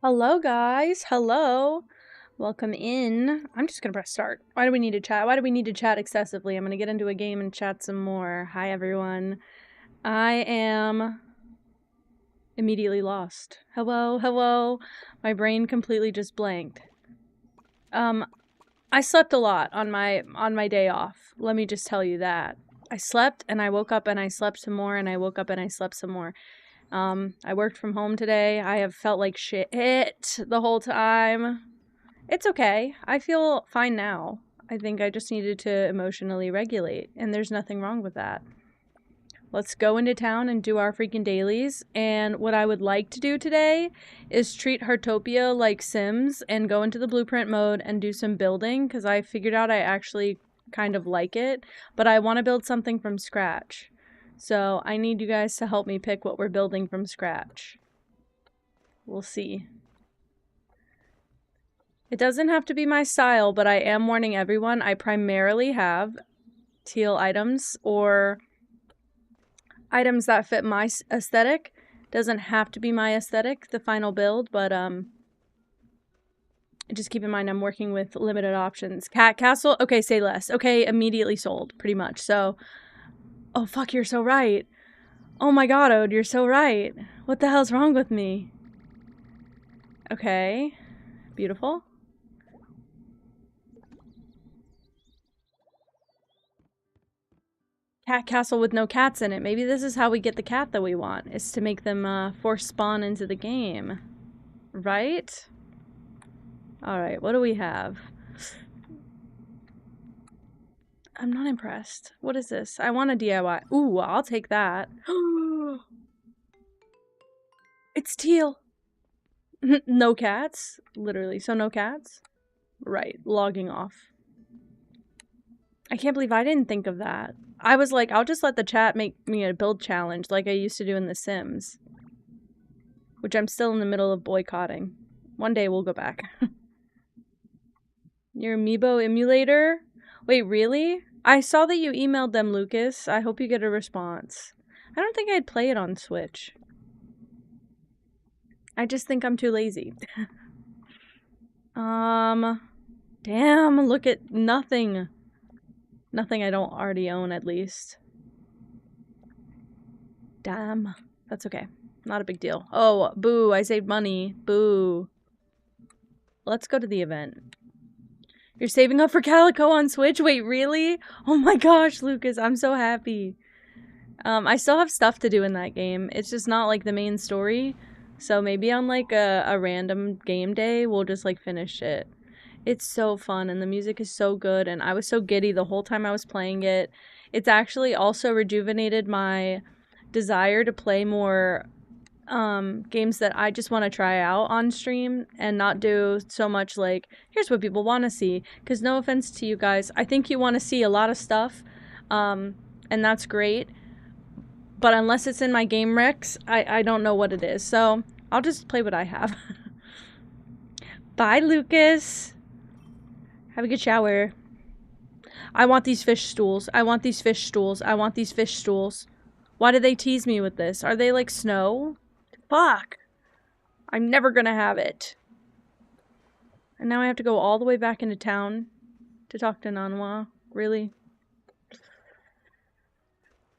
Hello, guys. Hello. Welcome in. I'm just gonna press start. Why do we need to chat? Why do we need to chat excessively? I'm gonna get into a game and chat some more. Hi, everyone. I am immediately lost. Hello, hello. My brain completely just blanked. I slept a lot on my day off. Let me just tell you that. I slept and I woke up and I slept some more and I woke up and I slept some more. I worked from home today. I have felt like shit the whole time. It's okay. I feel fine now. I think I just needed to emotionally regulate, and there's nothing wrong with that. Let's go into town and do our freaking dailies. And what I would like to do today is treat Heartopia like Sims and go into the blueprint mode and do some building, because I figured out I actually kind of like it, but I want to build something from scratch. So I need you guys to help me pick what we're building from scratch. We'll see. It doesn't have to be my style, but I am warning everyone I primarily have teal items or items that fit my aesthetic. Doesn't have to be my aesthetic, the final build, but just keep in mind I'm working with limited options. Cat Castle, okay, say less. Okay, immediately sold, pretty much. So, oh fuck, you're so right. Oh my god, Ode, you're so right. What the hell's wrong with me? Okay, beautiful. Cat castle with no cats in it. Maybe this is how we get the cat that we want, is to make them force spawn into the game. Right? Alright, what do we have? I'm not impressed. What is this? I want a DIY. Ooh, I'll take that. It's teal. No cats? Literally, so no cats? Right, logging off. I can't believe I didn't think of that. I was like, I'll just let the chat make me a build challenge like I used to do in The Sims. Which I'm still in the middle of boycotting. One day we'll go back. Your amiibo emulator? Wait, really? I saw that you emailed them, Lucas. I hope you get a response. I don't think I'd play it on Switch. I just think I'm too lazy. Damn, look at nothing. Nothing I don't already own, at least. Damn. That's okay. Not a big deal. Oh, boo, I saved money. Boo. Let's go to the event. You're saving up for Calico on Switch? Wait, really? Oh my gosh, Lucas, I'm so happy. I still have stuff to do in that game. It's just not like the main story. So maybe on like a random game day, we'll just like finish it. It's so fun and the music is so good and I was so giddy the whole time I was playing it. It's actually also rejuvenated my desire to play more games that I just want to try out on stream and not do so much like, here's what people want to see. Because no offense to you guys, I think you want to see a lot of stuff, and that's great. But unless it's in my game recs, I don't know what it is. So I'll just play what I have. Bye, Lucas. Have a good shower. I want these fish stools. I want these fish stools. I want these fish stools. Why do they tease me with this? Are they like snow? Fuck. I'm never gonna have it. And now I have to go all the way back into town to talk to Nanwa. Really?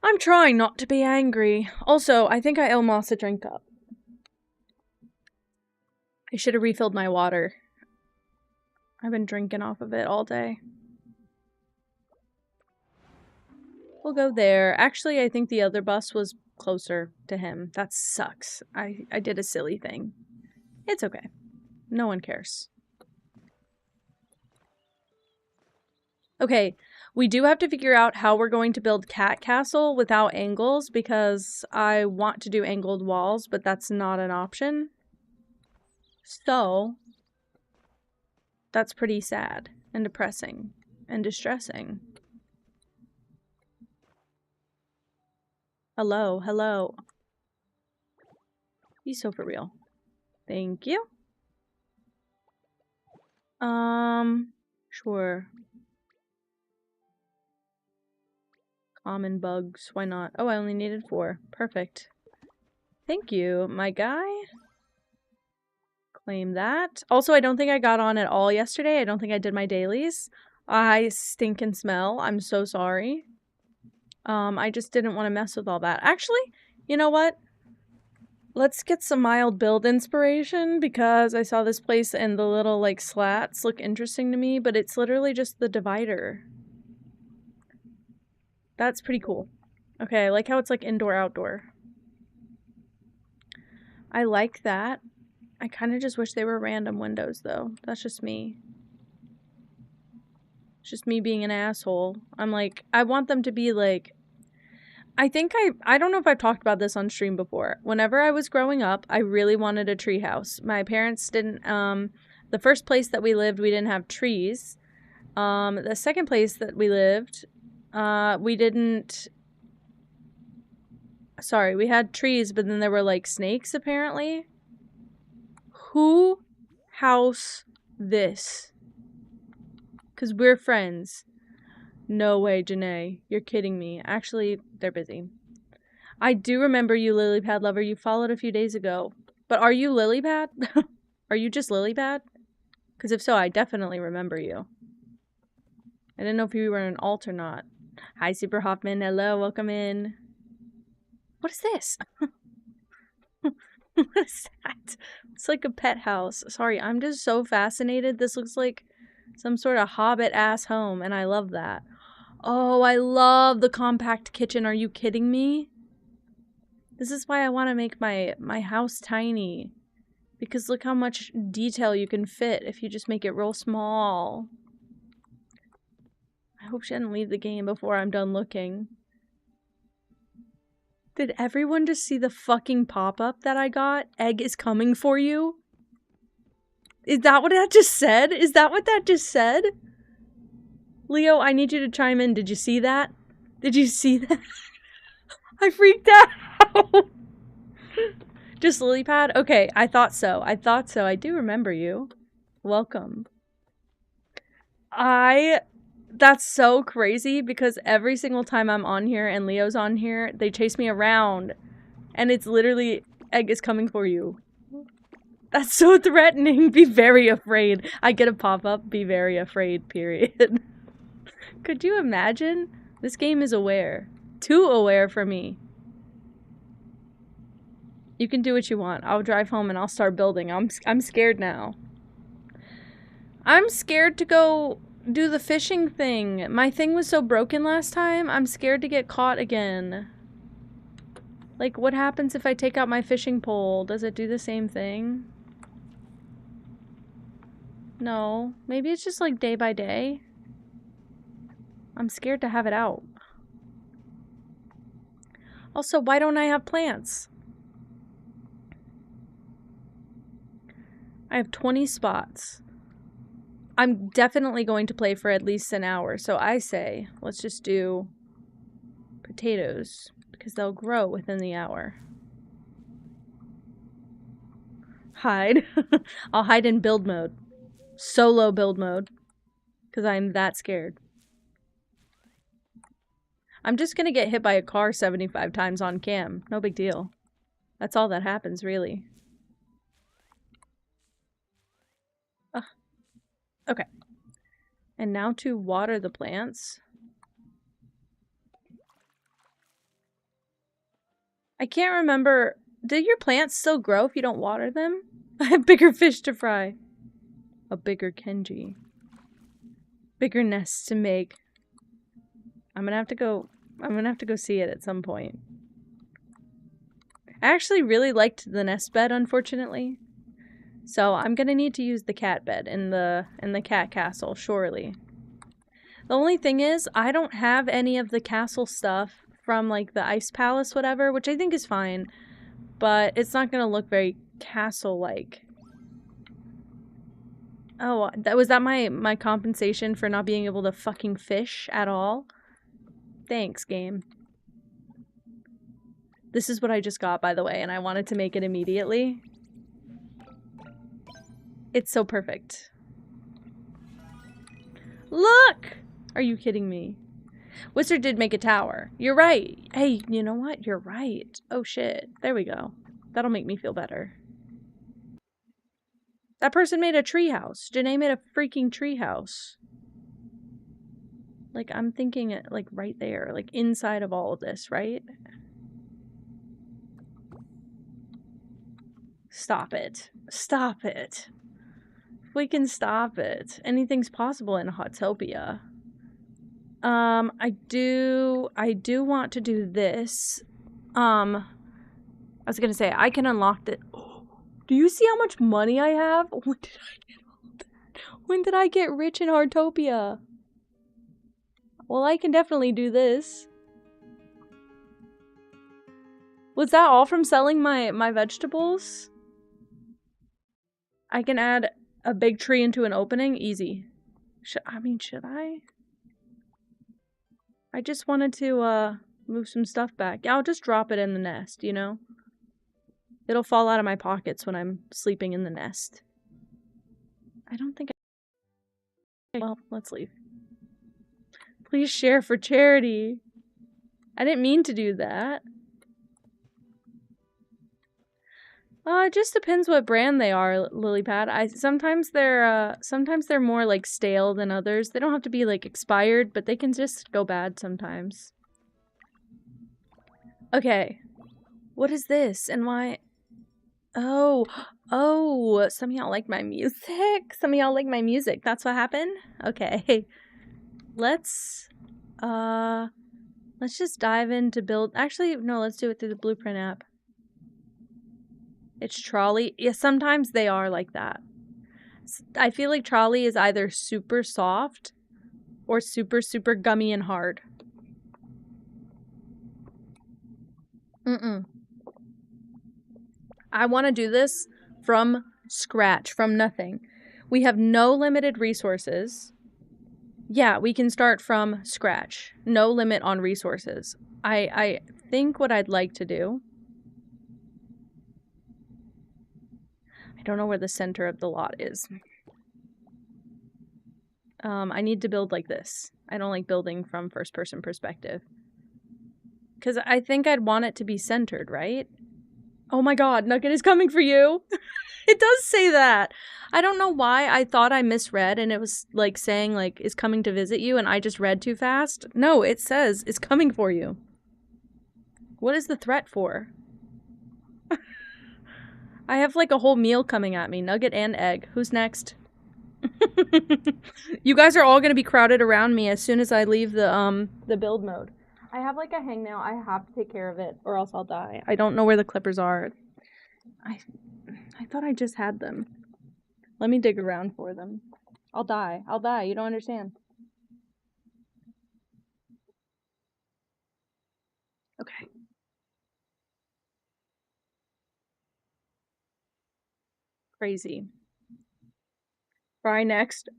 I'm trying not to be angry. Also, I think I owe Moss a drink up. I should have refilled my water. I've been drinking off of it all day. We'll go there. Actually, I think the other bus was closer to him. That sucks. I did a silly thing. It's okay. No one cares. Okay, we do have to figure out how we're going to build Cat Castle without angles because I want to do angled walls, but that's not an option. So, that's pretty sad and depressing and distressing. Hello, hello. Be so for real. Thank you. Sure. Common bugs, why not? Oh, I only needed 4. Perfect. Thank you, my guy. Claim that. Also, I don't think I got on at all yesterday. I don't think I did my dailies. I stink and smell. I'm so sorry. I just didn't want to mess with all that. Actually, you know what? Let's get some mild build inspiration because I saw this place and the little, like, slats look interesting to me, but it's literally just the divider. That's pretty cool. Okay, I like how it's, like, indoor-outdoor. I like that. I kind of just wish they were random windows, though. That's just me. It's just me being an asshole. I'm like, I want them to be, like... I don't know if I've talked about this on stream before. Whenever I was growing up, I really wanted a treehouse. My parents didn't, the first place that we lived, we didn't have trees. The second place that we lived, we didn't... Sorry, we had trees, but then there were, like, snakes, apparently. Who house this? Because we're friends. No way, Janae. You're kidding me. Actually, they're busy. I do remember you, Lilypad Lover. You followed a few days ago. But are you Lilypad? Are you just Lilypad? Because if so, I definitely remember you. I didn't know if you were an alt or not. Hi, Super Hoffman. Hello, welcome in. What is this? What is that? It's like a pet house. Sorry, I'm just so fascinated. This looks like some sort of hobbit-ass home, and I love that. Oh, I love the compact kitchen. Are you kidding me? This is why I want to make my house tiny. Because look how much detail you can fit if you just make it real small. I hope she didn't leave the game before I'm done looking. Did everyone just see the fucking pop-up that I got? Egg is coming for you? Is that what that just said? Is that what that just said? Leo, I need you to chime in. Did you see that? Did you see that? I freaked out. Just Lilypad? Okay, I thought so. I thought so. I do remember you. Welcome. That's so crazy because every single time I'm on here and Leo's on here, they chase me around. And it's literally, egg is coming for you. That's so threatening. Be very afraid. I get a pop-up, be very afraid, period. Could you imagine? This game is aware. Too aware for me. You can do what you want. I'll drive home and I'll start building. I'm scared now. I'm scared to go do the fishing thing. My thing was so broken last time. I'm scared to get caught again. Like, what happens if I take out my fishing pole? Does it do the same thing? No. Maybe it's just like day by day. I'm scared to have it out. Also, why don't I have plants? I have 20 spots. I'm definitely going to play for at least an hour, so I say let's just do potatoes because they'll grow within the hour. Hide. I'll hide in build mode. Solo build mode. Because I'm that scared. I'm just gonna get hit by a car 75 times on cam. No big deal. That's all that happens, really. Okay. And now to water the plants. I can't remember. Do your plants still grow if you don't water them? I have bigger fish to fry. A bigger Kenji. Bigger nests to make. I'm gonna have to go see it at some point. I actually really liked the nest bed, unfortunately. So I'm gonna need to use the cat bed in the cat castle, surely. The only thing is, I don't have any of the castle stuff from like the ice palace, whatever, which I think is fine, but it's not gonna look very castle-like. Oh, was that my compensation for not being able to fucking fish at all? Thanks, game. This is what I just got, by the way, and I wanted to make it immediately. It's so perfect. Look! Are you kidding me? Wizard did make a tower. You're right. Hey, you know what? You're right. Oh shit. There we go. That'll make me feel better. That person made a treehouse. Janae made a freaking treehouse. Like, I'm thinking it, like, right there. Like, inside of all of this, right? Stop it. Stop it. We can stop it. Anything's possible in heartopia. I do want to do this. I was gonna say, I can unlock the... Oh, do you see how much money I have? When did I get rich in heartopia? Well, I can definitely do this. Was that all from selling my vegetables? I can add a big tree into an opening? Easy. Should I? I just wanted to, move some stuff back. I'll just drop it in the nest, you know? It'll fall out of my pockets when I'm sleeping in the nest. I don't think well, let's leave. Please share for charity. I didn't mean to do that. It just depends what brand they are, Lilypad. Sometimes they're more like stale than others. They don't have to be like expired, but they can just go bad sometimes. Okay. What is this? And why? Oh, some of y'all like my music? Some of y'all like my music. That's what happened? Okay. Let's just dive into build. Actually, no, let's do it through the Blueprint app. It's Trolley. Yeah, sometimes they are like that. I feel like Trolley is either super soft or super, super gummy and hard. I want to do this from scratch, from nothing. We have no limited resources. Yeah, we can start from scratch. No limit on resources. I think what I'd like to do... I don't know where the center of the lot is. I need to build like this. I don't like building from first-person perspective. Because I think I'd want it to be centered, right? Oh my god, Nugget is coming for you! It does say that! I don't know why I thought I misread and it was like saying like, is coming to visit you, and I just read too fast. No, it says, it's coming for you. What is the threat for? I have like a whole meal coming at me. Nugget and egg. Who's next? You guys are all gonna be crowded around me as soon as I leave the build mode. I have like a hangnail. I have to take care of it or else I'll die. I don't know where the clippers are. I thought I just had them. Let me dig around for them. I'll die. I'll die. You don't understand. Okay. Crazy. Fry next.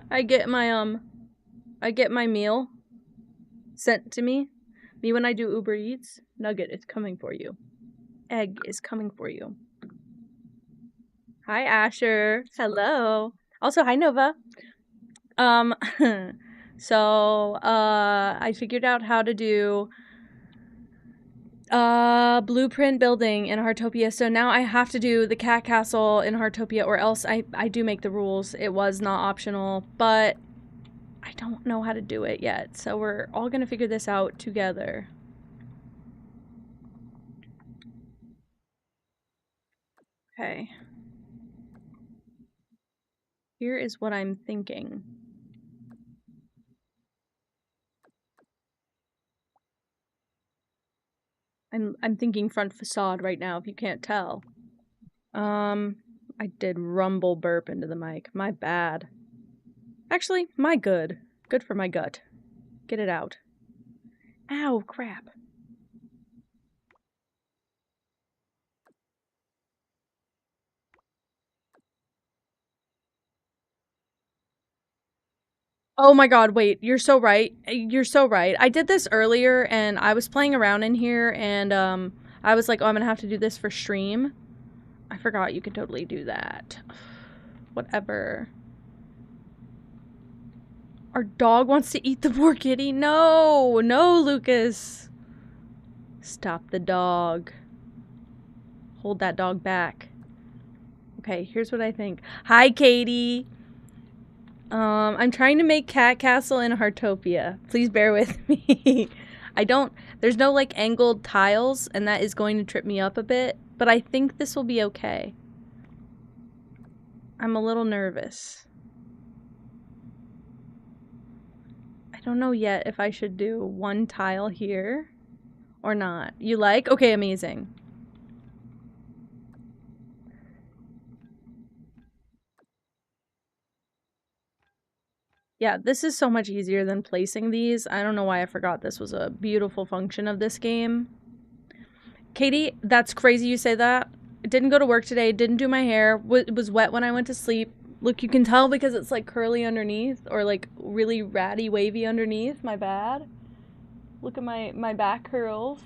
I get my meal sent to me. Me when I do Uber Eats. Nugget is coming for you. Egg is coming for you. Hi Asher. Hello. Also hi Nova. So I figured out how to do blueprint building in Heartopia. So now I have to do the cat castle in Heartopia or else I do make the rules. It was not optional, but I don't know how to do it yet. So we're all gonna figure this out together. Okay. Here is what I'm thinking. I'm thinking front facade right now, if you can't tell. I did rumble burp into the mic. My bad. Actually, my good. Good for my gut. Get it out. Ow, crap. Oh my god, wait, you're so right. You're so right. I did this earlier and I was playing around in here and I was like, oh, I'm gonna have to do this for stream. I forgot you can totally do that. Whatever. Our dog wants to eat the poor kitty. No, no, Lucas. Stop the dog. Hold that dog back. Okay, here's what I think. Hi, Katie. I'm trying to make Cat Castle in Heartopia. Please bear with me. There's no like angled tiles, and that is going to trip me up a bit, but I think this will be okay. I'm a little nervous. I don't know yet if I should do one tile here or not. You like? Okay, amazing. Yeah, this is so much easier than placing these. I don't know why I forgot this was a beautiful function of this game. Katie, that's crazy you say that. I didn't go to work today, didn't do my hair, it was wet when I went to sleep. Look, you can tell because it's like curly underneath or like really ratty wavy underneath. My bad. Look at my back curls.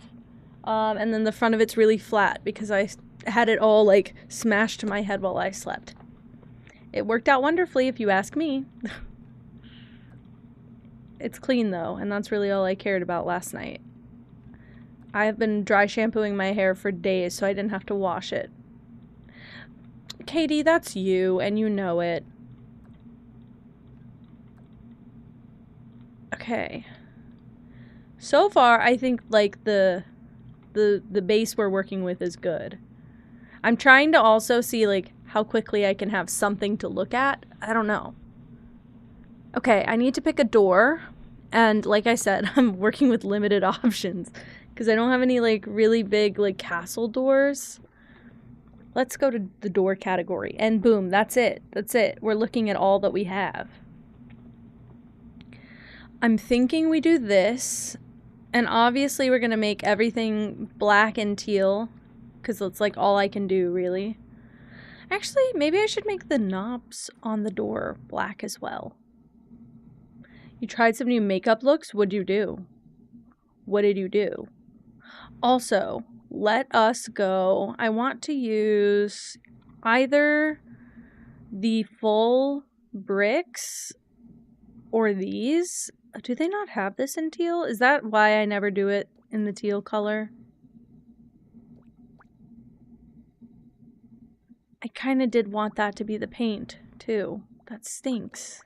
And then the front of it's really flat because I had it all like smashed to my head while I slept. It worked out wonderfully if you ask me. It's clean though, and that's really all I cared about last night. I have been dry shampooing my hair for days so I didn't have to wash it. Katie, that's you, and you know it. Okay. So far, I think like the base we're working with is good. I'm trying to also see like how quickly I can have something to look at. I don't know. Okay, I need to pick a door, and like I said, I'm working with limited options because I don't have any like really big like castle doors. Let's go to the door category, and boom, that's it. That's it. We're looking at all that we have. I'm thinking we do this, and obviously we're gonna make everything black and teal because it's like all I can do really. Actually, maybe I should make the knobs on the door black as well. You tried some new makeup looks? What'd you do? What did you do? Also, let us go. I want to use either the full bricks or these. Do they not have this in teal? Is that why I never do it in the teal color? I kind of did want that to be the paint, too. That stinks.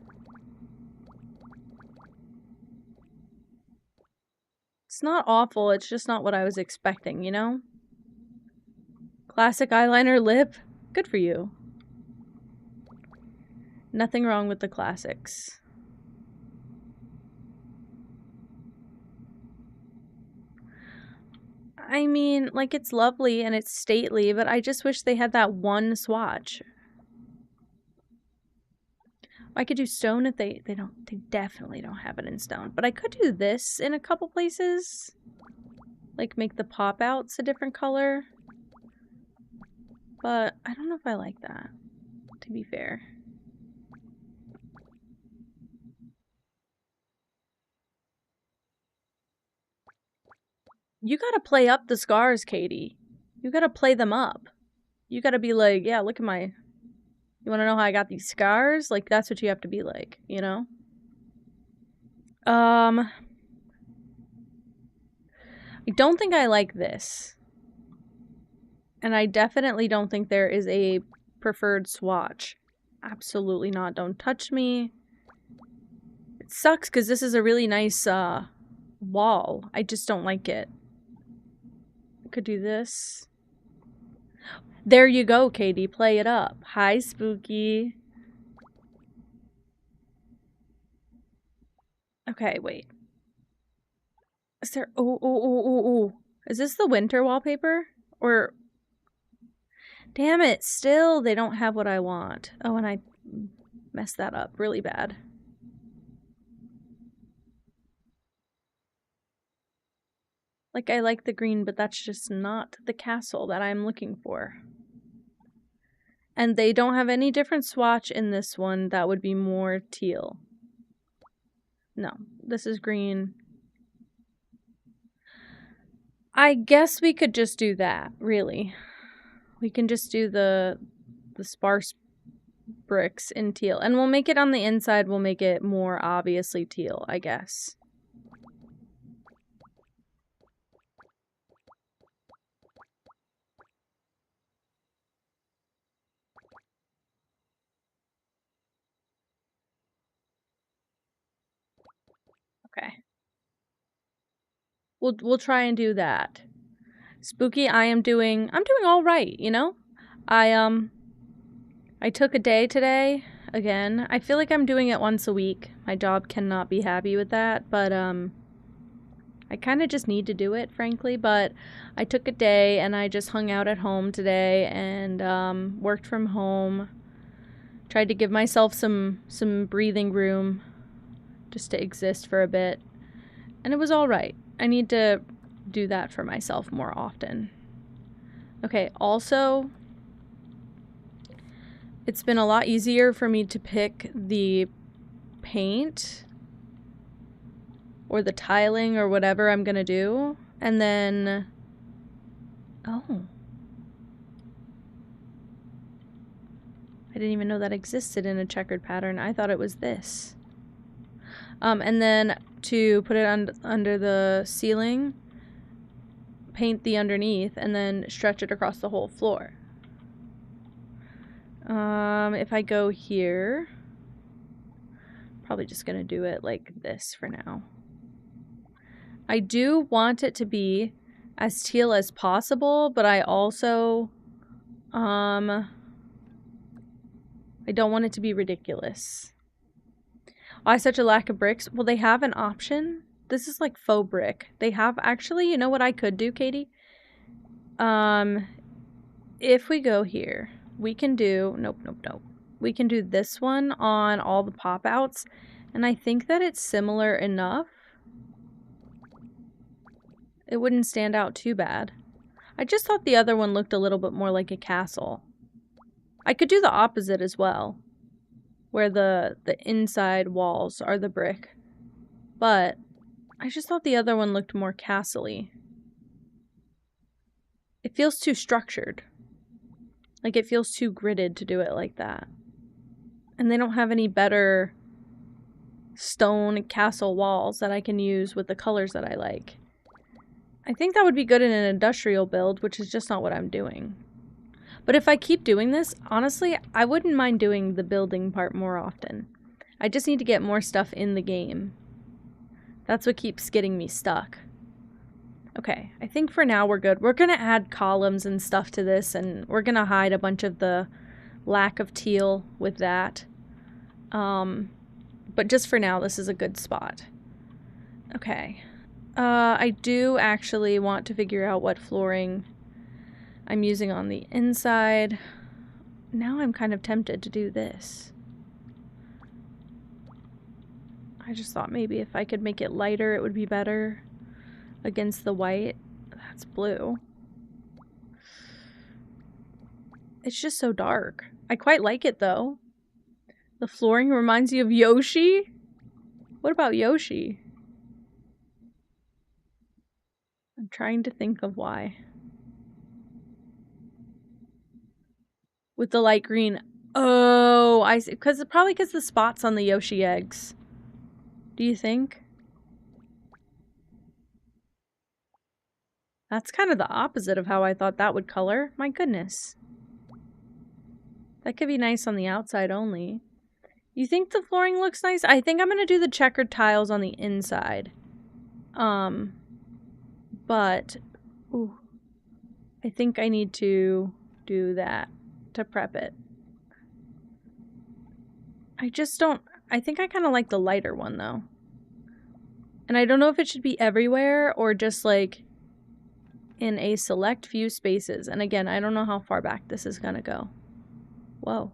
It's not awful, it's just not what I was expecting, you know? Classic eyeliner lip? Good for you. Nothing wrong with the classics. I mean, like, it's lovely and it's stately, but I just wish they had that one swatch. I could do stone if they definitely don't have it in stone. But I could do this in a couple places. Like, make the pop-outs a different color. But I don't know if I like that, to be fair. You gotta play up the scars, Katie. You gotta play them up. You gotta be like, yeah, look at my... You wanna know how I got these scars? Like, that's what you have to be like, you know? I don't think I like this. And I definitely don't think there is a preferred swatch. Absolutely not. Don't touch me. It sucks because this is a really nice wall. I just don't like it. I could do this. There you go, Katie. Play it up. Hi, Spooky. Okay, wait. Is there... Oh. Is this the winter wallpaper? Or... Damn it, still they don't have what I want. Oh, and I messed that up really bad. Like, I like the green, but that's just not the castle that I'm looking for. And they don't have any different swatch in this one that would be more teal. No, this is green. I guess we could just do that, really. We can just do the sparse bricks in teal. And we'll make it on the inside, we'll make it more obviously teal, I guess. We'll try and do that. Spooky, I'm doing all right, you know? I took a day today. Again, I feel like I'm doing it once a week. My job cannot be happy with that, but I kind of just need to do it, frankly. But I took a day and I just hung out at home today and worked from home. Tried to give myself some breathing room just to exist for a bit. And it was all right. I need to do that for myself more often. Okay, also, it's been a lot easier for me to pick the paint or the tiling or whatever I'm gonna do. And then, oh. I didn't even know that existed in a checkered pattern. I thought it was this. And then to put it under the ceiling, paint the underneath, and then stretch it across the whole floor. If I go here, probably just gonna do it like this for now. I do want it to be as teal as possible, but I also, I don't want it to be ridiculous. Oh, I have such a lack of bricks. Well, they have an option. This is like faux brick. They have, actually, you know what I could do, Katie? If we go here, we can do, nope. We can do this one on all the pop-outs, and I think that it's similar enough. It wouldn't stand out too bad. I just thought the other one looked a little bit more like a castle. I could do the opposite as well, where the inside walls are the brick. But I just thought the other one looked more castle-y. It feels too structured. Like, it feels too gridded to do it like that. And they don't have any better stone castle walls that I can use with the colors that I like. I think that would be good in an industrial build, which is just not what I'm doing. But if I keep doing this, honestly, I wouldn't mind doing the building part more often. I just need to get more stuff in the game. That's what keeps getting me stuck. Okay, I think for now we're good. We're going to add columns and stuff to this, and we're going to hide a bunch of the lack of teal with that. But just for now, this is a good spot. Okay. I do actually want to figure out what flooring I'm using on the inside. Now I'm kind of tempted to do this. I just thought maybe if I could make it lighter, it would be better against the white. That's blue. It's just so dark. I quite like it though. The flooring reminds you of Yoshi? What about Yoshi? I'm trying to think of why. With the light green. Oh, I see. Probably because the spots on the Yoshi eggs. Do you think? That's kind of the opposite of how I thought that would color. My goodness. That could be nice on the outside only. You think the flooring looks nice? I think I'm going to do the checkered tiles on the inside. But, ooh, I think I need to do that to prep it. I think I kind of like the lighter one though. And I don't know if it should be everywhere or just like in a select few spaces. And again, I don't know how far back this is gonna go. Whoa.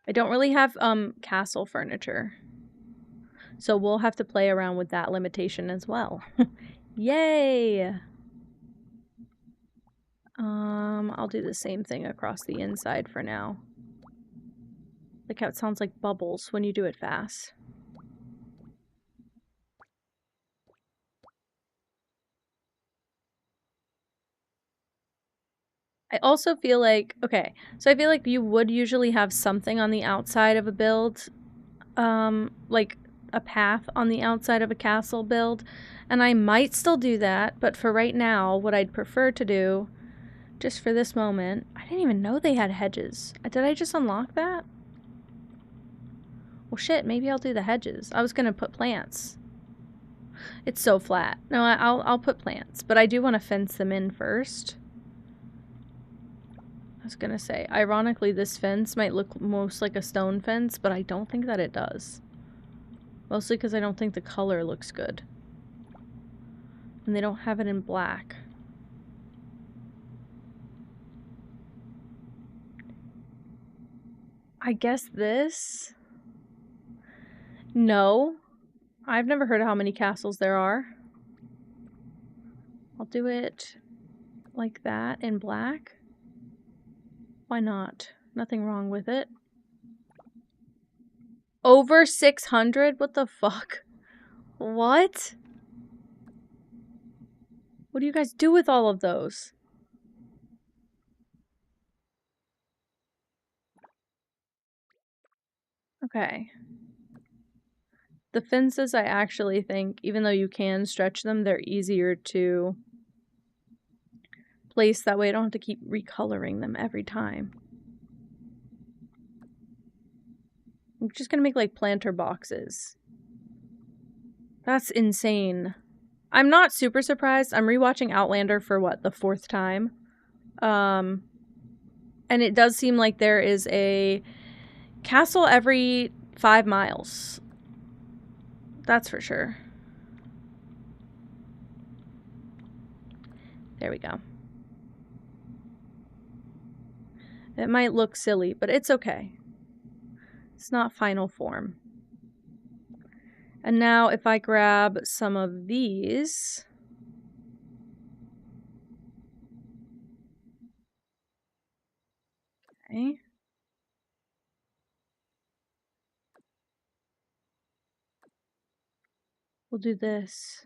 I don't really have castle furniture. So we'll have to play around with that limitation as well. Yay! I'll do the same thing across the inside for now. Like how it sounds like bubbles when you do it fast. I also feel like, okay, so I feel like you would usually have something on the outside of a build, like a path on the outside of a castle build, and I might still do that, but for right now, what I'd prefer to do Just for this moment. I didn't even know they had hedges. Did I just unlock that? Well, shit, maybe I'll do the hedges. I was gonna put plants. It's so flat. No, I'll put plants, but I do want to fence them in first. I was gonna say, ironically, this fence might look most like a stone fence, but I don't think that it does. Mostly because I don't think the color looks good. And they don't have it in black. I guess this? No. I've never heard of how many castles there are. I'll do it like that in black. Why not? Nothing wrong with it. Over 600? What the fuck? What? What do you guys do with all of those? Okay. The fences, I actually think, even though you can stretch them, they're easier to place. That way I don't have to keep recoloring them every time. I'm just gonna make, like, planter boxes. That's insane. I'm not super surprised. I'm rewatching Outlander for, what, the 4th time? And it does seem like there is a castle every 5 miles. That's for sure. There we go. It might look silly, but it's okay. It's not final form. And now if I grab some of these. Okay. We'll do this.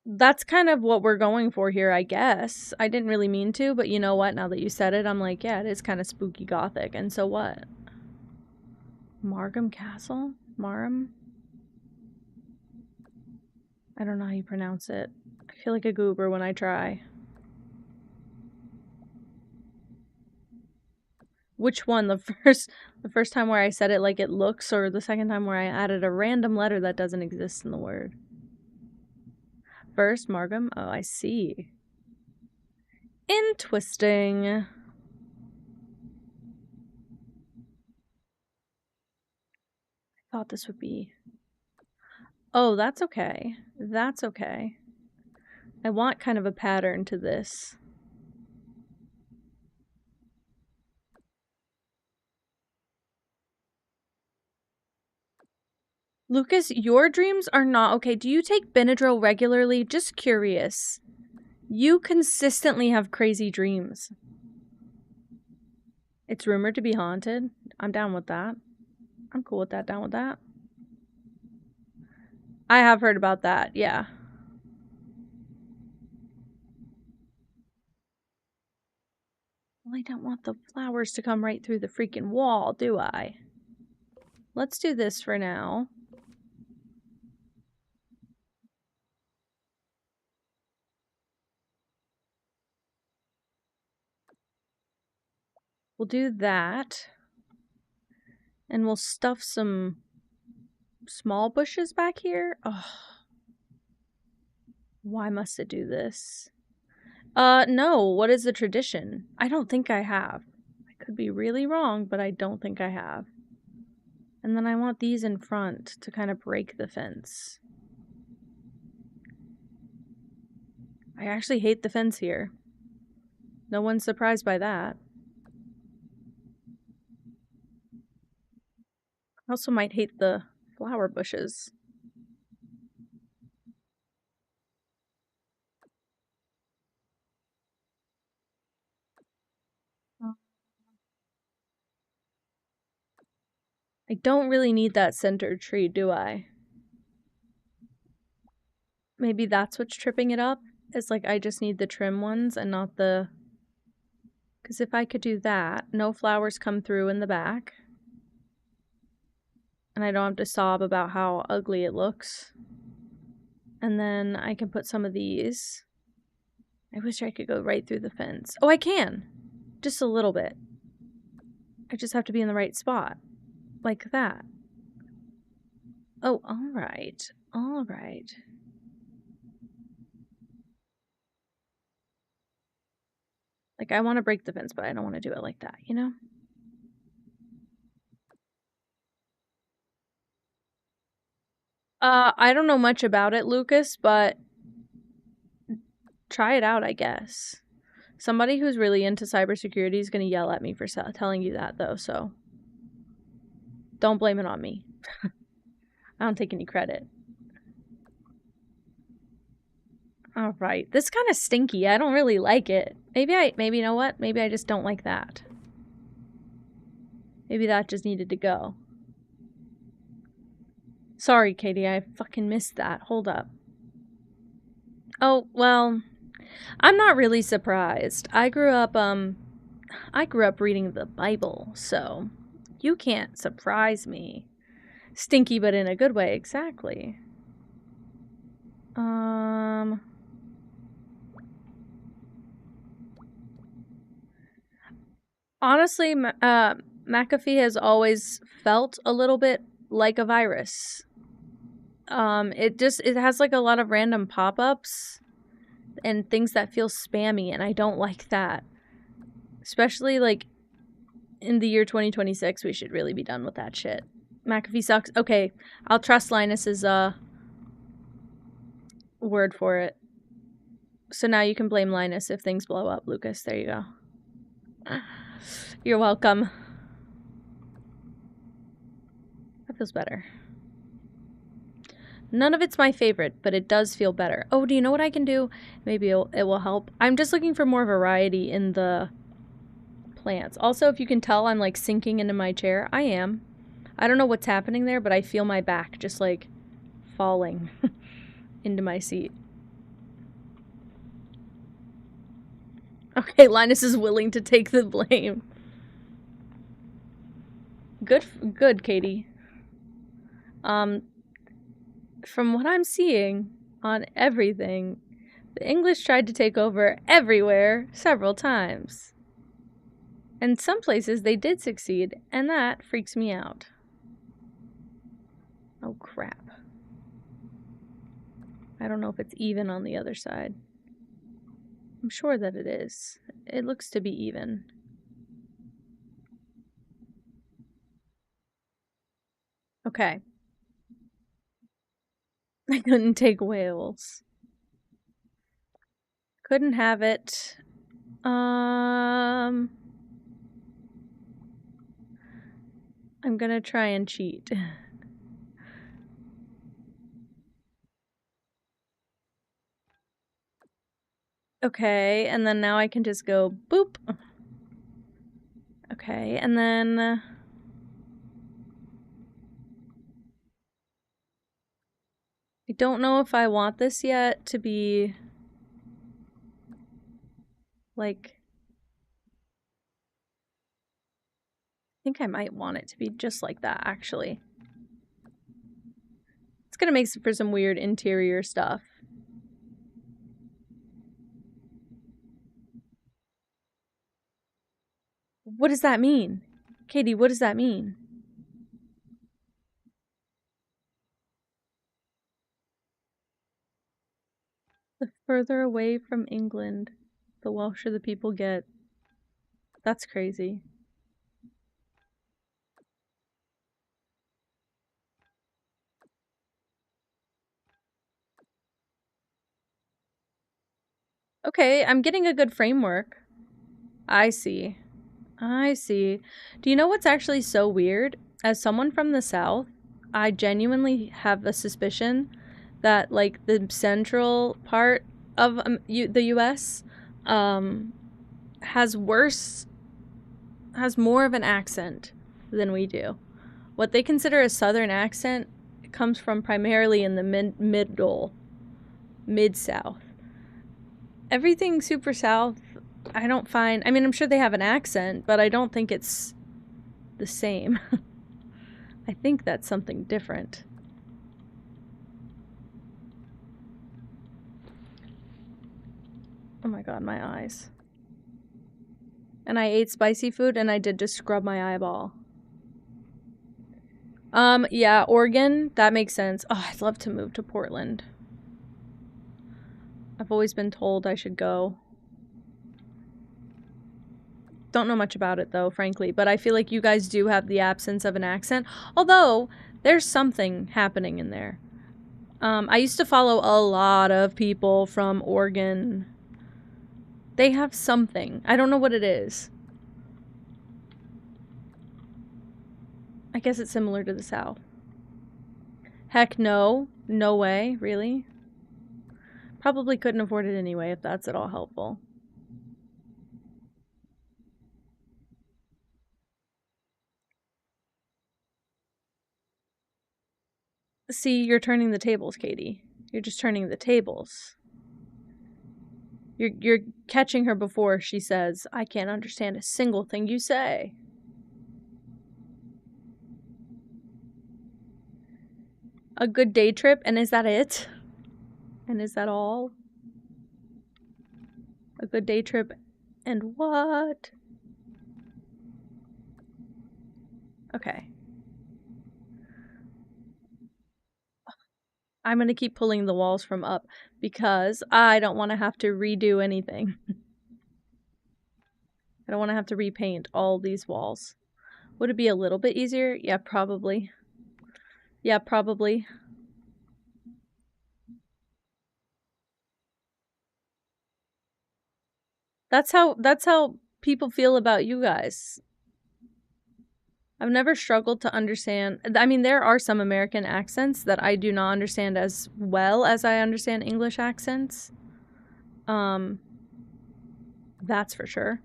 That's kind of what we're going for here, I guess. I didn't really mean to, but you know what? Now that you said it, I'm like, yeah, it is kind of spooky gothic. And so what? Margam Castle? Marham? I don't know how you pronounce it. I feel like a goober when I try. Which one? The first time where I said it like it looks, or the second time where I added a random letter that doesn't exist in the word? First, Margam. Oh, I see. Interesting. I thought this would be... Oh, that's okay. That's okay. I want kind of a pattern to this. Lucas, your dreams are not okay. Do you take Benadryl regularly? Just curious. You consistently have crazy dreams. It's rumored to be haunted. I'm down with that. I'm cool with that, down with that. I have heard about that, yeah. Well, I don't want the flowers to come right through the freaking wall, do I? Let's do this for now. We'll do that. And we'll stuff some small bushes back here. Oh. Why must it do this? No. What is the tradition? I don't think I have. I could be really wrong, but I don't think I have. And then I want these in front to kind of break the fence. I actually hate the fence here. No one's surprised by that. I also might hate the flower bushes. I don't really need that center tree, do I? Maybe that's what's tripping it up. It's like I just need the trim ones and not the... Because if I could do that, no flowers come through in the back. And I don't have to sob about how ugly it looks. And then I can put some of these. I wish I could go right through the fence. Oh, I can. Just a little bit. I just have to be in the right spot. Like that. Oh, alright. Alright. Like, I want to break the fence, but I don't want to do it like that, you know? I don't know much about it, Lucas, but try it out, I guess. Somebody who's really into cybersecurity is going to yell at me for telling you that, though, so don't blame it on me. I don't take any credit. All right. This is kind of stinky. I don't really like it. Maybe you know what? Maybe I just don't like that. Maybe that just needed to go. Sorry, Katie. I fucking missed that. Hold up. Oh, well, I'm not really surprised. I grew up reading the Bible, so you can't surprise me. Stinky, but in a good way, exactly. Honestly, McAfee has always felt a little bit like a virus. It has like a lot of random pop-ups and things that feel spammy, and I don't like that. Especially like in the year 2026, we should really be done with that shit. McAfee sucks. Okay, I'll trust Linus's word for it. So now you can blame Linus if things blow up, Lucas. There you go. You're welcome. That feels better. None of it's my favorite, but it does feel better. Oh, do you know what I can do? Maybe it will help. I'm just looking for more variety in the plants. Also, if you can tell, I'm like sinking into my chair. I am. I don't know what's happening there, but I feel my back just like falling into my seat. Okay, Linus is willing to take the blame. Good, Katie. From what I'm seeing on everything, the English tried to take over everywhere several times. And some places they did succeed, and that freaks me out. Oh, crap. I don't know if it's even on the other side. I'm sure that it is. It looks to be even. Okay. I couldn't take whales. Couldn't have it. I'm gonna try and cheat. Okay, and then now I can just go boop. Okay, and then... I don't know if I want this yet to be... like... I think I might want it to be just like that, actually. It's gonna make for some weird interior stuff. What does that mean? Katie, what does that mean? The further away from England, the Welsher the people get. That's crazy. Okay, I'm getting a good framework. I see. I see. Do you know what's actually so weird? As someone from the South, I genuinely have a suspicion that, like, the central part of the U.S. Has more of an accent than we do. What they consider a Southern accent comes from primarily in the mid-South. Everything super South, I don't find... I mean, I'm sure they have an accent, but I don't think it's the same. I think that's something different. my god, my eyes. And I ate spicy food and I did just scrub my eyeball. Yeah, Oregon, that makes sense. Oh, I'd love to move to Portland. I've always been told I should go. Don't know much about it though, frankly, but I feel like you guys do have the absence of an accent. Although, there's something happening in there. I used to follow a lot of people from Oregon. They have something. I don't know what it is. I guess it's similar to the South. Heck no. No way. Really? Probably couldn't afford it anyway, if that's at all helpful. See, you're turning the tables, Katie. You're just turning the tables. You're catching her before she says, I can't understand a single thing you say. A good day trip, and is that it? And is that all? A good day trip, and what? Okay. I'm gonna keep pulling the walls from up because I don't want to have to redo anything. I don't want to have to repaint all these walls. Would it be a little bit easier? Yeah, probably. Yeah, probably. That's how people feel about you guys. I've never struggled to understand. I mean, there are some American accents that I do not understand as well as I understand English accents. That's for sure.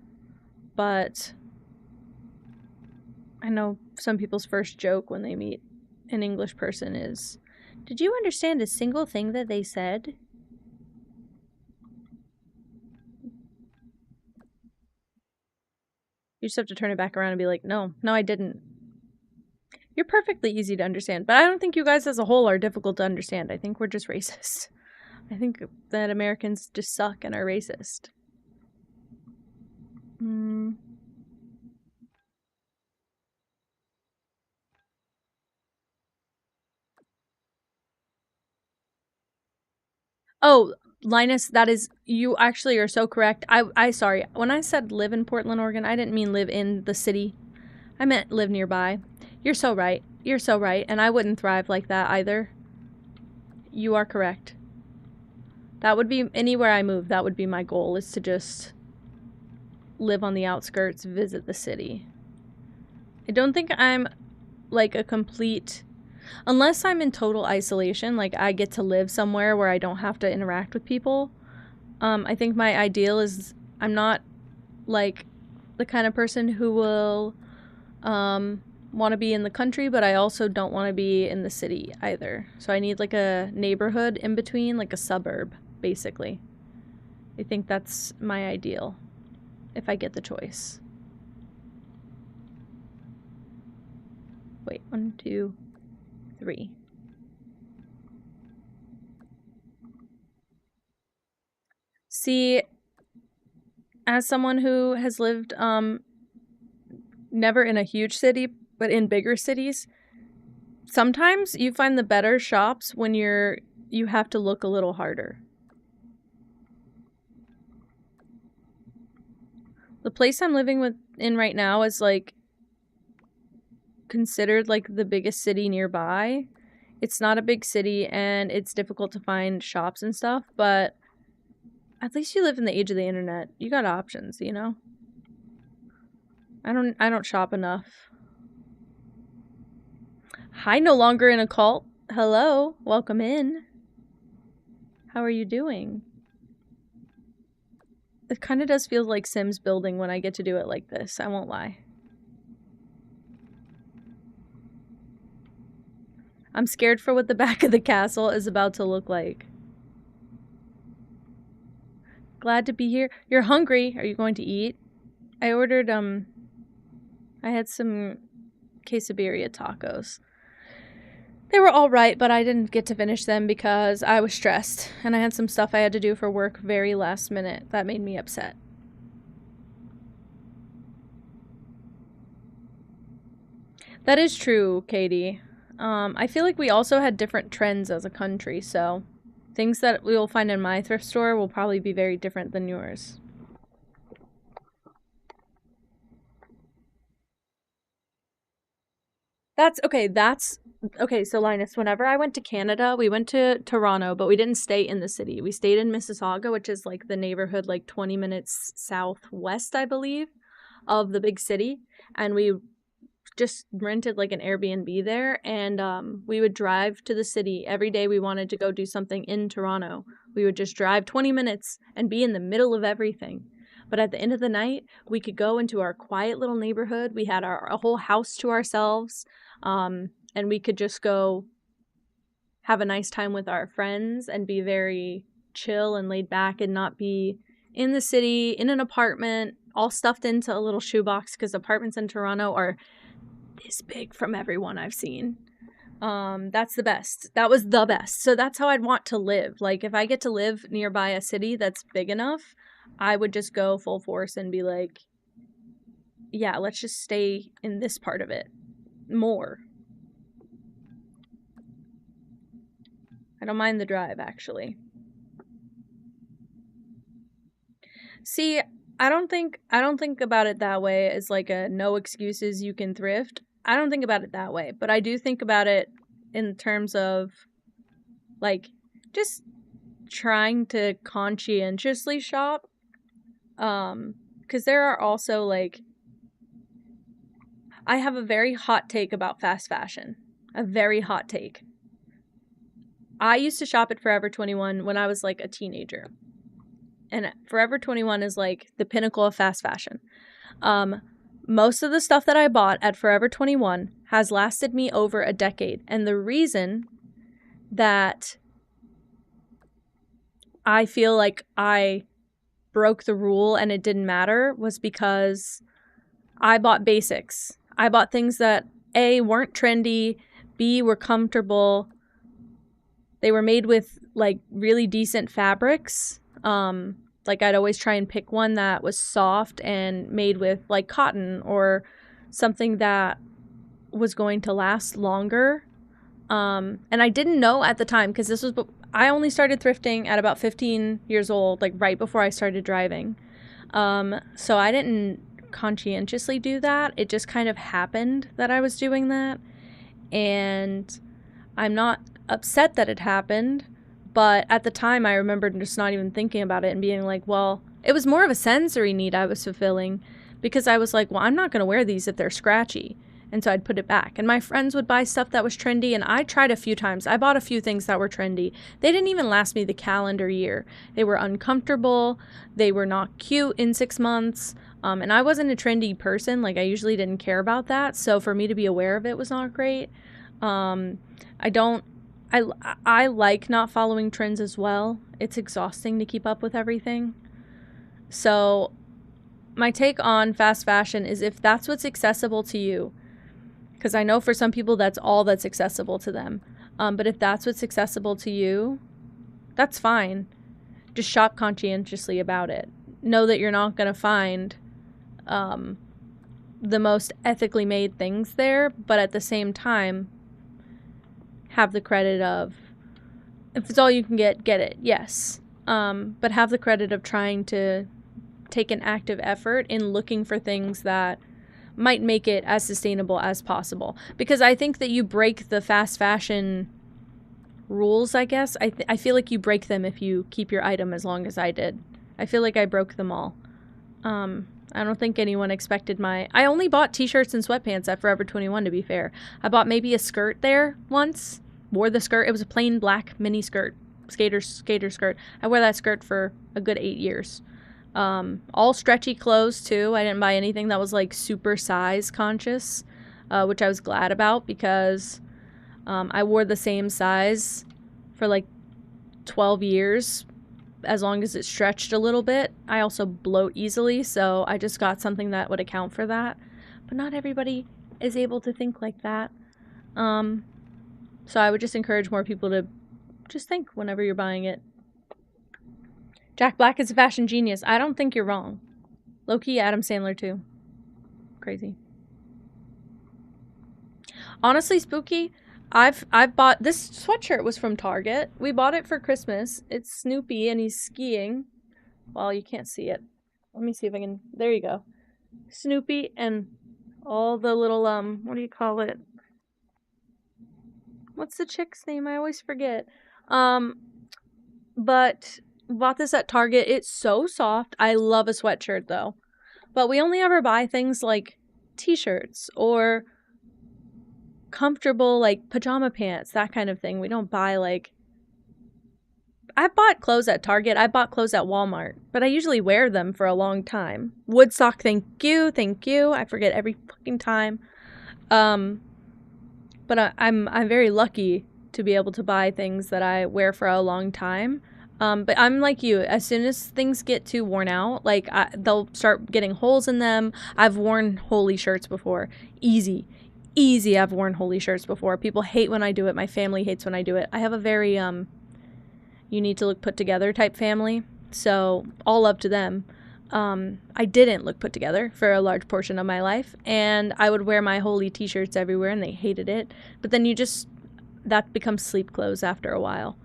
But I know some people's first joke when they meet an English person is, did you understand a single thing that they said? You just have to turn it back around and be like, no, I didn't. You're perfectly easy to understand, but I don't think you guys as a whole are difficult to understand. I think we're just racist. I think that Americans just suck and are racist. Oh, Linus, that is, you actually are so correct. I sorry, when I said live in Portland, Oregon, I didn't mean live in the city. I meant live nearby. You're so right. You're so right, and I wouldn't thrive like that either. You are correct. That would be, anywhere I move, that would be my goal, is to just live on the outskirts, visit the city. I don't think I'm like a complete, unless I'm in total isolation, like I get to live somewhere where I don't have to interact with people. I think my ideal is, I'm not like the kind of person who will want to be in the country, but I also don't want to be in the city either. So I need like a neighborhood in between, like a suburb, basically. I think that's my ideal, if I get the choice. Wait, 1, 2, 3. See, as someone who has lived never in a huge city, but in bigger cities, sometimes you find the better shops when you have to look a little harder. The place I'm living in right now is like considered like the biggest city nearby. It's not a big city and it's difficult to find shops and stuff, but at least you live in the age of the internet. You got options, you know? I don't shop enough. Hi, no longer in a cult. Hello, welcome in. How are you doing? It kind of does feel like Sims building when I get to do it like this, I won't lie. I'm scared for what the back of the castle is about to look like. Glad to be here. You're hungry. Are you going to eat? I ordered, I had some quesadilla tacos. They were all right, but I didn't get to finish them because I was stressed and I had some stuff I had to do for work very last minute that made me upset. That is true, Katie. I feel like we also had different trends as a country, so things that we will find in my thrift store will probably be very different than yours. That's okay. So, Linus, whenever I went to Canada, we went to Toronto, but we didn't stay in the city. We stayed in Mississauga, which is like the neighborhood, like 20 minutes southwest, I believe, of the big city. And we just rented like an Airbnb there, and we would drive to the city every day. We wanted to go do something in Toronto. We would just drive 20 minutes and be in the middle of everything. But at the end of the night, we could go into our quiet little neighborhood. We had a whole house to ourselves, and we could just go have a nice time with our friends and be very chill and laid back and not be in the city, in an apartment, all stuffed into a little shoebox, because apartments in Toronto are this big from everyone I've seen. That's the best. That was the best. So that's how I'd want to live. Like, if I get to live nearby a city that's big enough, I would just go full force and be like, yeah, let's just stay in this part of it more. I don't mind the drive, actually. See, I don't think about it that way as like a no excuses, you can thrift. I don't think about it that way, but I do think about it in terms of like just trying to conscientiously shop. Because there are also like, I have a very hot take about fast fashion. A very hot take. I used to shop at Forever 21 when I was like a teenager. And Forever 21 is like the pinnacle of fast fashion. Most of the stuff that I bought at Forever 21 has lasted me over a decade. And the reason that I feel like I broke the rule and it didn't matter was because I bought basics. I bought things that A, weren't trendy, B, were comfortable. They were made with like really decent fabrics. Like I'd always try and pick one that was soft and made with like cotton or something that was going to last longer. And I didn't know at the time, because I only started thrifting at about 15 years old, like right before I started driving. So I didn't conscientiously do that. It just kind of happened that I was doing that. And I'm not upset that it happened. But at the time, I remember just not even thinking about it and being like, well, it was more of a sensory need I was fulfilling, because I was like, well, I'm not going to wear these if they're scratchy. And so I'd put it back. And my friends would buy stuff that was trendy, and I tried a few times. I bought a few things that were trendy. They didn't even last me the calendar year. They were uncomfortable. They were not cute in 6 months. And I wasn't a trendy person. Like, I usually didn't care about that. So for me to be aware of it was not great. I like not following trends as well. It's exhausting to keep up with everything. So my take on fast fashion is, if that's what's accessible to you, because I know for some people that's all that's accessible to them. But if that's what's accessible to you, that's fine. Just shop conscientiously about it. Know that you're not going to find the most ethically made things there, but at the same time, have the credit of, if it's all you can get it, yes. But have the credit of trying to take an active effort in looking for things that might make it as sustainable as possible. Because I think that you break the fast fashion rules, I guess. I feel like you break them if you keep your item as long as I did. I feel like I broke them all. I don't think anyone expected I only bought t-shirts and sweatpants at Forever 21, to be fair. I bought maybe a skirt there once. Wore the skirt. It was a plain black mini skirt. Skater skirt. I wore that skirt for a good 8 years. All stretchy clothes, too. I didn't buy anything that was, like, super size conscious, which I was glad about, because I wore the same size for, like, 12 years, as long as it stretched a little bit. I also bloat easily, so I just got something that would account for that. But not everybody is able to think like that. So I would just encourage more people to just think whenever you're buying it. Jack Black is a fashion genius. I don't think you're wrong. Low-key Adam Sandler too. Crazy. Honestly, Spooky, I've bought this sweatshirt was from Target. We bought it for Christmas. It's Snoopy and he's skiing. Well, you can't see it. Let me see if I can. There you go. Snoopy and all the little what do you call it? What's the chick's name? I always forget. But bought this at Target. It's so soft. I love a sweatshirt though. But we only ever buy things like t-shirts or comfortable like pajama pants, that kind of thing. We don't buy like I bought clothes at Target. I bought clothes at Walmart, but I usually wear them for a long time. Woodstock, thank you. I forget every fucking time. But I'm very lucky to be able to buy things that I wear for a long time. But I'm like you. As soon as things get too worn out, like they'll start getting holes in them. I've worn holey shirts before. Easy. I've worn holey shirts before. People hate when I do it. My family hates when I do it. I have a very you need to look put together type family. So all love to them. I didn't look put together for a large portion of my life, and I would wear my holey t-shirts everywhere, and they hated it. But then that becomes sleep clothes after a while.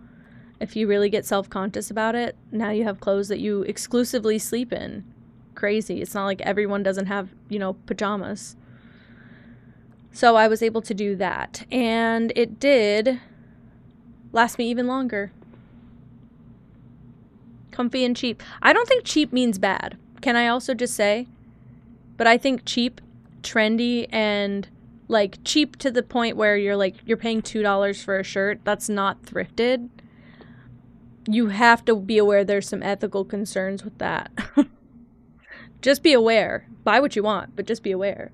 If you really get self-conscious about it, now you have clothes that you exclusively sleep in. Crazy. It's not like everyone doesn't have, pajamas. So I was able to do that, and it did last me even longer. Comfy and cheap. I don't think cheap means bad. Can I also just say? But I think cheap, trendy, and like cheap to the point where you're paying $2 for a shirt. That's not thrifted. You have to be aware there's some ethical concerns with that. Just be aware. Buy what you want, but just be aware.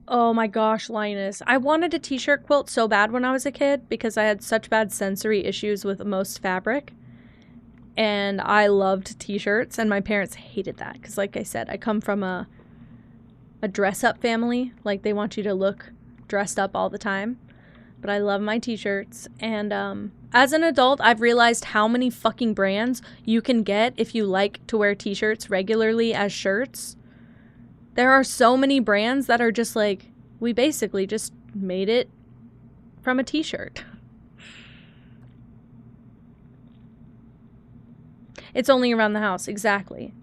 Oh my gosh, Linus. I wanted a t-shirt quilt so bad when I was a kid because I had such bad sensory issues with most fabric. And I loved t-shirts, and my parents hated that because, like I said, I come from a dress-up family. Like, they want you to look dressed up all the time. But I love my t-shirts, and as an adult, I've realized how many fucking brands you can get if you like to wear t-shirts regularly as shirts. There are so many brands that are just like, we basically just made it from a t-shirt. It's only around the house, exactly.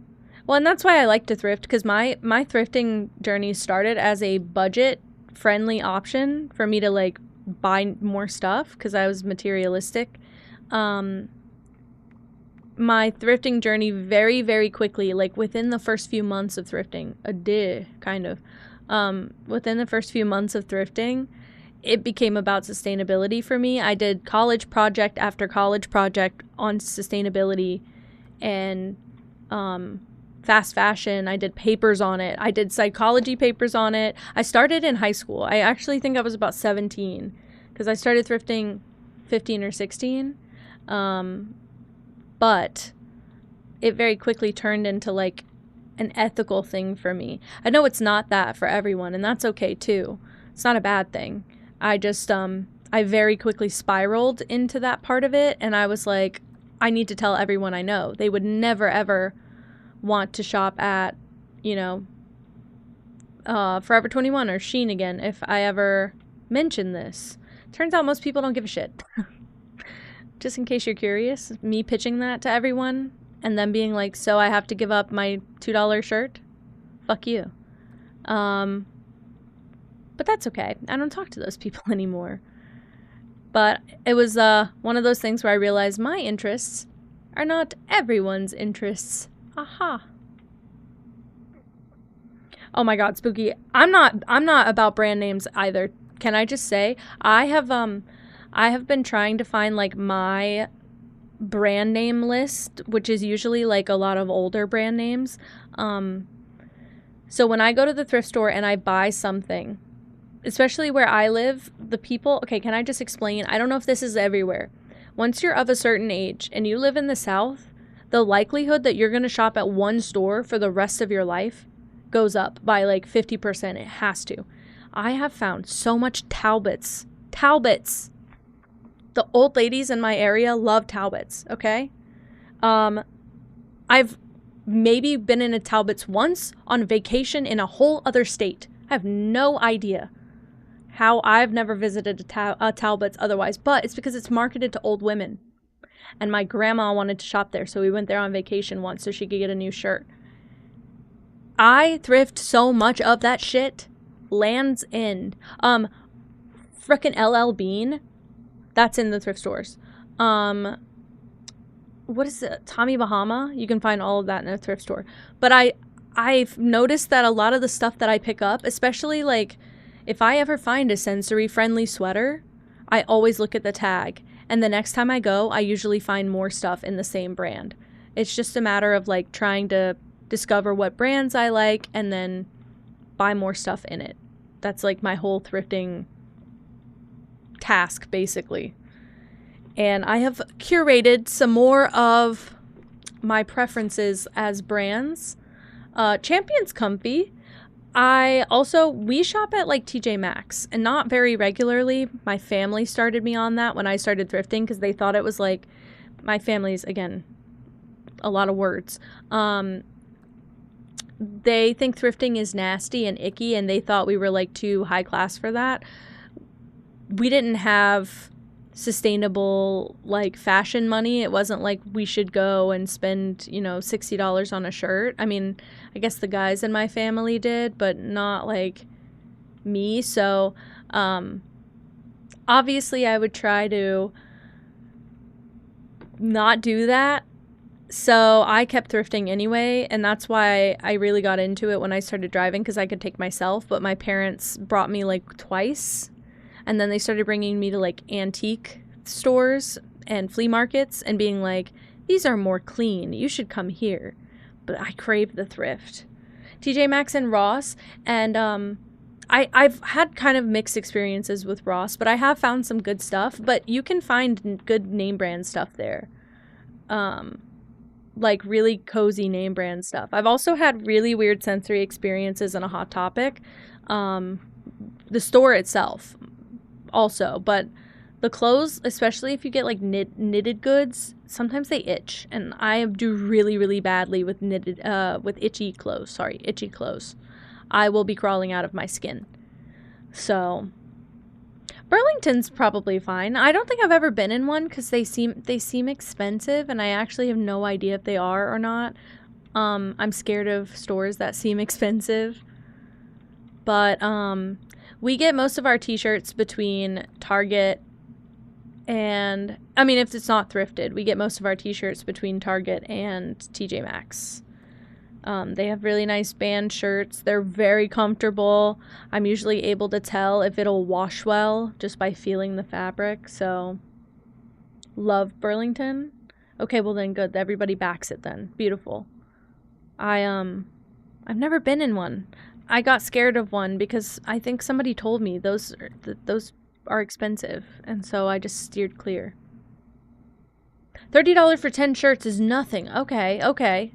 Well, and that's why I like to thrift, because my thrifting journey started as a budget-friendly option for me to, like, buy more stuff because I was materialistic. My thrifting journey very, very quickly, like within the first few months of thrifting, within the first few months of thrifting, it became about sustainability for me. I did college project after college project on sustainability and fast fashion. I did papers on it. I did psychology papers on it. I started in high school. I actually think I was about 17 because I started thrifting 15 or 16. But it very quickly turned into like an ethical thing for me. I know it's not that for everyone, and that's okay too. It's not a bad thing. I just, I very quickly spiraled into that part of it, and I was like, I need to tell everyone I know. They would never ever want to shop at, Forever 21 or Shein again if I ever mention this. Turns out most people don't give a shit. Just in case you're curious, me pitching that to everyone and then being like, so I have to give up my $2 shirt? Fuck you. But that's okay. I don't talk to those people anymore. But it was one of those things where I realized my interests are not everyone's interests. Aha. Oh my god, Spooky. I'm not about brand names either. Can I just say I have been trying to find like my brand name list, which is usually like a lot of older brand names. So when I go to the thrift store and I buy something, especially where I live, the people, okay, can I just explain? I don't know if this is everywhere. Once you're of a certain age and you live in the South, the likelihood that you're going to shop at one store for the rest of your life goes up by like 50%. It has to. I have found so much Talbots. Talbots. The old ladies in my area love Talbots, okay? I've maybe been in a Talbots once on vacation in a whole other state. I have no idea how I've never visited a Talbots otherwise, but it's because it's marketed to old women. And my grandma wanted to shop there, so we went there on vacation once so she could get a new shirt. I thrift so much of that shit. Land's End. Frickin' LL Bean. That's in the thrift stores. What is it? Tommy Bahama? You can find all of that in a thrift store. But I've noticed that a lot of the stuff that I pick up, especially like if I ever find a sensory friendly sweater, I always look at the tag. And the next time I go, I usually find more stuff in the same brand. It's just a matter of like trying to discover what brands I like and then buy more stuff in it. That's like my whole thrifting task, basically. And I have curated some more of my preferences as brands. Champion's comfy. We shop at like TJ Maxx, and not very regularly. My family started me on that when I started thrifting because they thought it was like, my family's, again, a lot of words. They think thrifting is nasty and icky, and they thought we were like too high class for that. We didn't have sustainable like fashion money. It wasn't like we should go and spend, $60 on a shirt. I mean, I guess the guys in my family did, but not like me. So obviously I would try to not do that. So I kept thrifting anyway, and that's why I really got into it when I started driving, because I could take myself, but my parents brought me like twice. And then they started bringing me to like antique stores and flea markets and being like, these are more clean. You should come here. But I craved the thrift. TJ Maxx and Ross. And I've had kind of mixed experiences with Ross, but I have found some good stuff. But you can find good name brand stuff there. Like really cozy name brand stuff. I've also had really weird sensory experiences in a Hot Topic. The store itself also, but the clothes, especially if you get like knitted goods, sometimes they itch, and I do really, really badly with itchy clothes. I will be crawling out of my skin. So Burlington's probably fine. I don't think I've ever been in one because they seem expensive, and I actually have no idea if they are or not. I'm scared of stores that seem expensive, but we get most of our t-shirts between Target and, I mean, if it's not thrifted, we get most of our t-shirts between Target and TJ Maxx. They have really nice band shirts. They're very comfortable. I'm usually able to tell if it'll wash well just by feeling the fabric. So, love Burlington. Okay, well then good. Everybody backs it then. Beautiful. I've never been in one. I got scared of one because I think somebody told me those are expensive, and so I just steered clear. $30 for 10 shirts is nothing. Okay.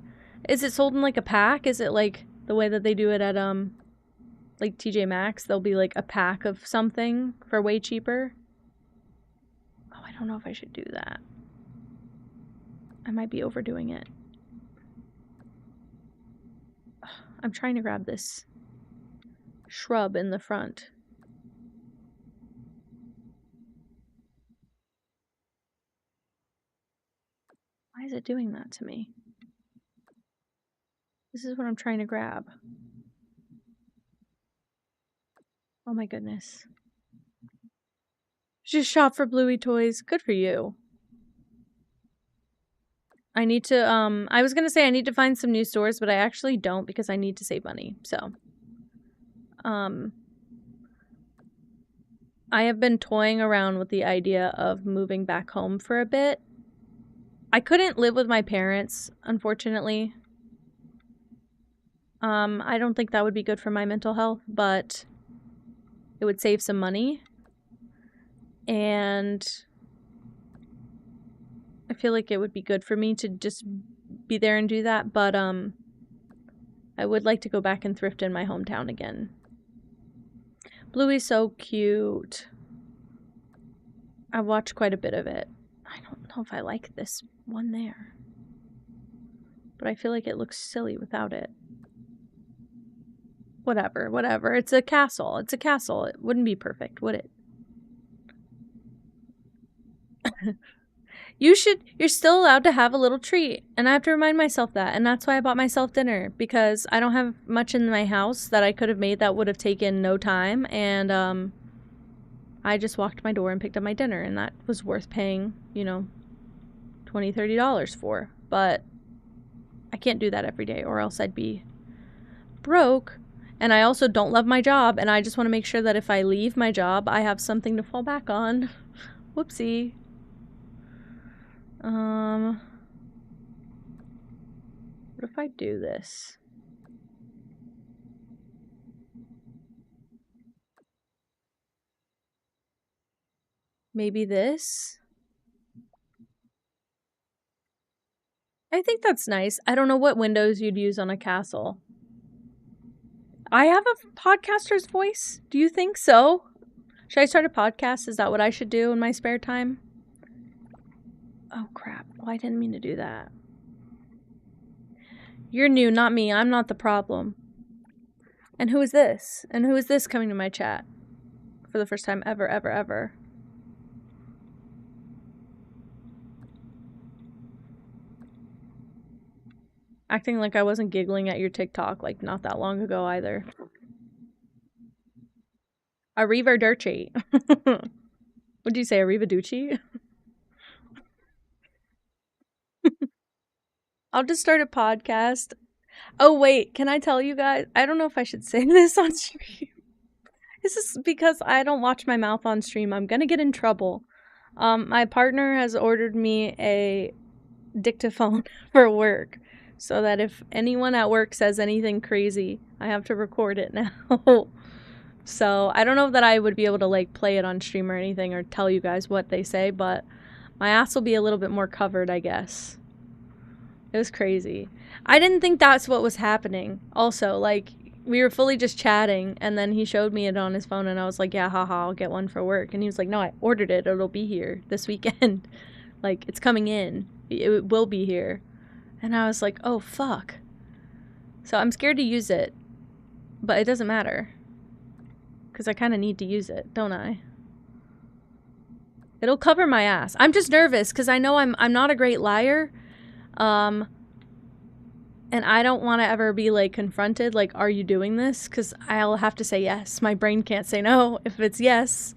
Is it sold in like a pack? Is it like the way that they do it at like TJ Maxx? There'll be like a pack of something for way cheaper. Oh, I don't know if I should do that. I might be overdoing it. I'm trying to grab this shrub in the front. Why is it doing that to me? This is what I'm trying to grab. Oh my goodness. Just shop for Bluey toys. Good for you. I need to, I was gonna say I need to find some new stores, but I actually don't because I need to save money, so. I have been toying around with the idea of moving back home for a bit. I couldn't live with my parents, unfortunately. I don't think that would be good for my mental health, but it would save some money. And I feel like it would be good for me to just be there and do that, but I would like to go back and thrift in my hometown again. Bluey's so cute. I watched quite a bit of it. I don't know if I like this one there. But I feel like it looks silly without it. Whatever, whatever. It's a castle. It's a castle. It wouldn't be perfect, would it? You're still allowed to have a little treat. And I have to remind myself that. And that's why I bought myself dinner. Because I don't have much in my house that I could have made that would have taken no time. And, I just walked my door and picked up my dinner. And that was worth paying, you know, $20, $30 for. But I can't do that every day or else I'd be broke. And I also don't love my job. And I just want to make sure that if I leave my job, I have something to fall back on. Whoopsie. What if I do this? Maybe this? I think that's nice. I don't know what windows you'd use on a castle. I have a podcaster's voice. Do you think so? Should I start a podcast? Is that what I should do in my spare time? Oh, crap. Well, I didn't mean to do that. You're new, not me. I'm not the problem. And who is this? And who is this coming to my chat? For the first time ever, ever, ever. Acting like I wasn't giggling at your TikTok, like, not that long ago either. Arrivederci. What'd you say, Arrivederci? I'll just start a podcast. Oh, wait, can I tell you guys? I don't know if I should say this on stream. This is because I don't watch my mouth on stream. I'm gonna get in trouble. My partner has ordered me a dictaphone for work so that if anyone at work says anything crazy, I have to record it now. So I don't know that I would be able to like play it on stream or anything or tell you guys what they say, but my ass will be a little bit more covered, I guess. It was crazy. I didn't think that's what was happening. Also, like, we were fully just chatting, and then he showed me it on his phone, and I was like, yeah, haha, I'll get one for work. And he was like, no, I ordered it. It'll be here this weekend. Like, it's coming in. It will be here. And I was like, oh, fuck. So I'm scared to use it, but it doesn't matter. Because I kind of need to use it, don't I? It'll cover my ass. I'm just nervous, because I know I'm not a great liar. And I don't want to ever be, like, confronted, like, are you doing this? Because I'll have to say yes. My brain can't say no if it's yes.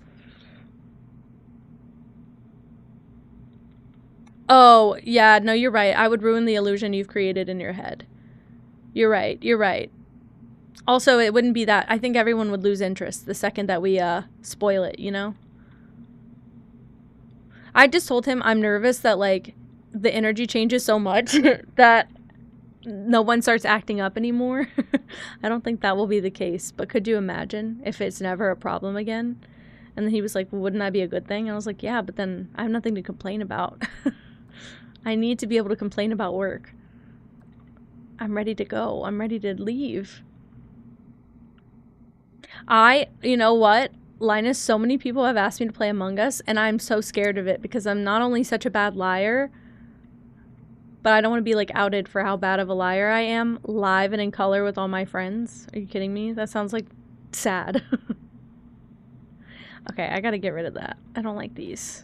Oh, yeah, no, you're right. I would ruin the illusion you've created in your head. You're right, you're right. Also, it wouldn't be that. I think everyone would lose interest the second that we, spoil it, you know? I just told him I'm nervous that, like, the energy changes so much that no one starts acting up anymore. I don't think that will be the case, but could you imagine if it's never a problem again? And then he was like, well, wouldn't that be a good thing? And I was like, yeah, but then I have nothing to complain about. I need to be able to complain about work. I'm ready to go. I'm ready to leave. You know what? Linus, so many people have asked me to play Among Us, and I'm so scared of it because I'm not only such a bad liar, but I don't want to be, like, outed for how bad of a liar I am, live and in color with all my friends. Are you kidding me? That sounds, like, sad. Okay, I gotta get rid of that. I don't like these.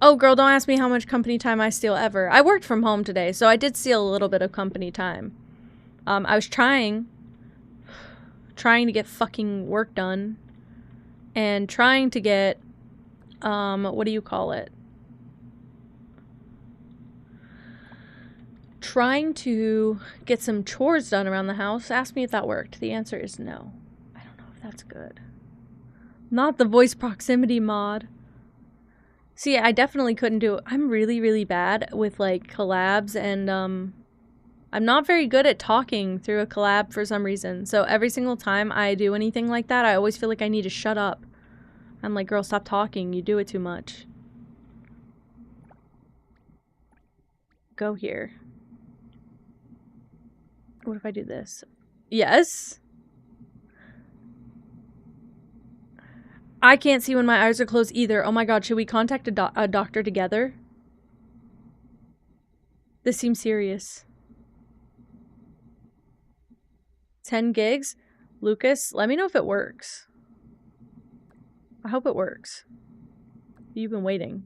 Oh, girl, don't ask me how much company time I steal ever. I worked from home today, so I did steal a little bit of company time. I was trying to get fucking work done. And trying to get, what do you call it? Trying to get some chores done around the house. Ask me if that worked. The answer is no. I don't know if that's good. Not the voice proximity mod. See, I definitely couldn't do it. I'm really, really bad with, like, collabs, and I'm not very good at talking through a collab for some reason. So every single time I do anything like that, I always feel like I need to shut up. I'm like, girl, stop talking. You do it too much. Go here. What if I do this? Yes? I can't see when my eyes are closed either. Oh my god, should we contact a doctor together? This seems serious. 10 gigs? Lucas, let me know if it works. I hope it works. You've been waiting.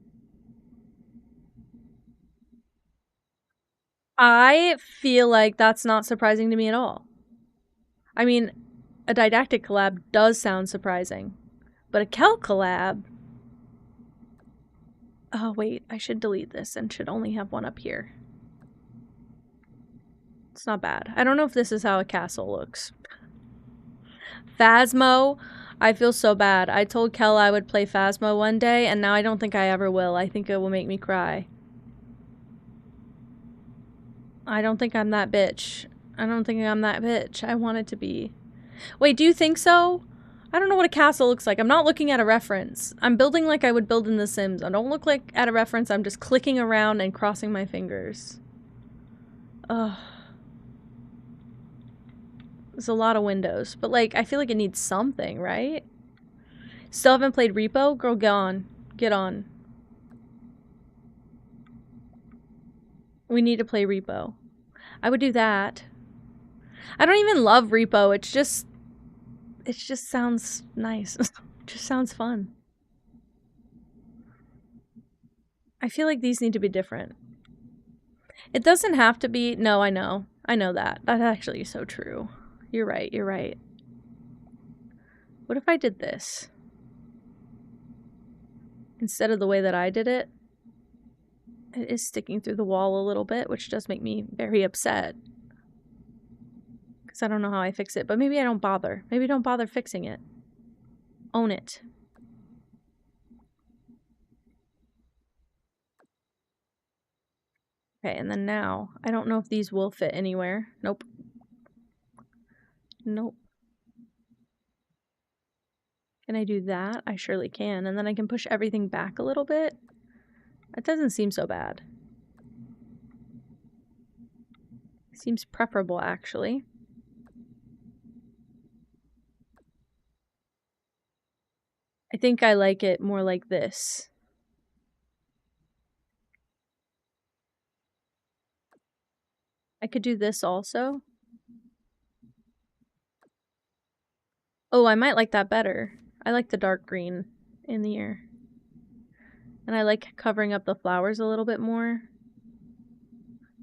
I feel like that's not surprising to me at all. I mean, a didactic collab does sound surprising. But a Kel collab... Oh, wait. I should delete this and should only have one up here. It's not bad. I don't know if this is how a castle looks. Phasmo? I feel so bad. I told Kel I would play Phasmo one day, and now I don't think I ever will. I think it will make me cry. I don't think I'm that bitch. I don't think I'm that bitch. I want it to be. Wait, do you think so? I don't know what a castle looks like. I'm not looking at a reference. I'm building like I would build in The Sims. I don't look like at a reference. I'm just clicking around and crossing my fingers. Ugh. There's a lot of windows. But, like, I feel like it needs something, right? Still haven't played Repo? Girl, get on. Get on. We need to play Repo. I would do that. I don't even love Repo. It just sounds nice. It just sounds fun. I feel like these need to be different. It doesn't have to be. No, I know. I know that. That's actually so true. You're right. You're right. What if I did this? Instead of the way that I did it? It is sticking through the wall a little bit, which does make me very upset. Because I don't know how I fix it. But maybe I don't bother. Maybe don't bother fixing it. Own it. Okay, and then now, I don't know if these will fit anywhere. Nope. Nope. Can I do that? I surely can. And then I can push everything back a little bit. That doesn't seem so bad. Seems preferable, actually. I think I like it more like this. I could do this also. Oh, I might like that better. I like the dark green in the ear. And I like covering up the flowers a little bit more.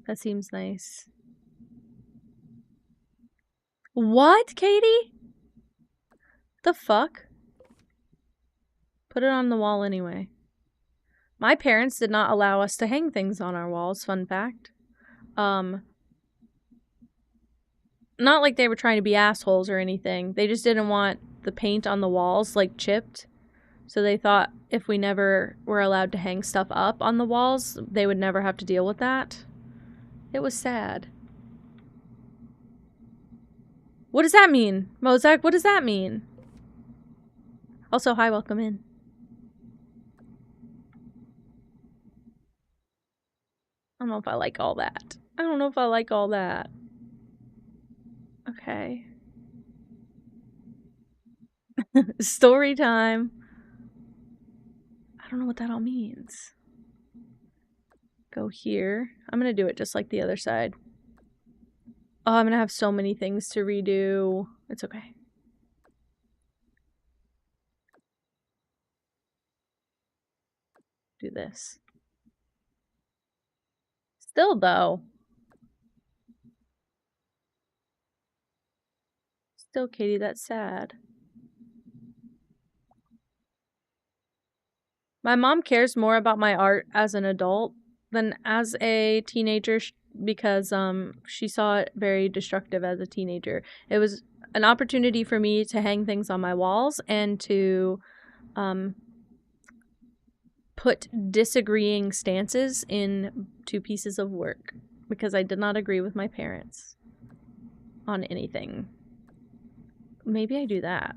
That seems nice. What, Katie? The fuck? Put it on the wall anyway. My parents did not allow us to hang things on our walls, fun fact. Not like they were trying to be assholes or anything. They just didn't want the paint on the walls, like, chipped. So they thought if we never were allowed to hang stuff up on the walls, they would never have to deal with that. It was sad. What does that mean? Mozak, what does that mean? Also, hi, welcome in. I don't know if I like all that. I don't know if I like all that. Okay. Story time. I don't know what that all means. Go here. I'm gonna do it just like the other side. Oh, I'm gonna have so many things to redo. It's okay. Do this. Still, though. Still, Katie, that's sad. My mom cares more about my art as an adult than as a teenager because she saw it very destructive as a teenager. It was an opportunity for me to hang things on my walls and to put disagreeing stances in 2 pieces of work because I did not agree with my parents on anything. Maybe I do that.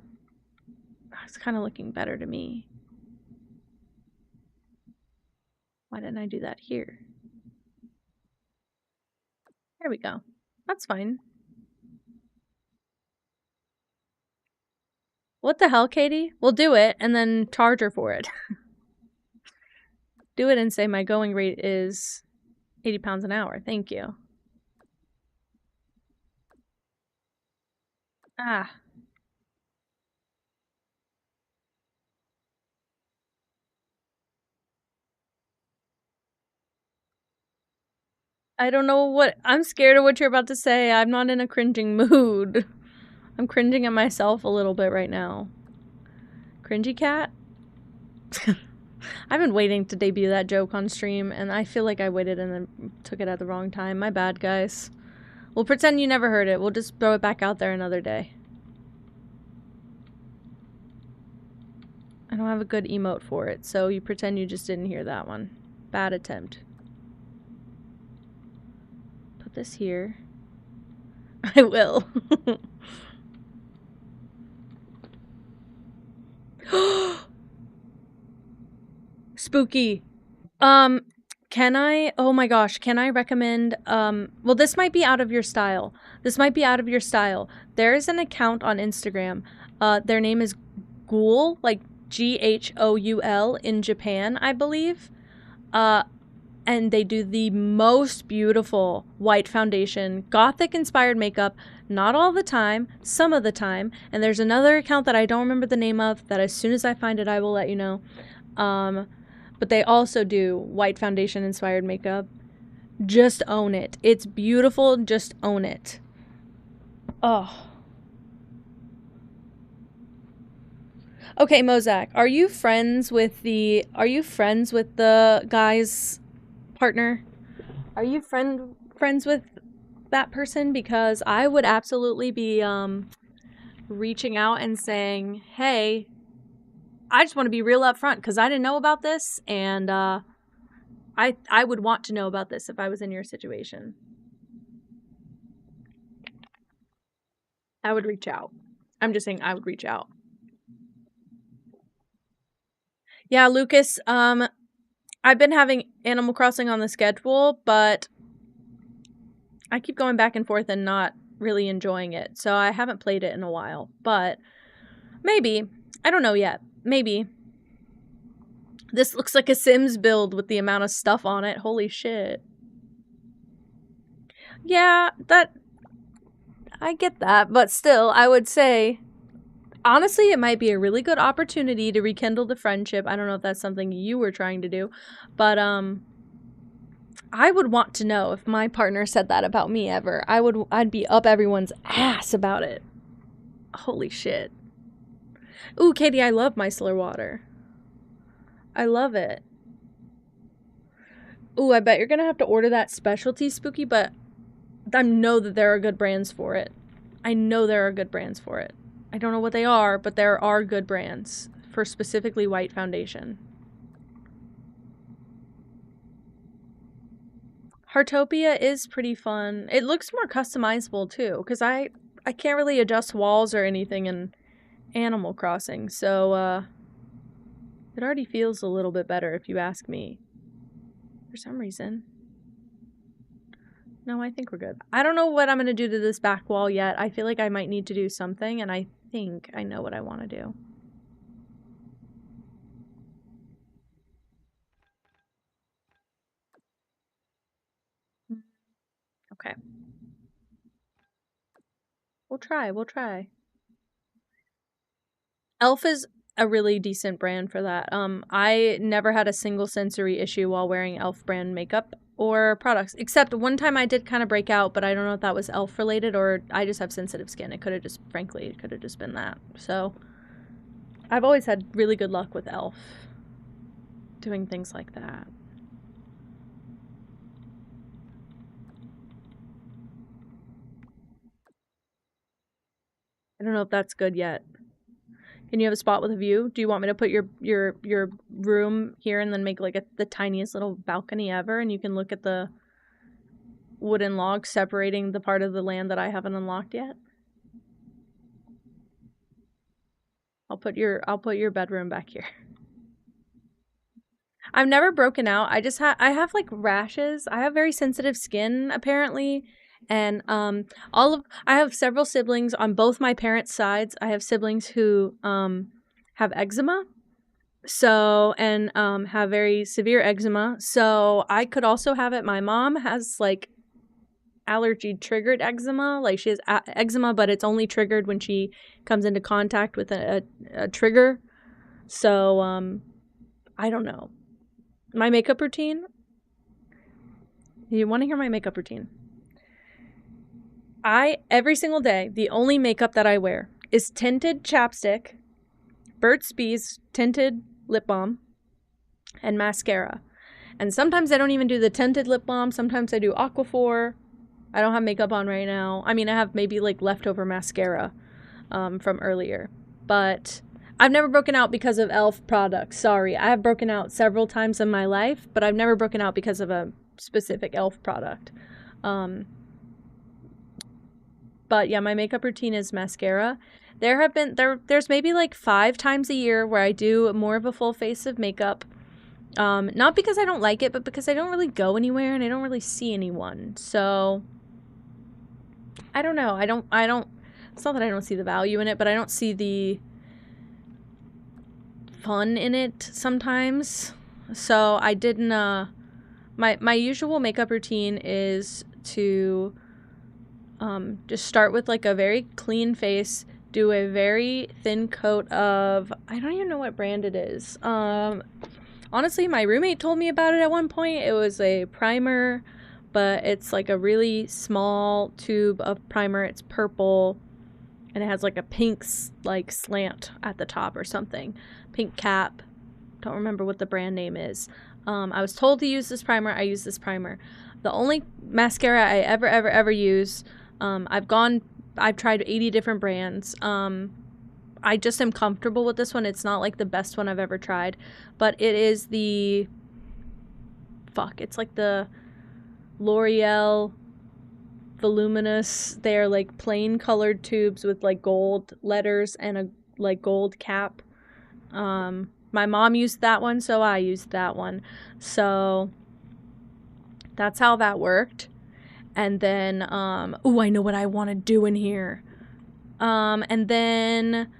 It's kind of looking better to me. Why didn't I do that here? There we go. That's fine. What the hell, Katie? We'll do it and then charge her for it. Do it and say my going rate is 80 pounds an hour. Thank you. Ah. I don't know what... I'm scared of what you're about to say. I'm not in a cringing mood. I'm cringing at myself a little bit right now. Cringy cat? I've been waiting to debut that joke on stream, and I feel like I waited and then took it at the wrong time. My bad, guys. We'll pretend you never heard it. We'll just throw it back out there another day. I don't have a good emote for it, so you pretend you just didn't hear that one. Bad attempt. Put this here. I will. Spooky. Can I, oh my gosh, can I recommend, well, this might be out of your style. This might be out of your style. There is an account on Instagram. Their name is Ghoul, like Ghoul in Japan, I believe. And they do the most beautiful white foundation, gothic inspired makeup, not all the time, some of the time. And there's another account that I don't remember the name of that as soon as I find it, I will let you know. But they also do white foundation inspired makeup. Just own it. It's beautiful. Just own it. Oh. Okay, Mozak, are you friends with the guy's partner? Are you friends with that person? Because I would absolutely be reaching out and saying, "Hey, I just want to be real upfront because I didn't know about this, and I would want to know about this if I was in your situation." I would reach out. I'm just saying I would reach out. Yeah, Lucas, I've been having Animal Crossing on the schedule, but I keep going back and forth and not really enjoying it. So I haven't played it in a while, but maybe. I don't know yet. Maybe. This looks like a Sims build with the amount of stuff on it. Holy shit. Yeah, I get that, but still, I would say, honestly, it might be a really good opportunity to rekindle the friendship. I don't know if that's something you were trying to do, but I would want to know if my partner said that about me ever. I'd be up everyone's ass about it. Holy shit. Ooh, Katie, I love micellar water. I love it. Ooh, I bet you're gonna have to order that specialty Spooky, but I know that there are good brands for it. I know there are good brands for it. I don't know what they are, but there are good brands for specifically white foundation. Heartopia is pretty fun. It looks more customizable too, because I can't really adjust walls or anything in Animal Crossing, so it already feels a little bit better if you ask me. For some reason. No, I think we're good. I don't know what I'm going to do to this back wall yet. I feel like I might need to do something, and I think I know what I want to do. Okay. We'll try. Elf is a really decent brand for that. I never had a single sensory issue while wearing Elf brand makeup or products, except one time I did kind of break out, but I don't know if that was Elf related or I just have sensitive skin. It could have just been that. So I've always had really good luck with Elf doing things like that. I don't know if that's good yet. Can you have a spot with a view? Do you want me to put your room here and then make like the tiniest little balcony ever, and you can look at the wooden log separating the part of the land that I haven't unlocked yet? I'll put your bedroom back here. I've never broken out. I have like rashes. I have very sensitive skin apparently, And I have several siblings on both my parents' sides. I have siblings who have eczema. So, and have very severe eczema. So I could also have it. My mom has like allergy triggered eczema. Like she has eczema, but it's only triggered when she comes into contact with a trigger. So I don't know. My makeup routine. You want to hear my makeup routine? Every single day, the only makeup that I wear is tinted chapstick, Burt's Bees tinted lip balm, and mascara. And sometimes I don't even do the tinted lip balm. Sometimes I do Aquaphor. I don't have makeup on right now. I mean, I have maybe like leftover mascara from earlier. But I've never broken out because of e.l.f. products. Sorry. I have broken out several times in my life, but I've never broken out because of a specific e.l.f. product. But yeah, my makeup routine is mascara. There's maybe like 5 times a year where I do more of a full face of makeup. Not because I don't like it, but because I don't really go anywhere and I don't really see anyone. So I don't know. It's not that I don't see the value in it, but I don't see the fun in it sometimes. So I didn't, my usual makeup routine is to just start with like a very clean face, do a very thin coat of, I don't even know what brand it is. Honestly, my roommate told me about it at one point. It was a primer, but it's like a really small tube of primer. It's purple and it has like a pink like slant at the top or something. Pink cap. Don't remember what the brand name is. I was told to use this primer. I use this primer. The only mascara I ever use, I've tried 80 different brands. I just am comfortable with this one. It's not like the best one I've ever tried, but it is it's like the L'Oreal Voluminous. They're like plain colored tubes with like gold letters and a like gold cap. My mom used that one, so I used that one. So that's how that worked. And then, I know what I want to do in here. And then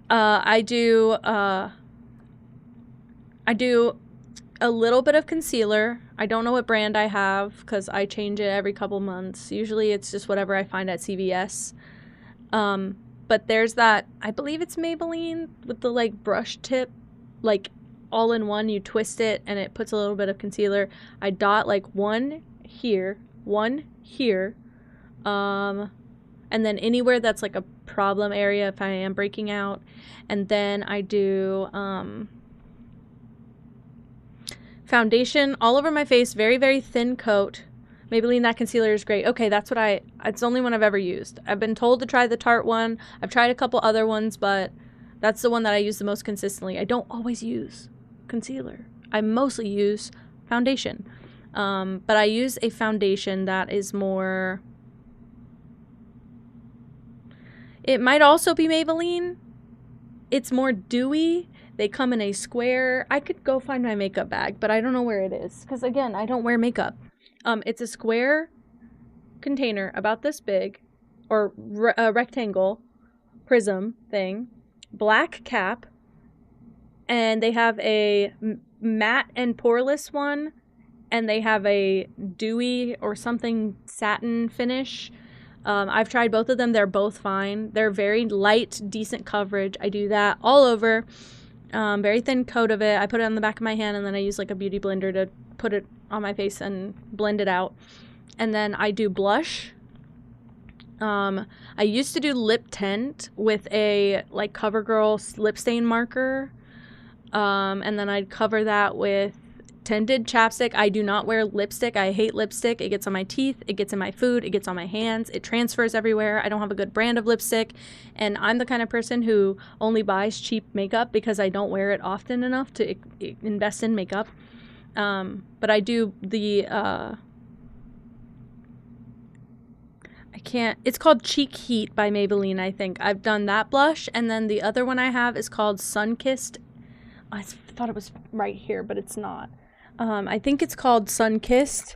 I do a little bit of concealer. I don't know what brand I have because I change it every couple months. Usually it's just whatever I find at CVS. But there's that, I believe it's Maybelline with the like brush tip, like all in one. You twist it and it puts a little bit of concealer. I dot like one here, and then anywhere that's like a problem area if I am breaking out. And then I do foundation all over my face, very, very thin coat. Maybelline, that concealer is great. Okay, it's the only one I've ever used. I've been told to try the Tarte one. I've tried a couple other ones, but that's the one that I use the most consistently. I don't always use concealer. I mostly use foundation. But I use a foundation that is more... It might also be Maybelline. It's more dewy. They come in a square. I could go find my makeup bag, but I don't know where it is. Because, again, I don't wear makeup. It's a square container about this big. Or a rectangle prism thing. Black cap. And they have a matte and poreless one. And they have a dewy or something satin finish. I've tried both of them. They're both fine. They're very light, decent coverage. I do that all over. Very thin coat of it. I put it on the back of my hand and then I use like a beauty blender to put it on my face and blend it out. And then I do blush. I used to do lip tint with a like CoverGirl lip stain marker. And then I'd cover that with tinted chapstick. I do not wear lipstick. I hate lipstick. It gets on my teeth. It gets in my food. It gets on my hands. It transfers everywhere. I don't have a good brand of lipstick. And I'm the kind of person who only buys cheap makeup because I don't wear it often enough to invest in makeup. But I do the, it's called Cheek Heat by Maybelline, I think. I've done that blush. And then the other one I have is called Sunkissed. I thought it was right here, but it's not. I think it's called Sunkissed,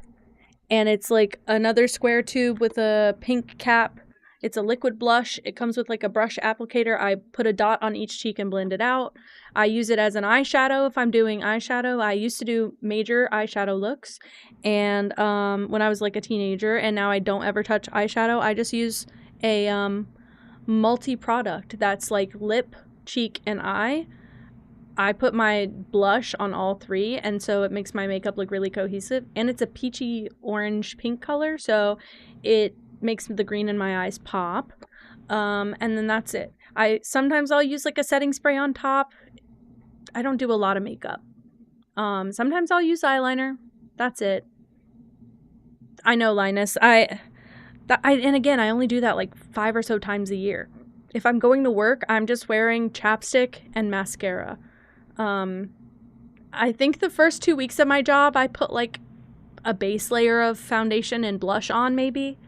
And it's like another square tube with a pink cap. It's a liquid blush. It comes with like a brush applicator. I put a dot on each cheek and blend it out. I use it as an eyeshadow if I'm doing eyeshadow. I used to do major eyeshadow looks, and when I was like a teenager, and now I don't ever touch eyeshadow. I just use a multi-product that's like lip, cheek, and eye. I put my blush on all three, and so it makes my makeup look really cohesive. And it's a peachy orange pink color, so it makes the green in my eyes pop. And then that's it. Sometimes I'll use like a setting spray on top. I don't do a lot of makeup. Sometimes I'll use eyeliner. That's it. I know, Linus. And again, I only do that like 5 or so times a year. If I'm going to work, I'm just wearing chapstick and mascara. I think the first 2 weeks of my job, I put like a base layer of foundation and blush on maybe,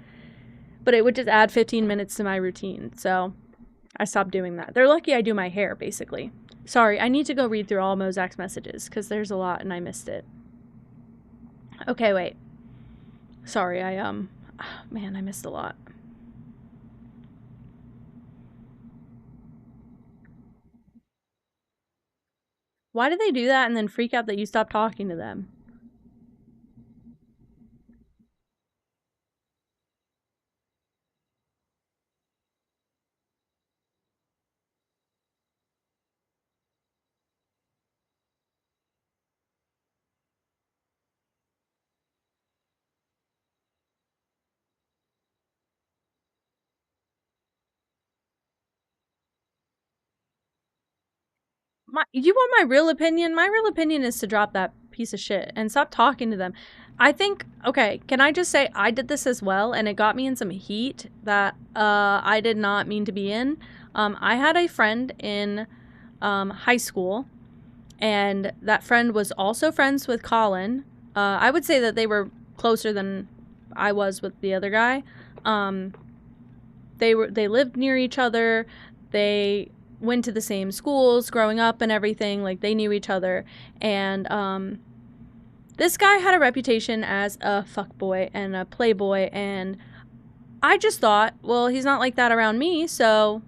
but it would just add 15 minutes to my routine. So I stopped doing that. They're lucky I do my hair basically. Sorry, I need to go read through all Mozak's messages because there's a lot and I missed it. Okay, wait. Sorry, man, I missed a lot. Why do they do that and then freak out that you stop talking to them? You want my real opinion? My real opinion is to drop that piece of shit and stop talking to them. I think, okay, can I just say I did this as well, and it got me in some heat that I did not mean to be in. I had a friend in high school, and that friend was also friends with Colin. I would say that they were closer than I was with the other guy. They lived near each other. They went to the same schools growing up and everything. Like, they knew each other. And this guy had a reputation as a fuckboy and a playboy, and I just thought, well, he's not like that around me, so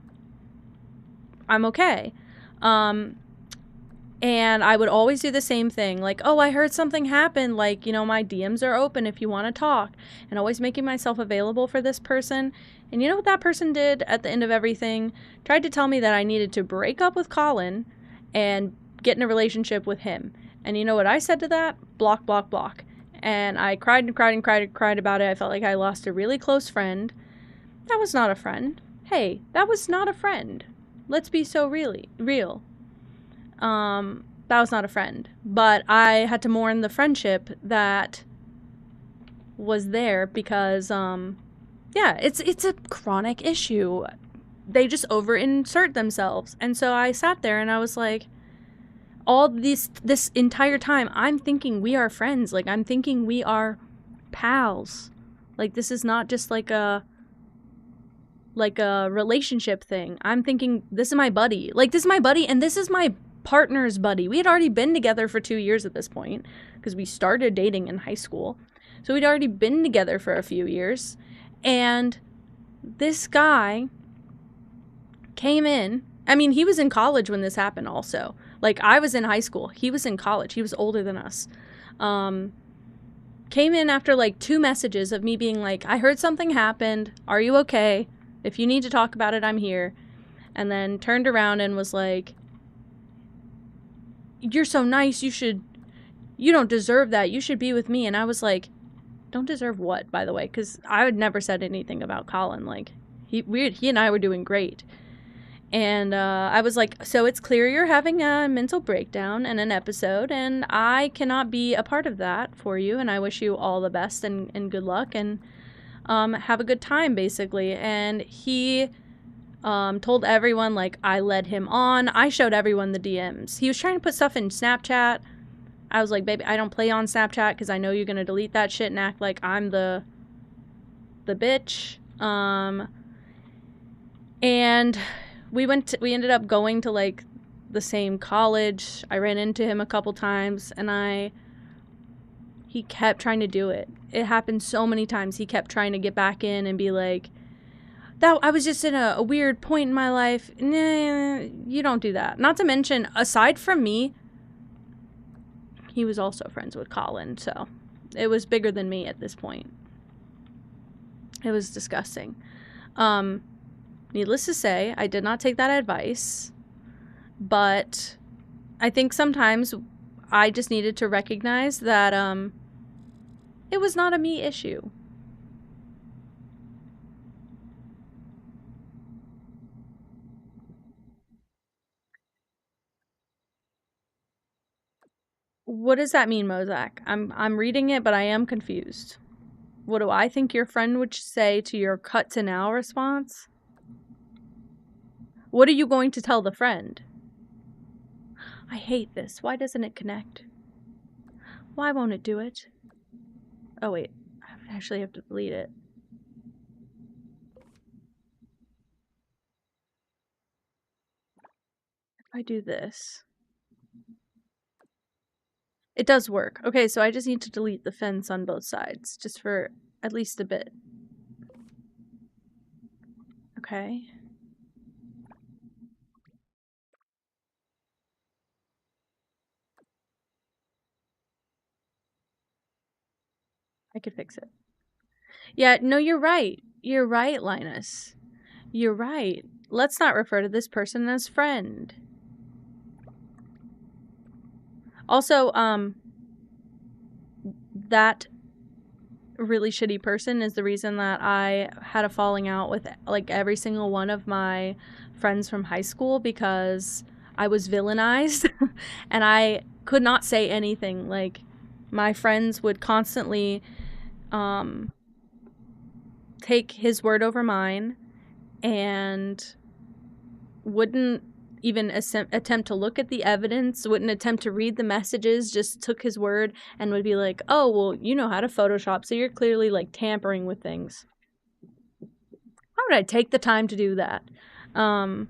I'm okay. And I would always do the same thing. Like, oh, I heard something happen. Like, you know, my DMs are open if you want to talk. And always making myself available for this person. And you know what that person did at the end of everything? Tried to tell me that I needed to break up with Colin and get in a relationship with him. And you know what I said to that? Block, block, block. And I cried and cried and cried and cried about it. I felt like I lost a really close friend. That was not a friend. Hey, that was not a friend. Let's be so real. That was not a friend. But I had to mourn the friendship that was there because, yeah, it's a chronic issue. They just over-insert themselves. And so I sat there and I was like, this entire time, I'm thinking we are friends. Like, I'm thinking we are pals. Like, this is not just like a relationship thing. I'm thinking, this is my buddy. Like, this is my buddy, and this is my partner's buddy. We had already been together for 2 years at this point, because we started dating in high school. So we'd already been together for a few years. And this guy came in. I mean, he was in college when this happened also. Like, I was in high school. He was in college. He was older than us. Came in after, like, 2 messages of me being like, I heard something happened. Are you okay? If you need to talk about it, I'm here. And then turned around and was like, you're so nice. You don't deserve that. You should be with me. And I was like, don't deserve what, by the way? Because I had never said anything about Colin. Like, he and I were doing great. And I was like, so it's clear you're having a mental breakdown and an episode, and I cannot be a part of that for you, and I wish you all the best and good luck, and have a good time, basically. And he told everyone, like, I led him on. I showed everyone the DMs. He was trying to put stuff in Snapchat. I was like, baby, I don't play on Snapchat because I know you're going to delete that shit and act like I'm the bitch. And we ended up going to, like, the same college. I ran into him a couple times, and He kept trying to do it. It happened so many times. He kept trying to get back in and be like, that I was just in a weird point in my life. Nah, you don't do that. Not to mention, aside from me, he was also friends with Colin, so it was bigger than me at this point. It was disgusting. Needless to say, I did not take that advice, but I think sometimes I just needed to recognize that it was not a me issue. What does that mean, Mozak? I'm reading it, but I am confused. What do I think your friend would say to your cut to now response? What are you going to tell the friend? I hate this. Why doesn't it connect? Why won't it do it? Oh wait, I actually have to delete it. If I do this, it does work. Okay, so I just need to delete the fence on both sides, just for at least a bit. Okay. I could fix it. Yeah, no, you're right. You're right, Linus. You're right. Let's not refer to this person as friend. Also, that really shitty person is the reason that I had a falling out with like every single one of my friends from high school, because I was villainized and I could not say anything. Like, my friends would constantly take his word over mine and wouldn't even attempt to look at the evidence, wouldn't attempt to read the messages, just took his word and would be like, oh, well, you know how to Photoshop, so you're clearly like tampering with things. Why would I take the time to do that? And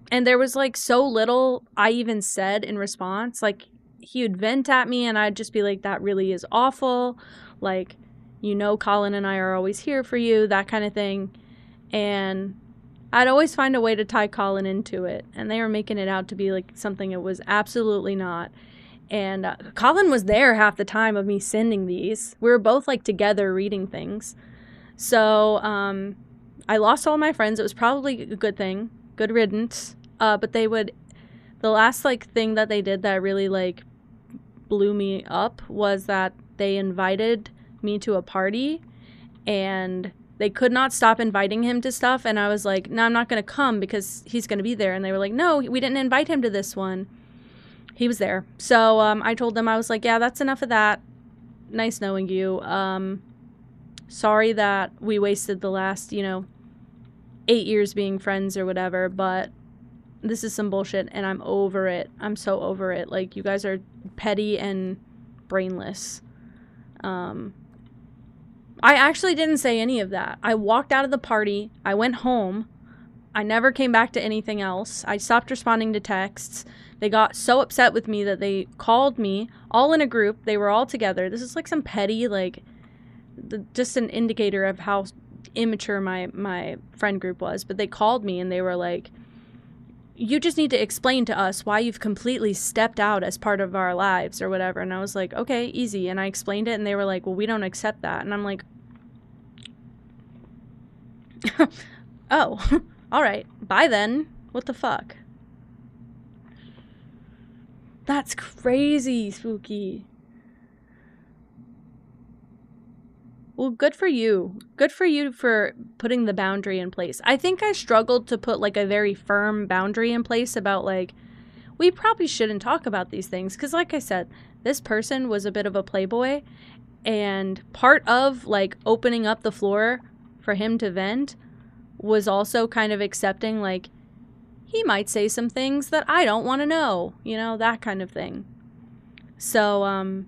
there was like so little I even said in response. Like, he would vent at me and I'd just be like, that really is awful. Like, you know, Colin and I are always here for you, that kind of thing. And I'd always find a way to tie Colin into it, and they were making it out to be like something it was absolutely not. And Colin was there half the time of me sending these. We were both like together reading things. So I lost all my friends. It was probably a good thing, good riddance. But they would, the last like thing that they did that really like blew me up was that they invited me to a party, and they could not stop inviting him to stuff. And I was like, no, I'm not going to come because he's going to be there. And they were like, no, we didn't invite him to this one. He was there. So I told them, I was like, yeah, that's enough of that. Nice knowing you. Sorry that we wasted the last, 8 years being friends or whatever. But this is some bullshit and I'm over it. I'm so over it. Like, you guys are petty and brainless. I actually didn't say any of that. I walked out of the party. I went home. I never came back to anything else. I stopped responding to texts. They got so upset with me that they called me all in a group. They were all together. This is like some petty, like, just an indicator of how immature my friend group was. But they called me and they were like, you just need to explain to us why you've completely stepped out as part of our lives or whatever. And I was like, okay, easy. And I explained it and they were like, well, we don't accept that. And I'm like, oh, all right, bye then. What the fuck? That's crazy, Spooky. Well, good for you. Good for you for putting the boundary in place. I think I struggled to put like a very firm boundary in place about like, we probably shouldn't talk about these things. Because like I said, this person was a bit of a playboy. And part of like opening up the floor for him to vent was also kind of accepting like, he might say some things that I don't want to know. That kind of thing. So,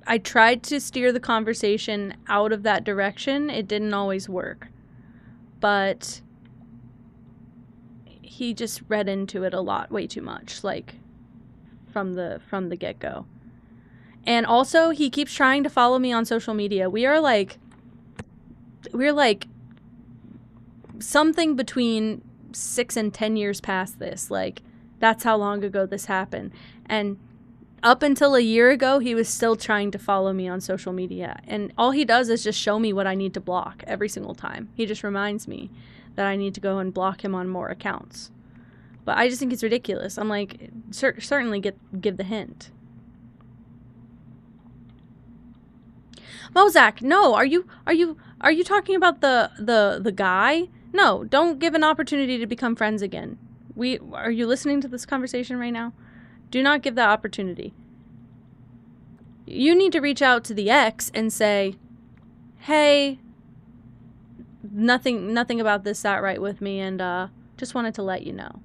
I tried to steer the conversation out of that direction. It didn't always work. But he just read into it a lot, way too much. Like, from the get-go. And also, he keeps trying to follow me on social media. We're like something between 6 and 10 years past this. Like, that's how long ago this happened. And up until a year ago, he was still trying to follow me on social media. And all he does is just show me what I need to block every single time. He just reminds me that I need to go and block him on more accounts. But I just think it's ridiculous. I'm like, certainly give the hint. Mozak, no, are you talking about the guy? No, don't give an opportunity to become friends again. Are you listening to this conversation right now? Do not give that opportunity. You need to reach out to the ex and say, hey, nothing about this sat right with me, and just wanted to let you know.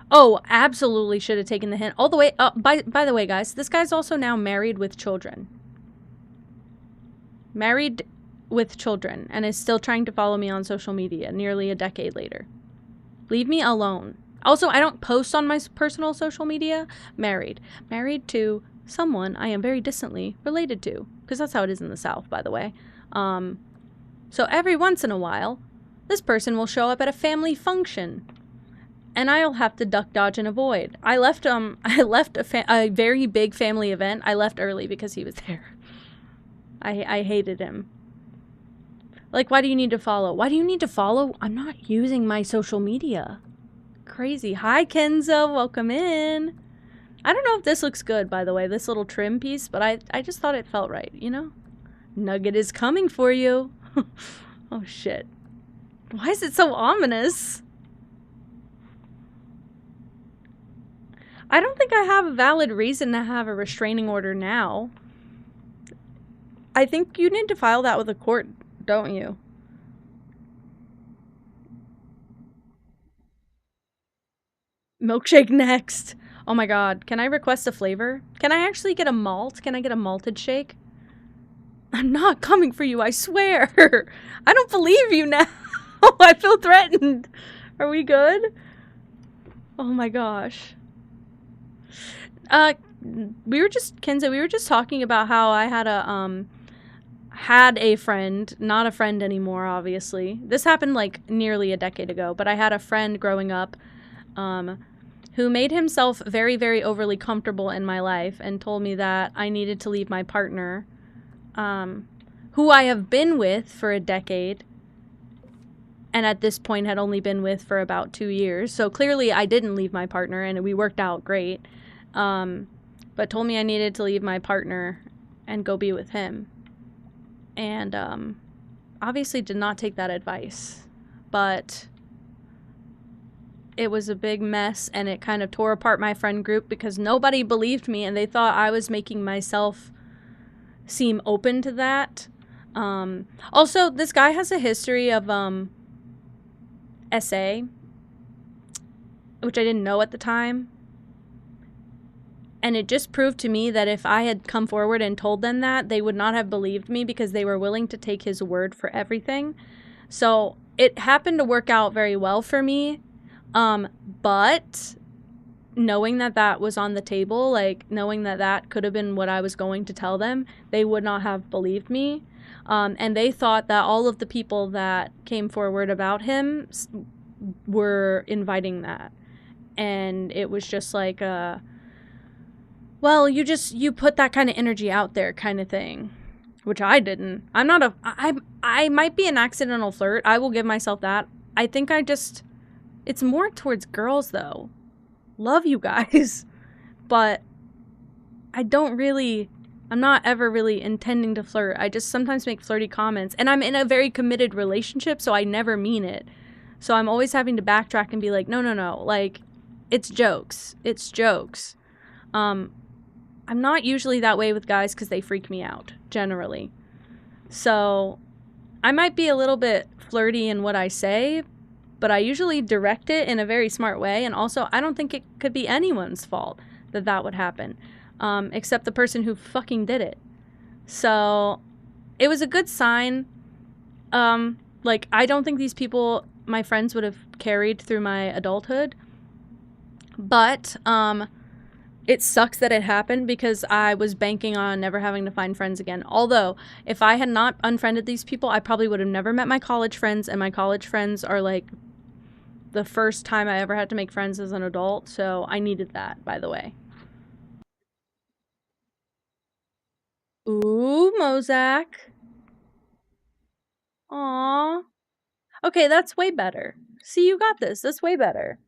Oh, absolutely should have taken the hint all the way up. By the way, guys, this guy's also now married with children. Married with children, and is still trying to follow me on social media nearly a decade later. Leave me alone. Also, I don't post on my personal social media. Married to someone I am very distantly related to, because that's how it is in the South, by the way. So every once in a while, this person will show up at a family function, and I'll have to duck, dodge, and avoid. I left a very big family event. I left early because he was there. I hated him. Like, why do you need to follow? Why do you need to follow? I'm not using my social media. Crazy. Hi, Kenzo. Welcome in. I don't know if this looks good, by the way, this little trim piece, but I just thought it felt right, you know? Nugget is coming for you. Oh, shit. Why is it so ominous? I don't think I have a valid reason to have a restraining order now. I think you need to file that with a court, don't you? Milkshake next. Oh my god. Can I request a flavor? Can I actually get a malt? Can I get a malted shake? I'm not coming for you, I swear. I don't believe you now. I feel threatened. Are we good? Oh my gosh. Kenzo, we were just talking about how I had a friend, not a friend anymore, obviously. This happened like nearly a decade ago, but I had a friend growing up who made himself very, very overly comfortable in my life and told me that I needed to leave my partner, who I have been with for a decade, and at this point had only been with for about 2 years. So clearly I didn't leave my partner, and we worked out great, but told me I needed to leave my partner and go be with him. And obviously did not take that advice, but it was a big mess, and it kind of tore apart my friend group because nobody believed me, and they thought I was making myself seem open to that. Also, this guy has a history of SA, which I didn't know at the time. And it just proved to me that if I had come forward and told them that, they would not have believed me because they were willing to take his word for everything. So it happened to work out very well for me. But knowing that that was on the table, like knowing that that could have been what I was going to tell them, they would not have believed me. And they thought that all of the people that came forward about him were inviting that. And it was just like well, you put that kind of energy out there kind of thing, which I didn't. I might be an accidental flirt. I will give myself that. I think it's more towards girls though. Love you guys, but I'm not ever really intending to flirt. I just sometimes make flirty comments, and I'm in a very committed relationship, so I never mean it. So I'm always having to backtrack and be like, no, like, it's jokes. It's jokes. I'm not usually that way with guys because they freak me out, generally. So I might be a little bit flirty in what I say, but I usually direct it in a very smart way. And also, I don't think it could be anyone's fault that would happen, except the person who fucking did it. So it was a good sign. Like, I don't think these people, my friends, would have carried through my adulthood. But, it sucks that it happened because I was banking on never having to find friends again. Although, if I had not unfriended these people, I probably would have never met my college friends, and my college friends are like the first time I ever had to make friends as an adult, so I needed that, by the way. Ooh, Mozak. Aw. Okay, that's way better. See, you got this. That's way better.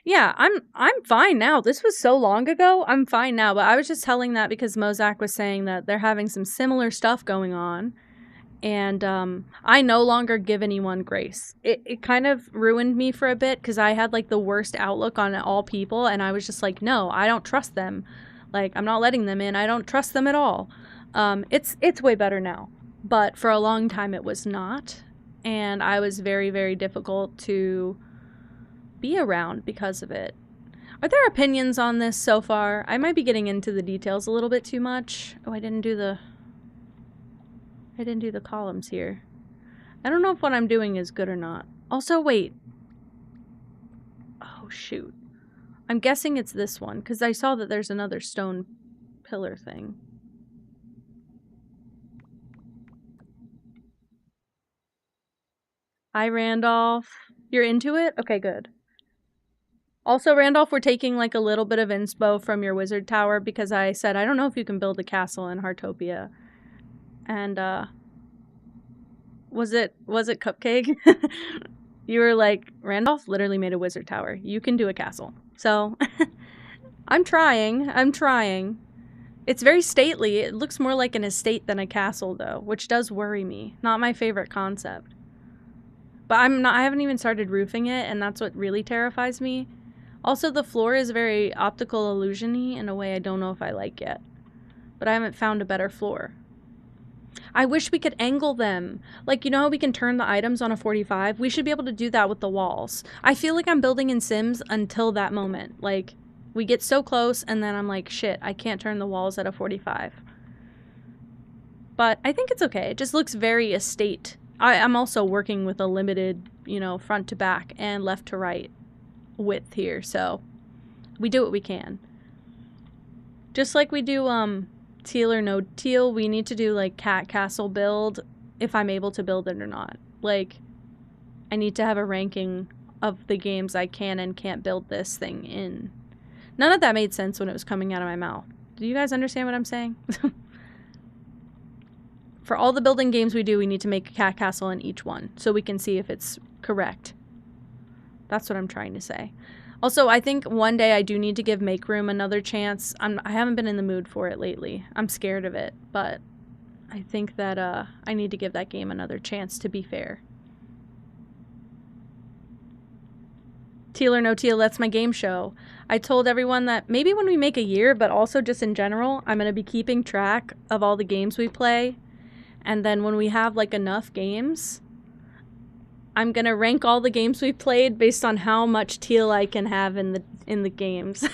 Yeah, I'm fine now. This was so long ago. I'm fine now, but I was just telling that because Mozak was saying that they're having some similar stuff going on. And I no longer give anyone grace. It kind of ruined me for a bit because I had like the worst outlook on all people, and I was just like, no, I don't trust them. Like, I'm not letting them in. I don't trust them at all. It's way better now, but for a long time it was not, and I was very, very difficult to be around because of it. Are there opinions on this so far? I might be getting into the details a little bit too much. Oh, I didn't do the columns here. I don't know if what I'm doing is good or not. Also, wait. Oh, shoot. I'm guessing it's this one, because I saw that there's another stone pillar thing. Hi, Randolph. You're into it? Okay, good. Also, Randolph, we're taking like a little bit of inspo from your wizard tower because I said, I don't know if you can build a castle in Heartopia. And, was it Cupcake? You were like, Randolph literally made a wizard tower. You can do a castle. So, I'm trying. It's very stately. It looks more like an estate than a castle, though, which does worry me. Not my favorite concept. But I haven't even started roofing it, and that's what really terrifies me. Also, the floor is very optical illusion-y in a way I don't know if I like yet. But I haven't found a better floor. I wish we could angle them. Like, you know how we can turn the items on a 45? We should be able to do that with the walls. I feel like I'm building in Sims until that moment. Like, we get so close, and then I'm like, shit, I can't turn the walls at a 45. But I think it's okay. It just looks very estate. I'm also working with a limited, you know, front to back and left to right width here, so we do what we can. Just like we do teal or no teal, we need to do like cat castle build if I'm able to build it or not. Like, I need to have a ranking of the games I can and can't build this thing in. None of that made sense when it was coming out of my mouth. Do you guys understand what I'm saying? For all the building games we do, we need to make a cat castle in each one so we can see if it's correct. That's what I'm trying to say. Also, I think one day I do need to give Make Room another chance. I haven't been in the mood for it lately. I'm scared of it, but I think that I need to give that game another chance, to be fair. Teal or no teal, that's my game show. I told everyone that maybe when we make a year, but also just in general, I'm going to be keeping track of all the games we play. And then when we have like enough games, I'm going to rank all the games we've played based on how much teal I can have in the games.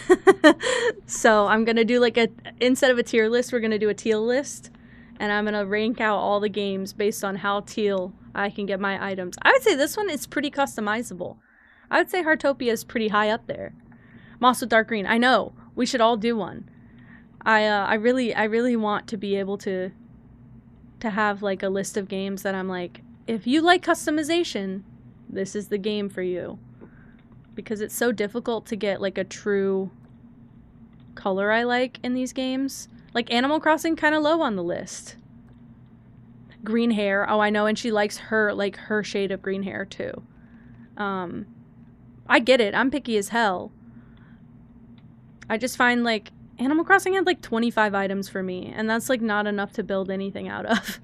So I'm going to do like instead of a tier list, we're going to do a teal list. And I'm going to rank out all the games based on how teal I can get my items. I would say this one is pretty customizable. I would say Heartopia is pretty high up there. Moss with dark green. I know. We should all do one. I really want to be able to have like a list of games that I'm like, if you like customization, this is the game for you. Because it's so difficult to get like a true color I like in these games. Like Animal Crossing, kind of low on the list. Green hair. Oh, I know, and she likes her shade of green hair too. I get it. I'm picky as hell. I just find like Animal Crossing had like 25 items for me, and that's like not enough to build anything out of.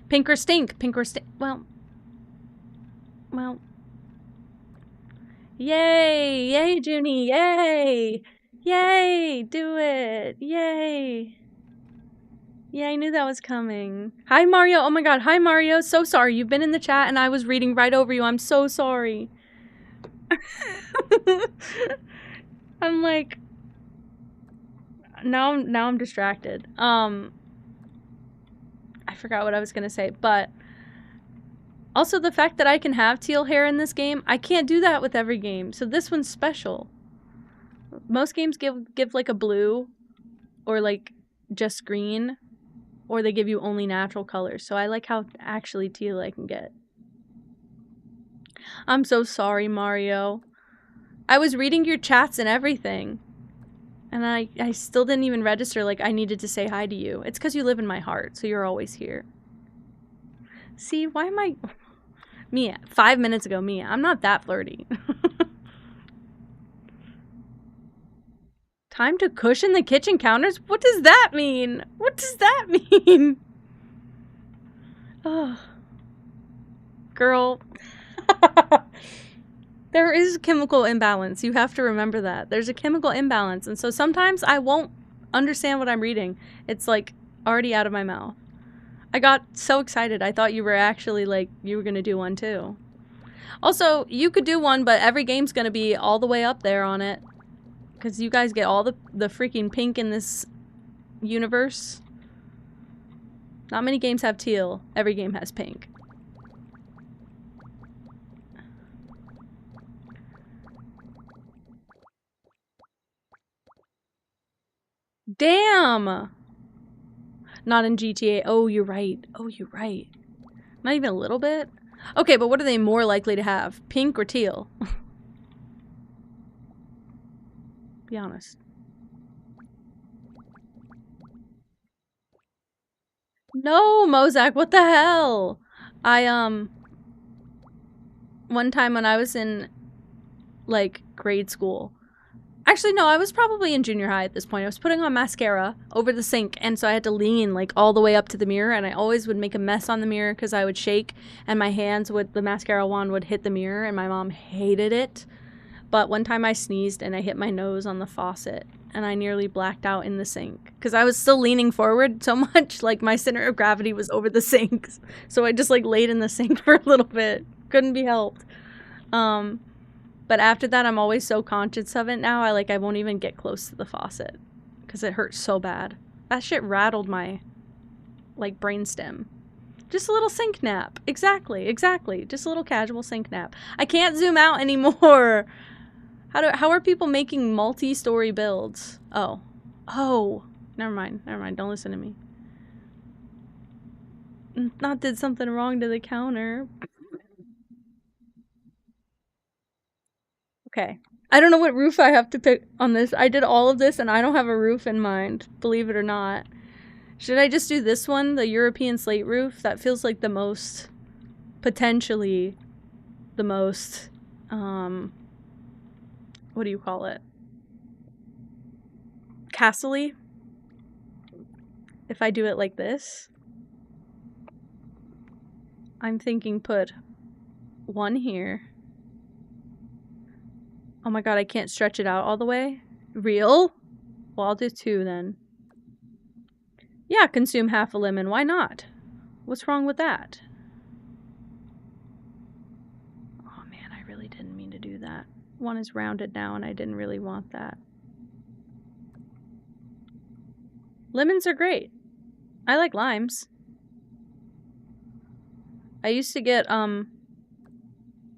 Pink or stink? Pink or stink? Well. Yay! Yay, Junie! Yay! Yay! Do it! Yay! Yeah, I knew that was coming. Hi, Mario! Oh my god, hi, Mario! So sorry, you've been in the chat and I was reading right over you. I'm so sorry. I'm like... Now I'm distracted. I forgot what I was gonna say, but... Also, the fact that I can have teal hair in this game, I can't do that with every game. So this one's special. Most games give like a blue or like just green, or they give you only natural colors. So I like how actually teal I can get. I'm so sorry, Mario. I was reading your chats and everything. And I still didn't even register like I needed to say hi to you. It's because you live in my heart, so you're always here. See, why am I... Mia, 5 minutes ago, Mia. I'm not that flirty. Time to cushion the kitchen counters? What does that mean? What does that mean? Oh. Girl. There is a chemical imbalance. You have to remember that. There's a chemical imbalance. And so sometimes I won't understand what I'm reading. It's like already out of my mouth. I got so excited. I thought you were actually like, you were going to do one too. Also, you could do one, but every game's going to be all the way up there on it. Because you guys get all the freaking pink in this universe. Not many games have teal. Every game has pink. Damn! Not in GTA. Oh, you're right. Oh, you're right. Not even a little bit? Okay, but what are they more likely to have? Pink or teal? Be honest. No, Mozak, what the hell? One time when I was in, like, grade school. Actually, no, I was probably in junior high at this point. I was putting on mascara over the sink, and so I had to lean, like, all the way up to the mirror, and I always would make a mess on the mirror because I would shake, and my hands would, the mascara wand would hit the mirror, and my mom hated it. But one time I sneezed, and I hit my nose on the faucet, and I nearly blacked out in the sink. Because I was still leaning forward so much, like, my center of gravity was over the sink. So I just, like, laid in the sink for a little bit. Couldn't be helped. But after that, I'm always so conscious of it now, I won't even get close to the faucet. Because it hurts so bad. That shit rattled my, like, brainstem. Just a little sink nap. Exactly, exactly. Just a little casual sink nap. I can't zoom out anymore. How are people making multi-story builds? Oh. Oh. Never mind. Never mind. Don't listen to me. Not did something wrong to the counter. Okay. I don't know what roof I have to pick on this. I did all of this and I don't have a roof in mind, believe it or not. Should I just do this one, the European slate roof? That feels like the most, potentially, the most, what do you call it? Castle-y? If I do it like this. I'm thinking put one here. Oh my god, I can't stretch it out all the way. Real? Well, I'll do two then. Yeah, consume half a lemon. Why not? What's wrong with that? Oh man, I really didn't mean to do that. One is rounded now and I didn't really want that. Lemons are great. I like limes. I used to get,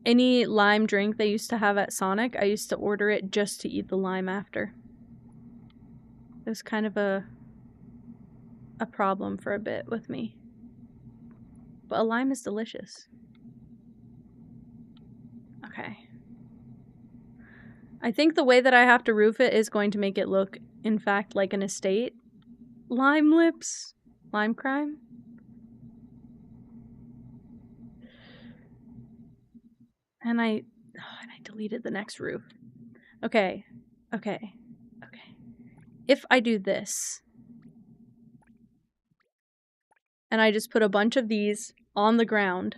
any lime drink they used to have at Sonic, I used to order it just to eat the lime after. It was kind of a problem for a bit with me. But a lime is delicious. Okay. I think the way that I have to roof it is going to make it look, in fact, like an estate. Lime lips. Lime crime. And I deleted the next roof. Okay. Okay. Okay. If I do this, and I just put a bunch of these on the ground.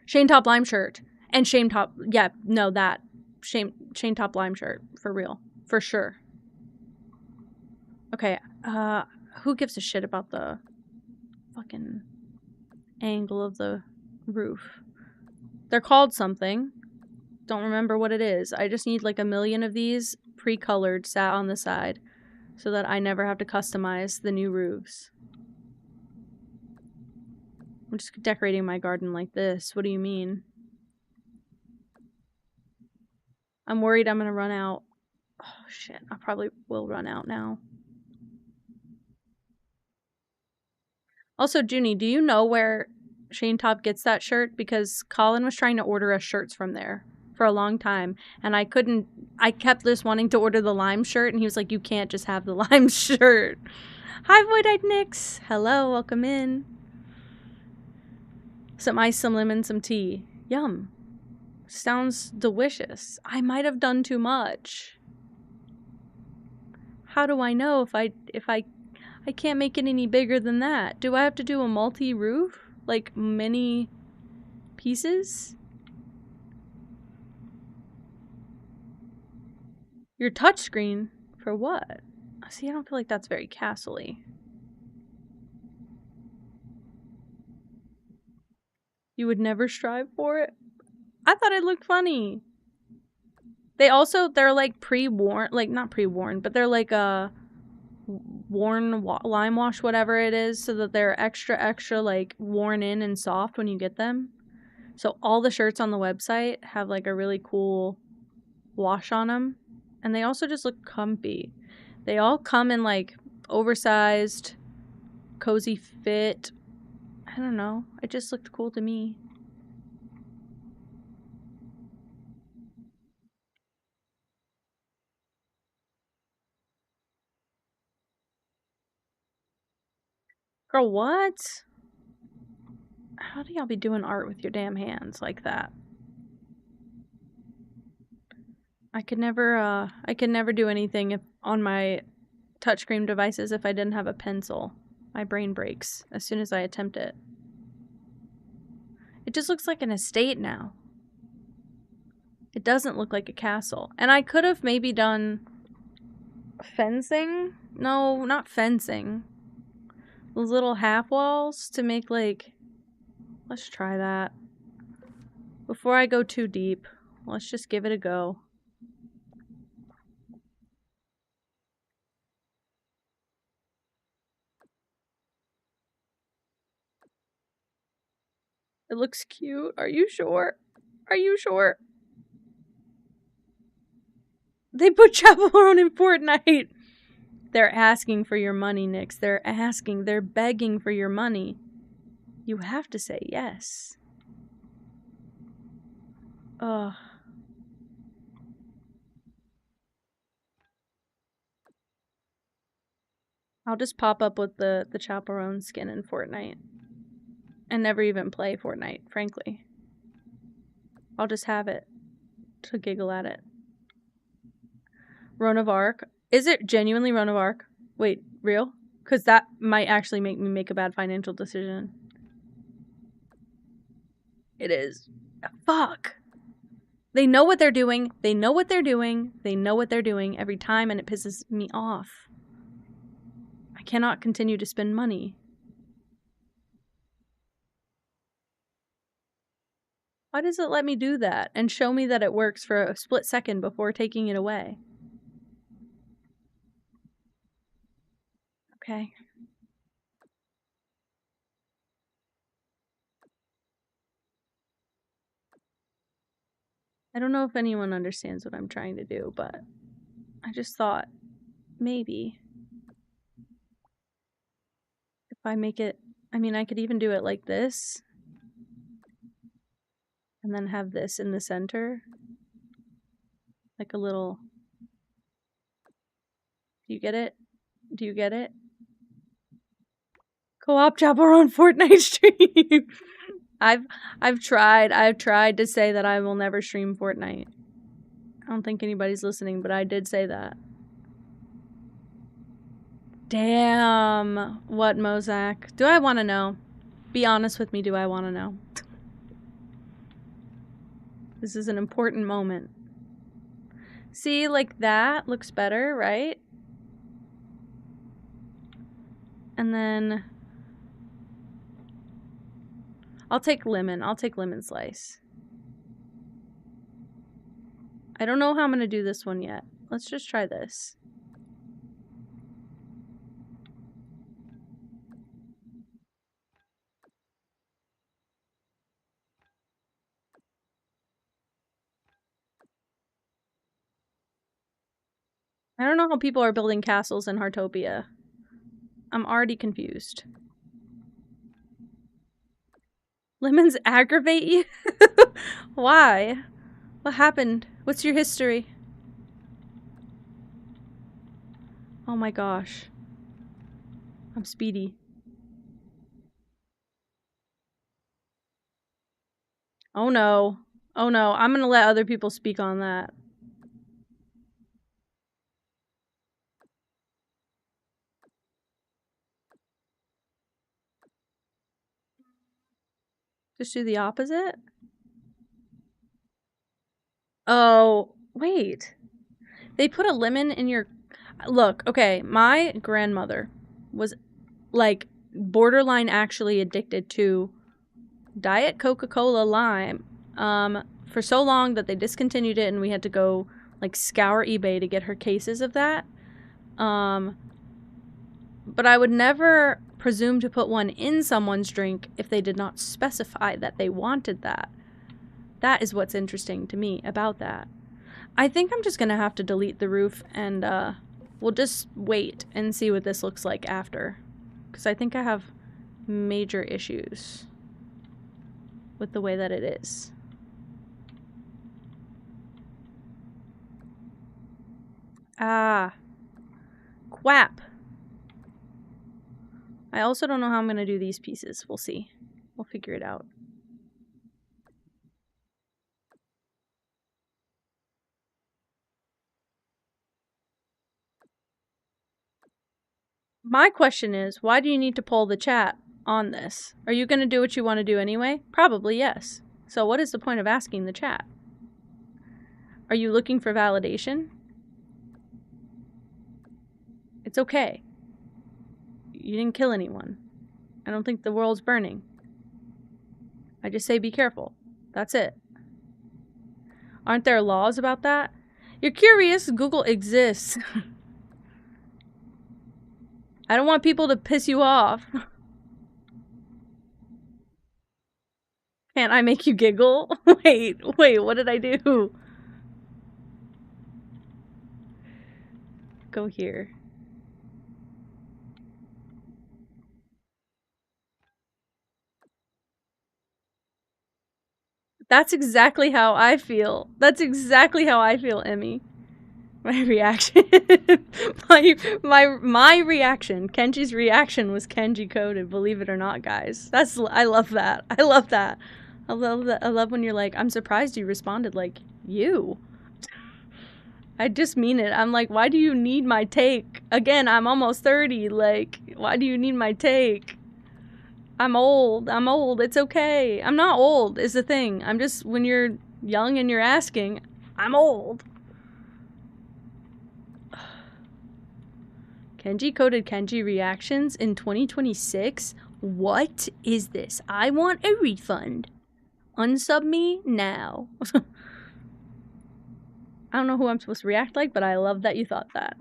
Shane Top lime shirt. And Shane Top, yeah, no, that. Shane Top lime shirt. For real. For sure. Okay, who gives a shit about the fucking angle of the roof? They're called something. Don't remember what it is. I just need like a million of these pre-colored sat on the side so that I never have to customize the new roofs. I'm just decorating my garden like this. What do you mean? I'm worried I'm gonna run out. Oh shit, I probably will run out now. Also, Junie, do you know where Shane Top gets that shirt? Because Colin was trying to order us shirts from there for a long time, and I couldn't. I kept just wanting to order the lime shirt, and he was like, you can't just have the lime shirt. Hi, Void-Eyed Nix. Hello, welcome in. Some ice, some lemon, some tea. Yum. Sounds delicious. I might have done too much. How do I know if I can't make it any bigger than that? Do I have to do a multi-roof? Like many pieces? Your touchscreen? For what? See, I don't feel like that's very castle-y. You would never strive for it? I thought it looked funny. They're like pre-worn, like not pre-worn, but they're like worn lime wash, whatever it is, so that they're extra like worn in and soft when you get them. So all the shirts on the website have like a really cool wash on them, and they also just look comfy. They all come in like oversized, cozy fit. I don't know. It just looked cool to me. Girl, what? How do y'all be doing art with your damn hands like that? I could never do anything on my touchscreen devices if I didn't have a pencil. My brain breaks as soon as I attempt it. It just looks like an estate now. It doesn't look like a castle. And I could have maybe done fencing. No, not fencing. Those little half walls to make like... Let's try that. Before I go too deep, let's just give it a go. It looks cute. Are you sure? Are you sure? They put Chaperone in Fortnite. They're asking for your money, Nyx. They're asking. They're begging for your money. You have to say yes. Ugh. I'll just pop up with the Chaperone skin in Fortnite. And never even play Fortnite, frankly. I'll just have it to giggle at it. Joan of Arc. Is it genuinely Joan of Arc? Wait, real? Because that might actually make me make a bad financial decision. It is. Fuck. They know what they're doing. They know what they're doing. They know what they're doing every time, and it pisses me off. I cannot continue to spend money. Why does it let me do that and show me that it works for a split second before taking it away? Okay. I don't know if anyone understands what I'm trying to do, but I just thought maybe if I make it, I mean, I could even do it like this and then have this in the center, like a little, do you get it? Do you get it? Co-op Chaperone Fortnite stream. I've tried to say that I will never stream Fortnite. I don't think anybody's listening, but I did say that. Damn. What, Mozak? Do I want to know? Be honest with me, do I want to know? This is an important moment. See, like that looks better, right? And then I'll take lemon. I'll take lemon slice. I don't know how I'm going to do this one yet. Let's just try this. I don't know how people are building castles in Heartopia. I'm already confused. Lemons aggravate you? Why? What happened? What's your history? Oh my gosh. I'm speedy. Oh no. Oh no. I'm gonna let other people speak on that. Just do the opposite? Oh, wait. They put a lemon in your... Look, okay, my grandmother was, like, borderline actually addicted to Diet Coca-Cola Lime for so long that they discontinued it and we had to go, like, scour eBay to get her cases of that. But I would never presume to put one in someone's drink if they did not specify that they wanted that. That is what's interesting to me about that. I think I'm just gonna have to delete the roof and we'll just wait and see what this looks like after. Because I think I have major issues with the way that it is. Ah. Quap. I also don't know how I'm gonna do these pieces. We'll see. We'll figure it out. My question is, why do you need to poll the chat on this? Are you going to do what you want to do anyway? Probably yes. So what is the point of asking the chat? Are you looking for validation? It's okay. You didn't kill anyone. I don't think the world's burning. I just say be careful. That's it. Aren't there laws about that? You're curious? Google exists. I don't want people to piss you off. Can't I make you giggle? Wait, what did I do? Go here. That's exactly how I feel. That's exactly how I feel, Emmy. My reaction. my reaction. Kenji's reaction was Kenji coded, believe it or not, guys. I love that. I love that. I love that. I love when you're like, I'm surprised you responded like you. I just mean it. I'm like, why do you need my take? Again, I'm almost 30. Like, why do you need my take? I'm old. I'm old. It's okay. I'm not old is the thing. I'm just, when you're young and you're asking, I'm old. Kenji coded Kenji reactions in 2026? What is this? I want a refund. Unsub me now. I don't know who I'm supposed to react like, but I love that you thought that.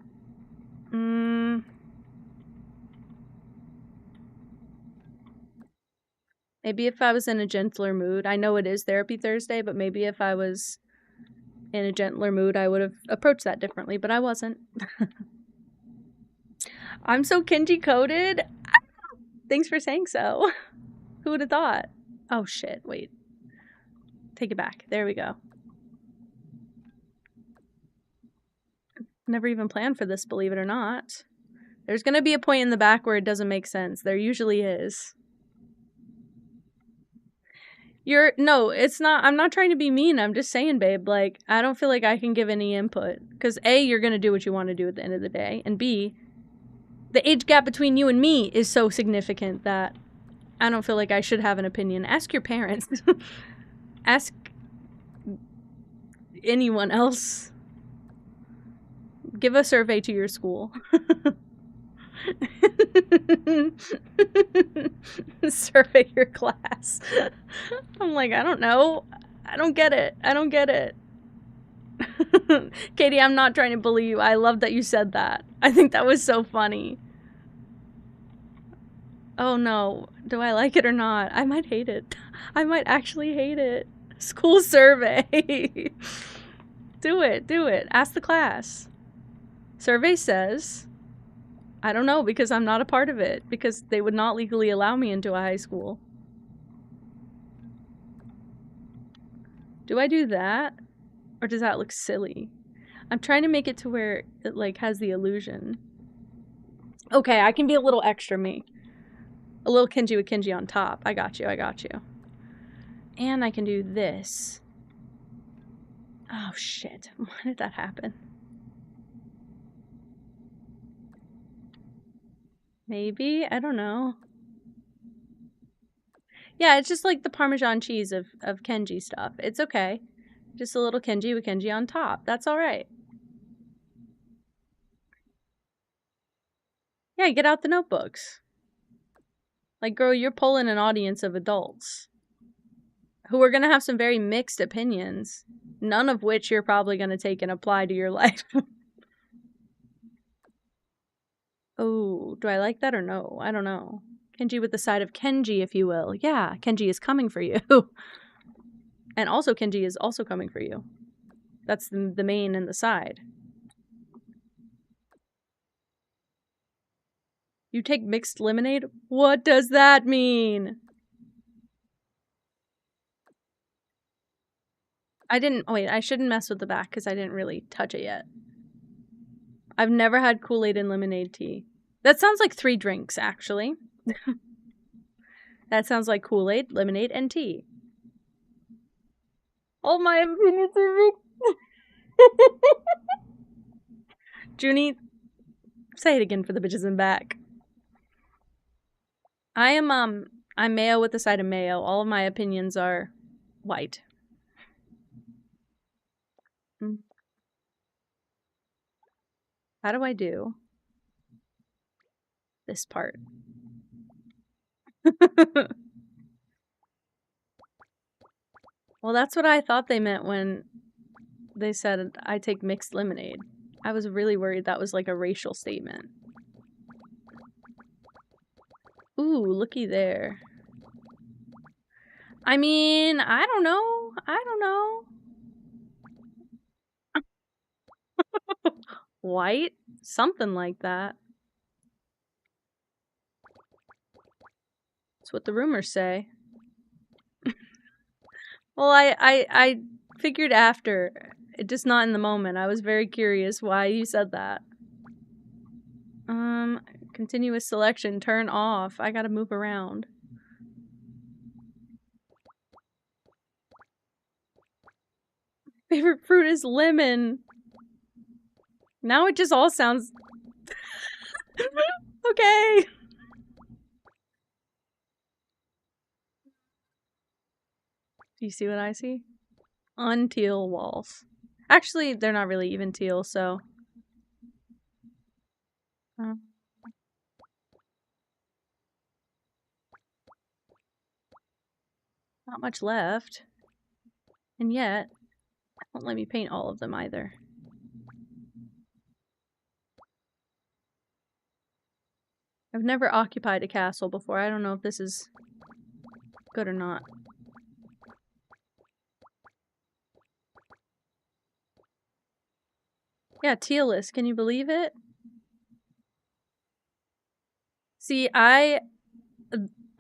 Maybe if I was in a gentler mood. I know it is Therapy Thursday, but maybe if I was in a gentler mood, I would have approached that differently, but I wasn't. I'm so Kenji coded. Thanks for saying so. Who would have thought? Oh shit, wait. Take it back. There we go. Never even planned for this, believe it or not. There's gonna be a point in the back where it doesn't make sense. There usually is. No, it's not. I'm not trying to be mean. I'm just saying, babe, like, I don't feel like I can give any input. Because A, you're gonna do what you want to do at the end of the day. And B, the age gap between you and me is so significant that I don't feel like I should have an opinion. Ask your parents. Ask anyone else. Give a survey to your school. Survey your class. I'm like, I don't know. I don't get it. I don't get it. Katie, I'm not trying to bully you. I love that you said that. I think that was so funny. Oh no. Do I like it or not? I might hate it. I might actually hate it. School survey. Do it. Do it. Ask the class. Survey says... I don't know, because I'm not a part of it. Because they would not legally allow me into a high school. Do I do that? Or does that look silly? I'm trying to make it to where it, like, has the illusion. Okay, I can be a little extra me. A little Kenji with Kenji on top. I got you, I got you. And I can do this. Oh, shit. Why did that happen? Maybe? I don't know. Yeah, it's just like the Parmesan cheese of Kenji stuff. It's okay. Just a little Kenji with Kenji on top. That's alright. Yeah, get out the notebooks. Like, girl, you're pulling an audience of adults who are going to have some very mixed opinions, none of which you're probably going to take and apply to your life. Oh, do I like that or no? I don't know. Kenji with the side of Kenji, if you will. Yeah, Kenji is coming for you. And also Kenji is also coming for you. That's the main and the side. You take mixed lemonade? What does that mean? I didn't... Wait, I shouldn't mess with the back because I didn't really touch it yet. I've never had Kool-Aid and lemonade tea. That sounds like 3 drinks, actually. That sounds like Kool-Aid, lemonade, and tea. All my opinions are mixed. Junie, say it again for the bitches in back. I'm mayo with a side of mayo. All of my opinions are white. How do I do this part? Well, that's what I thought they meant when they said I take mixed lemonade. I was really worried that was like a racial statement. Ooh, looky there. I mean, I don't know. I don't know. White? Something like that. That's what the rumors say. Well, I figured after. Just not in the moment. I was very curious why you said that. Continuous selection. Turn off. I gotta move around. Favorite fruit is lemon. Now it just all sounds... Okay. Do you see what I see? Unteal walls. Actually, they're not really even teal, so... Not much left. And yet, it won't let me paint all of them either. I've never occupied a castle before. I don't know if this is good or not. Yeah, tealless. Can you believe it? See, I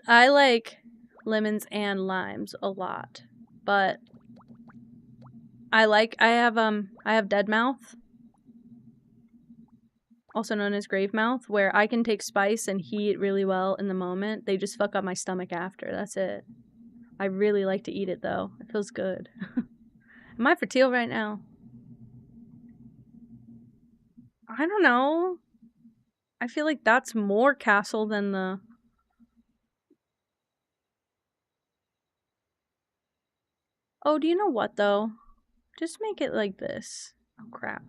like lemons and limes a lot, but I have dead mouth, also known as grave mouth, where I can take spice and heat really well in the moment. They just fuck up my stomach after. That's it. I really like to eat it though. It feels good. Am I for teal right now? I don't know. I feel like that's more castle than the... Oh, do you know what though? Just make it like this. Oh crap.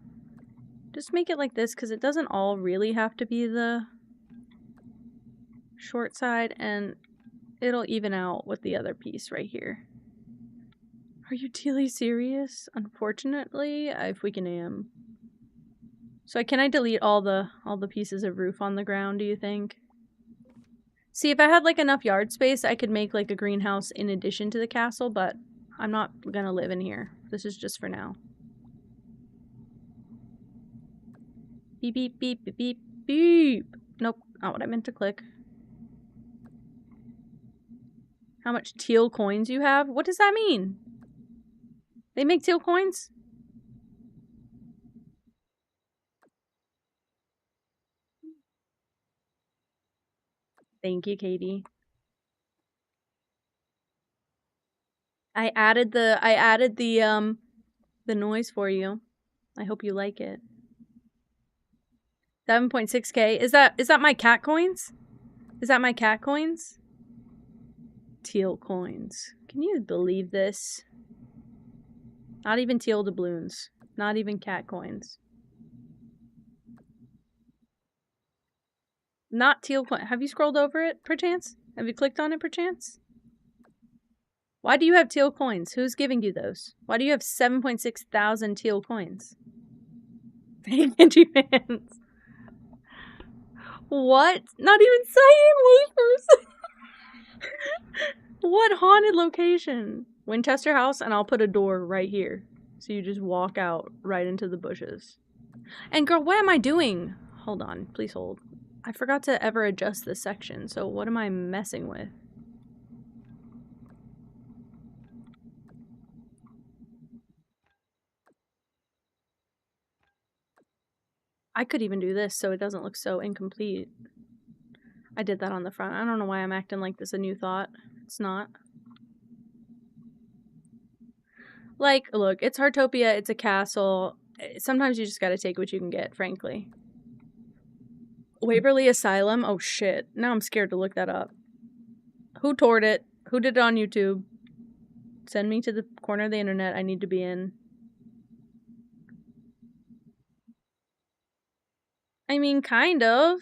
Just make it like this because it doesn't all really have to be the short side, and it'll even out with the other piece right here. Are you really serious? Unfortunately, I freaking am. So can I delete all the pieces of roof on the ground, do you think? See, if I had like enough yard space, I could make like a greenhouse in addition to the castle, but I'm not gonna live in here. This is just for now. Beep, beep, beep, beep, beep, beep. Nope, not what I meant to click. How much teal coins you have? What does that mean? They make teal coins? Thank you, Katie. I added the noise for you. I hope you like it. 7.6k. Is that my cat coins? Is that my cat coins? Teal coins. Can you believe this? Not even teal doubloons. Not even cat coins. Not teal coin. Have you scrolled over it, perchance? Have you clicked on it, perchance? Why do you have teal coins? Who's giving you those? Why do you have 7.6 thousand teal coins? Angie fans. What? Not even saying wafers. What haunted location? Winchester House, and I'll put a door right here. So you just walk out right into the bushes. And girl, what am I doing? Hold on, please hold. I forgot to ever adjust this section, so what am I messing with? I could even do this so it doesn't look so incomplete. I did that on the front. I don't know why I'm acting like this a new thought. It's not. Like, look, it's Heartopia, it's a castle. Sometimes you just gotta take what you can get, frankly. Waverly Asylum? Oh shit. Now I'm scared to look that up. Who toured it? Who did it on YouTube? Send me to the corner of the internet I need to be in. I mean, kind of.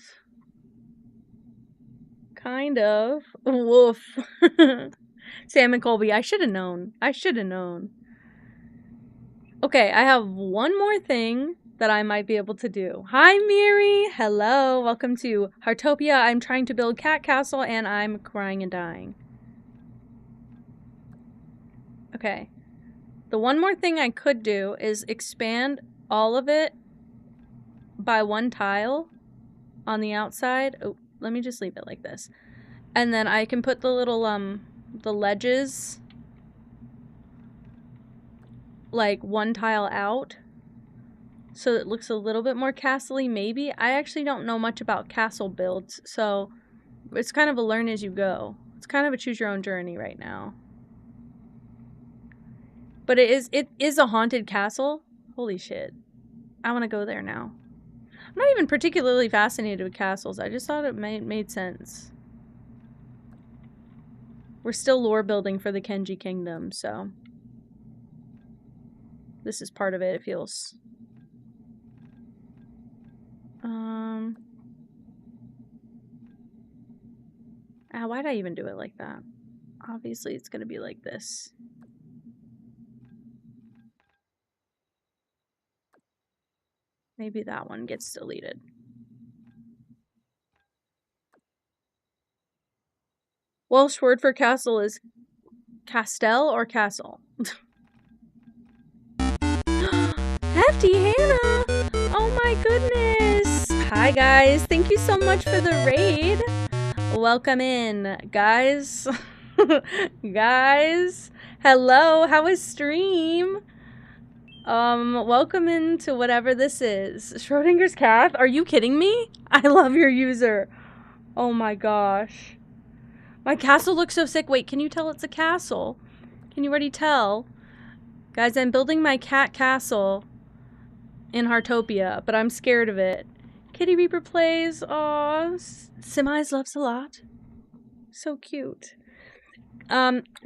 Kind of. Woof. Sam and Colby, I should have known. I should have known. Okay, I have one more thing that I might be able to do. Hi, Miri. Hello. Welcome to Heartopia. I'm trying to build Cat Castle, and I'm crying and dying. Okay. The one more thing I could do is expand all of it by one tile on the outside. Oh, let me just leave it like this. And then I can put the little, the ledges, like one tile out. So it looks a little bit more castle-y, maybe. I actually don't know much about castle builds, so it's kind of a learn as you go. It's kind of a choose your own journey right now. But it is a haunted castle. Holy shit. I want to go there now. I'm not even particularly fascinated with castles. I just thought it made sense. We're still lore building for the Kenji Kingdom, so this is part of it, it feels. Why'd I even do it like that? Obviously, it's gonna be like this. Maybe that one gets deleted. Welsh word for castle is castel or castle. Hefty Hannah! Oh my goodness! Hi guys, thank you so much for the raid. Welcome in, guys. Guys, hello, how is stream? Welcome into whatever this is. Schrodinger's cat? Are you kidding me? I love your user. Oh my gosh. My castle looks so sick. Wait, can you tell it's a castle? Can you already tell? Guys, I'm building my cat castle in Heartopia, but I'm scared of it. Kitty Reaper plays. Aw, Semis loves a lot. So cute.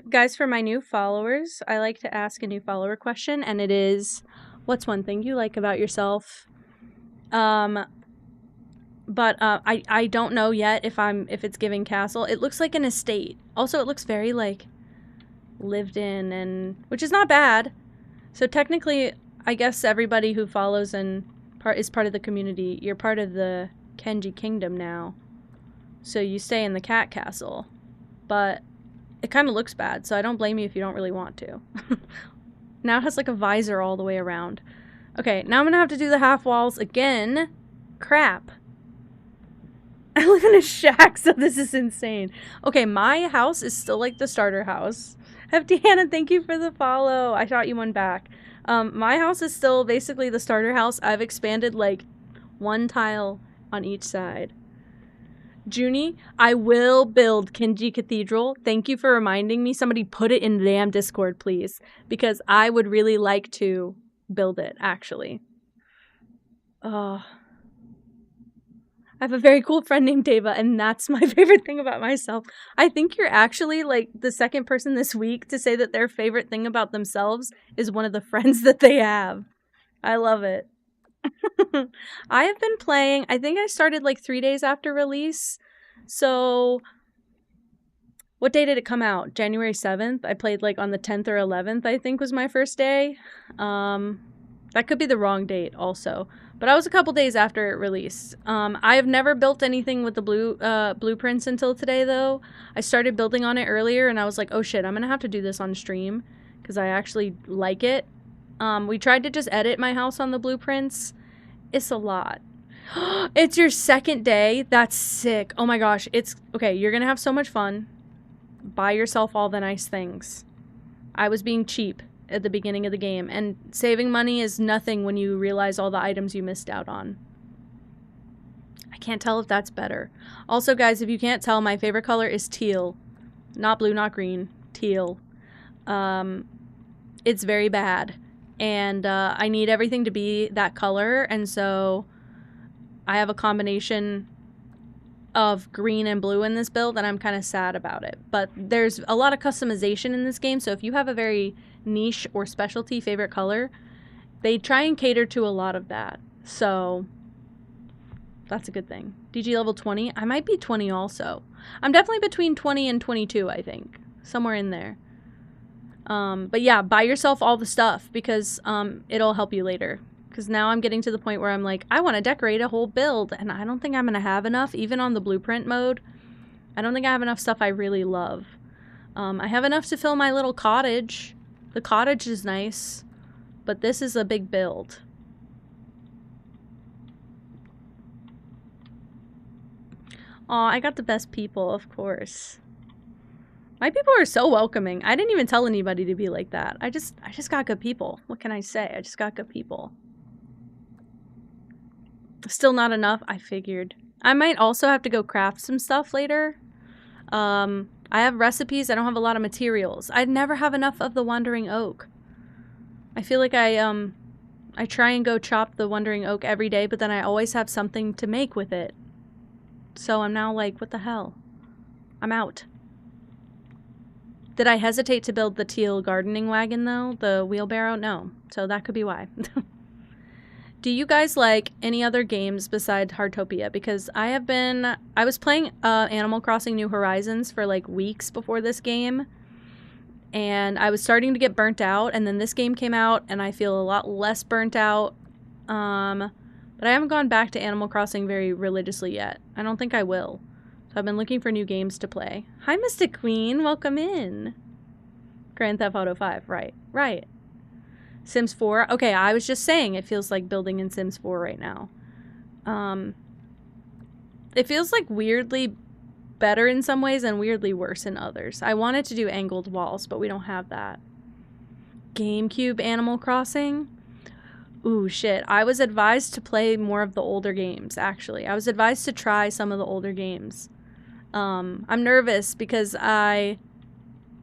Guys, for my new followers, I like to ask a new follower question, and it is, what's one thing you like about yourself? I don't know yet if it's giving castle. It looks like an estate. Also, it looks very like lived in, and which is not bad. So technically, I guess everybody who follows and is part of the community, you're part of the Kenji Kingdom now. So you stay in the cat castle, but it kind of looks bad, so I don't blame you if you don't really want to. Now it has like a visor all the way around. Okay, now I'm gonna have to do the half walls again. Crap. I live in a shack, so this is insane. Okay, my house is still like the starter house. Hefty Hannah, thank you for the follow. I shot you one back. My house is still basically the starter house. I've expanded like one tile on each side. Junie, I will build Kenji Cathedral. Thank you for reminding me. Somebody put it in the damn Discord, please. Because I would really like to build it, actually. I have a very cool friend named Deva, and that's my favorite thing about myself. I think you're actually, like, the second person this week to say that their favorite thing about themselves is one of the friends that they have. I love it. I have been playing, I think I started, like, 3 days after release. So, what day did it come out? January 7th? I played, like, on the 10th or 11th, I think was my first day. That could be the wrong date, also. But I was a couple days after it released. I have never built anything with the blueprints until today, though. I started building on it earlier, and I was like, oh shit, I'm gonna have to do this on stream, because I actually like it. We tried to just edit my house on the blueprints. It's a lot. It's your second day? That's sick. Oh my gosh, it's... Okay, you're gonna have so much fun. Buy yourself all the nice things. I was being cheap at the beginning of the game, and saving money is nothing when you realize all the items you missed out on. I can't tell if that's better. Also, guys, if you can't tell, my favorite color is teal. Not blue, not green. Teal. It's very bad. And I need everything to be that color, and so I have a combination of green and blue in this build, and I'm kind of sad about it. But there's a lot of customization in this game, so if you have a very niche or specialty favorite color, they try and cater to a lot of that. So that's a good thing. DG level 20? I might be 20 also. I'm definitely between 20 and 22, I think. Somewhere in there. But yeah, buy yourself all the stuff, because it'll help you later. Because now I'm getting to the point where I'm like, I want to decorate a whole build, and I don't think I'm going to have enough, even on the blueprint mode. I don't think I have enough stuff I really love. I have enough to fill my little cottage. The cottage is nice, but this is a big build. Aw, I got the best people, of course. My people are so welcoming. I didn't even tell anybody to be like that. I just got good people. What can I say? I just got good people. Still not enough, I figured. I might also have to go craft some stuff later. I have recipes. I don't have a lot of materials. I'd never have enough of the Wandering Oak. I feel like I try and go chop the Wandering Oak every day, but then I always have something to make with it. So I'm now like, what the hell? I'm out. Did I hesitate to build the teal gardening wagon, though? The wheelbarrow? No. So that could be why. Do you guys like any other games besides Heartopia? Because I was playing Animal Crossing New Horizons for like weeks before this game, and I was starting to get burnt out, and then this game came out, and I feel a lot less burnt out. But I haven't gone back to Animal Crossing very religiously yet. I don't think I will. So I've been looking for new games to play. Hi, Mystic Queen. Welcome in. Grand Theft Auto 5. Right. Right. Sims 4. Okay, I was just saying it feels like building in Sims 4 right now. It feels like weirdly better in some ways and weirdly worse in others. I wanted to do angled walls, but we don't have that. GameCube Animal Crossing? Ooh, shit. I was advised to play more of the older games, actually. I was advised to try some of the older games. I'm nervous because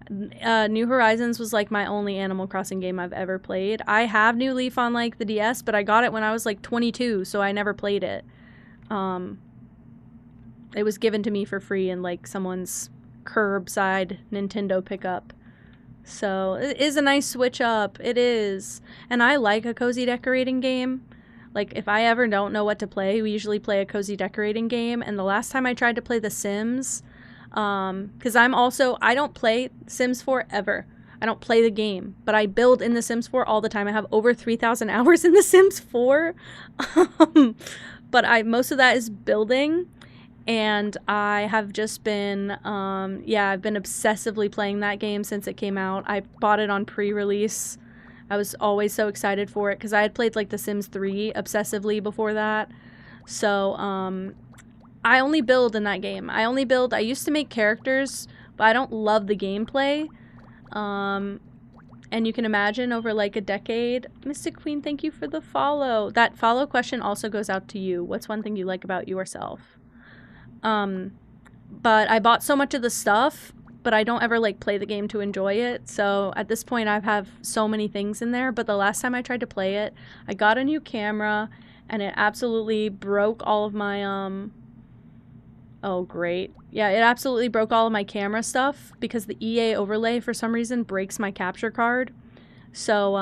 New Horizons was like my only Animal Crossing game I've ever played. I have New Leaf on like the DS, but I got it when I was like 22, so I never played it. It was given to me for free in like someone's curbside Nintendo pickup. So it is a nice switch up. It is. And I like a cozy decorating game. Like if I ever don't know what to play, we usually play a cozy decorating game. And the last time I tried to play The Sims, because I don't play Sims 4 ever. I don't play the game, but I build in The Sims 4 all the time. I have over 3,000 hours in The Sims 4. But most of that is building, and I have just been, I've been obsessively playing that game since it came out. I bought it on pre-release. I was always so excited for it because I had played like The Sims 3 obsessively before that. So, I only build in that game. I used to make characters, but I don't love the gameplay. And you can imagine over like a decade. Mystic Queen, thank you for the follow. That follow question also goes out to you. What's one thing you like about yourself? But I bought so much of the stuff, but I don't ever like play the game to enjoy it. So at this point I have so many things in there, but the last time I tried to play it, I got a new camera and it absolutely broke all of my oh great. Yeah, it absolutely broke all of my camera stuff because the EA overlay for some reason breaks my capture card. So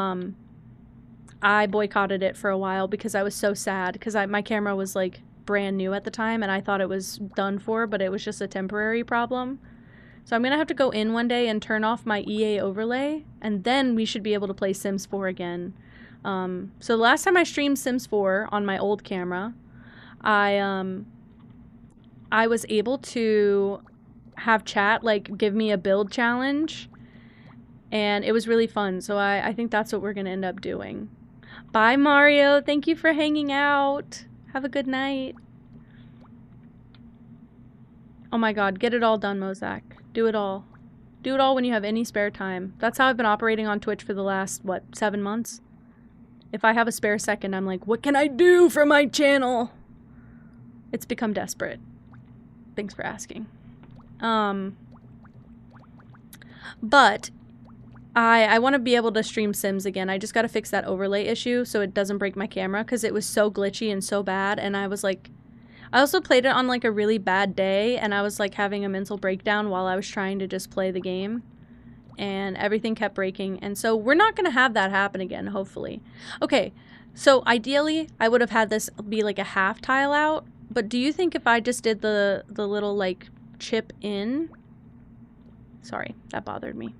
I boycotted it for a while because I was so sad because my camera was like brand new at the time and I thought it was done for, but it was just a temporary problem. So I'm gonna have to go in one day and turn off my EA overlay and then we should be able to play Sims 4 again. So the last time I streamed Sims 4 on my old camera, I was able to have chat like give me a build challenge and it was really fun. So I think that's what we're gonna end up doing. Bye Mario, thank you for hanging out. Have a good night. Oh my god, get it all done, Mozak. Do it all. Do it all when you have any spare time. That's how I've been operating on Twitch for the last, what, 7 months? If I have a spare second, I'm like, what can I do for my channel? It's become desperate. Thanks for asking. But I want to be able to stream Sims again. I just got to fix that overlay issue so it doesn't break my camera because it was so glitchy and so bad. And I was like, I also played it on like a really bad day and I was like having a mental breakdown while I was trying to just play the game. And everything kept breaking. And so we're not going to have that happen again, hopefully. Okay, so ideally I would have had this be like a half tile out. But do you think if I just did the little like chip in? Sorry, that bothered me.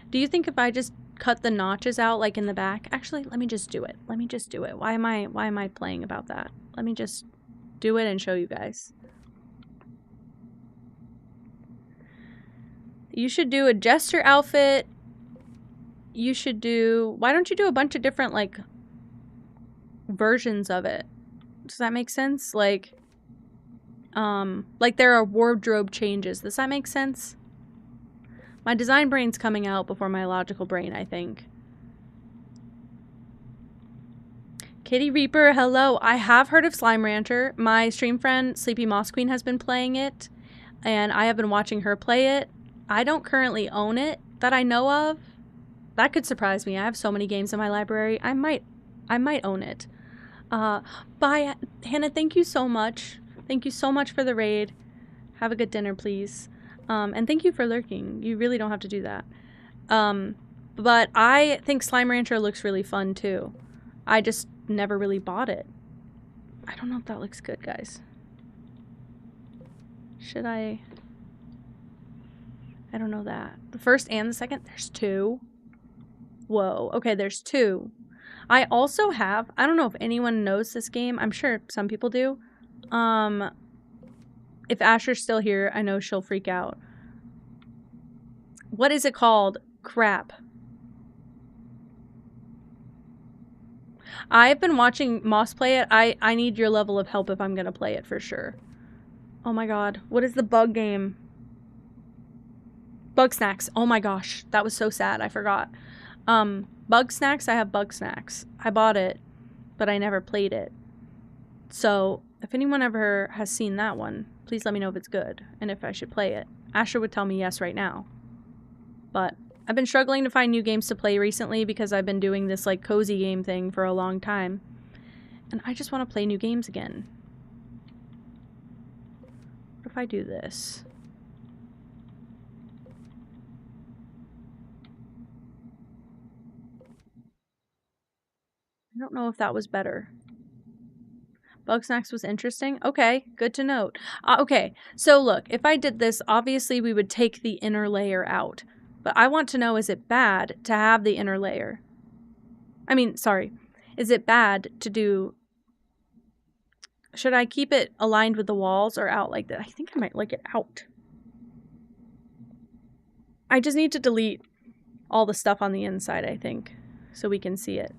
Do you think if I just cut the notches out like in the back? Actually, let me just do it. Let me just do it. Why am I playing about that? Let me just do it and show you guys. You should do a jester outfit. You should do... Why don't you do a bunch of different like versions of it? Does that make sense? Like there are wardrobe changes. Does that make sense? My design brain's coming out before my logical brain, I think. Kitty Reaper, hello. I have heard of Slime Rancher. My stream friend, Sleepy Moss Queen, has been playing it, and I have been watching her play it. I don't currently own it that I know of. That could surprise me. I have so many games in my library. I might own it. Bye, Hannah. Thank you so much. Thank you so much for the raid. Have a good dinner, please. And thank you for lurking. You really don't have to do that. But I think Slime Rancher looks really fun too. I just never really bought it. I don't know if that looks good, guys. Should I don't know that. The first and the second? There's two. Whoa. Okay, there's two. I also have, I don't know if anyone knows this game. I'm sure some people do. If Asher's still here, I know she'll freak out. What is it called? Crap. I've been watching Moss play it. I need your level of help if I'm gonna play it for sure. Oh my god. What is the bug game? Bug Snacks. Oh my gosh. That was so sad. I forgot. Bug Snacks. I have Bug Snacks. I bought it, but I never played it. So if anyone ever has seen that one, please let me know if it's good and if I should play it. Asher would tell me yes right now. But I've been struggling to find new games to play recently because I've been doing this like cozy game thing for a long time. And I just want to play new games again. What if I do this? I don't know if that was better. Bug Snacks was interesting. Okay, good to note. Okay, so look, if I did this, obviously we would take the inner layer out. But I want to know, is it bad to have the inner layer? I mean, sorry. Is it bad to do... Should I keep it aligned with the walls or out like that? I think I might like it out. I just need to delete all the stuff on the inside, I think, so we can see it.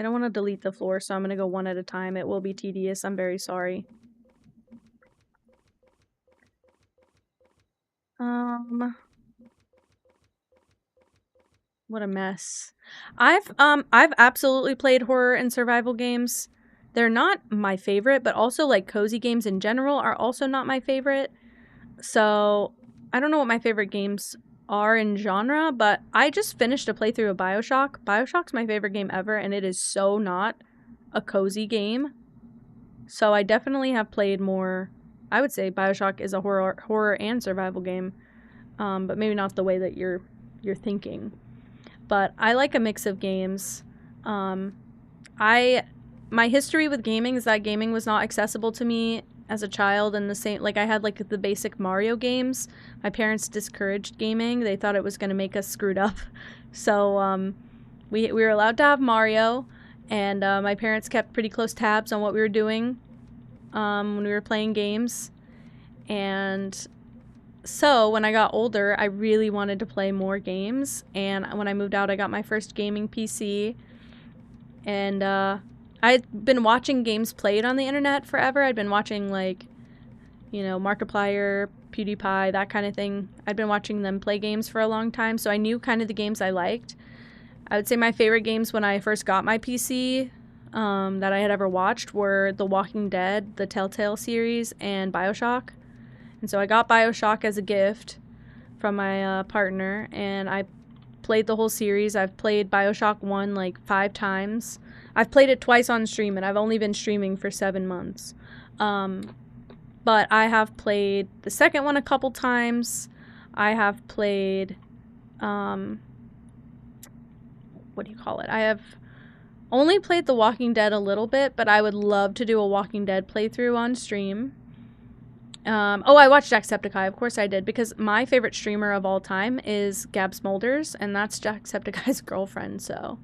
I don't want to delete the floor, so I'm gonna go one at a time. It will be tedious. I'm very sorry. What a mess. I've absolutely played horror and survival games. They're not my favorite, but also like cozy games in general are also not my favorite. So, I don't know what my favorite games are in genre, but I just finished a playthrough of BioShock. BioShock's my favorite game ever, and it is so not a cozy game. So I definitely have played more. I would say BioShock is a horror and survival game, but maybe not the way that you're thinking. But I like a mix of games. My history with gaming is that gaming was not accessible to me as a child, and the same, like I had like the basic Mario games. My parents discouraged gaming. They thought it was going to make us screwed up. So we were allowed to have Mario, and my parents kept pretty close tabs on what we were doing when we were playing games. And so when I got older, I really wanted to play more games, and when I moved out, I got my first gaming PC, and I'd been watching games played on the internet forever. I'd been watching, like, you know, Markiplier, PewDiePie, that kind of thing. I'd been watching them play games for a long time, so I knew kind of the games I liked. I would say my favorite games when I first got my PC that I had ever watched were The Walking Dead, the Telltale series, and BioShock. And so I got BioShock as a gift from my partner, and I played the whole series. I've played BioShock 1 like 5 times. I've played it twice on stream, and I've only been streaming for 7 months. But I have played the second one a couple times. I have played, what do you call it? I have only played The Walking Dead a little bit, but I would love to do a Walking Dead playthrough on stream. Oh, I watched Jacksepticeye. Of course I did, because my favorite streamer of all time is Gab Smolders, and that's Jacksepticeye's girlfriend, so.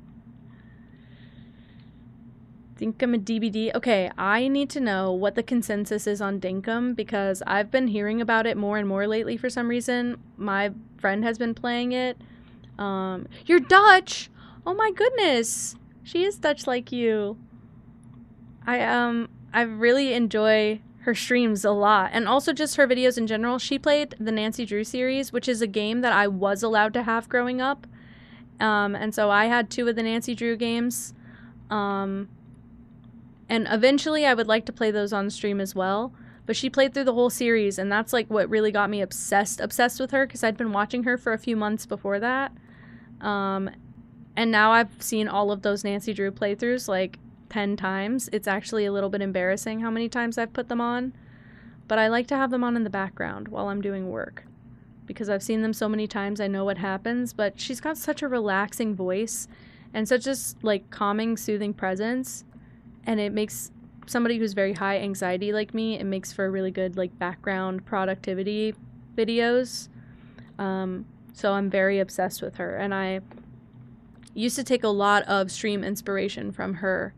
Dinkum a DBD. Okay, I need to know what the consensus is on Dinkum, because I've been hearing about it more and more lately for some reason. My friend has been playing it. You're Dutch! Oh my goodness! She is Dutch like you. I really enjoy her streams a lot, and also just her videos in general. She played the Nancy Drew series, which is a game that I was allowed to have growing up, and so I had 2 of the Nancy Drew games, and eventually I would like to play those on stream as well, but she played through the whole series, and that's like what really got me obsessed with her, because I'd been watching her for a few months before that, and now I've seen all of those Nancy Drew playthroughs like 10 times. It's actually a little bit embarrassing how many times I've put them on, but I like to have them on in the background while I'm doing work, because I've seen them so many times. I know what happens, but she's got such a relaxing voice and such a like calming, soothing presence, and it makes somebody who's very high anxiety like me, it makes for really good like background productivity videos. So I'm very obsessed with her, and I used to take a lot of stream inspiration from her.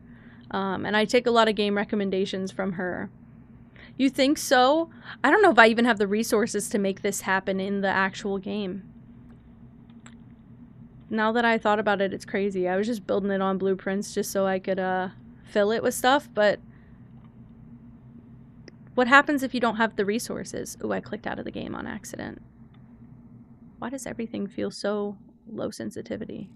And I take a lot of game recommendations from her. You think so? I don't know if I even have the resources to make this happen in the actual game. Now that I thought about it, it's crazy. I was just building it on blueprints just so I could fill it with stuff, but what happens if you don't have the resources? Ooh, I clicked out of the game on accident. Why does everything feel so low sensitivity?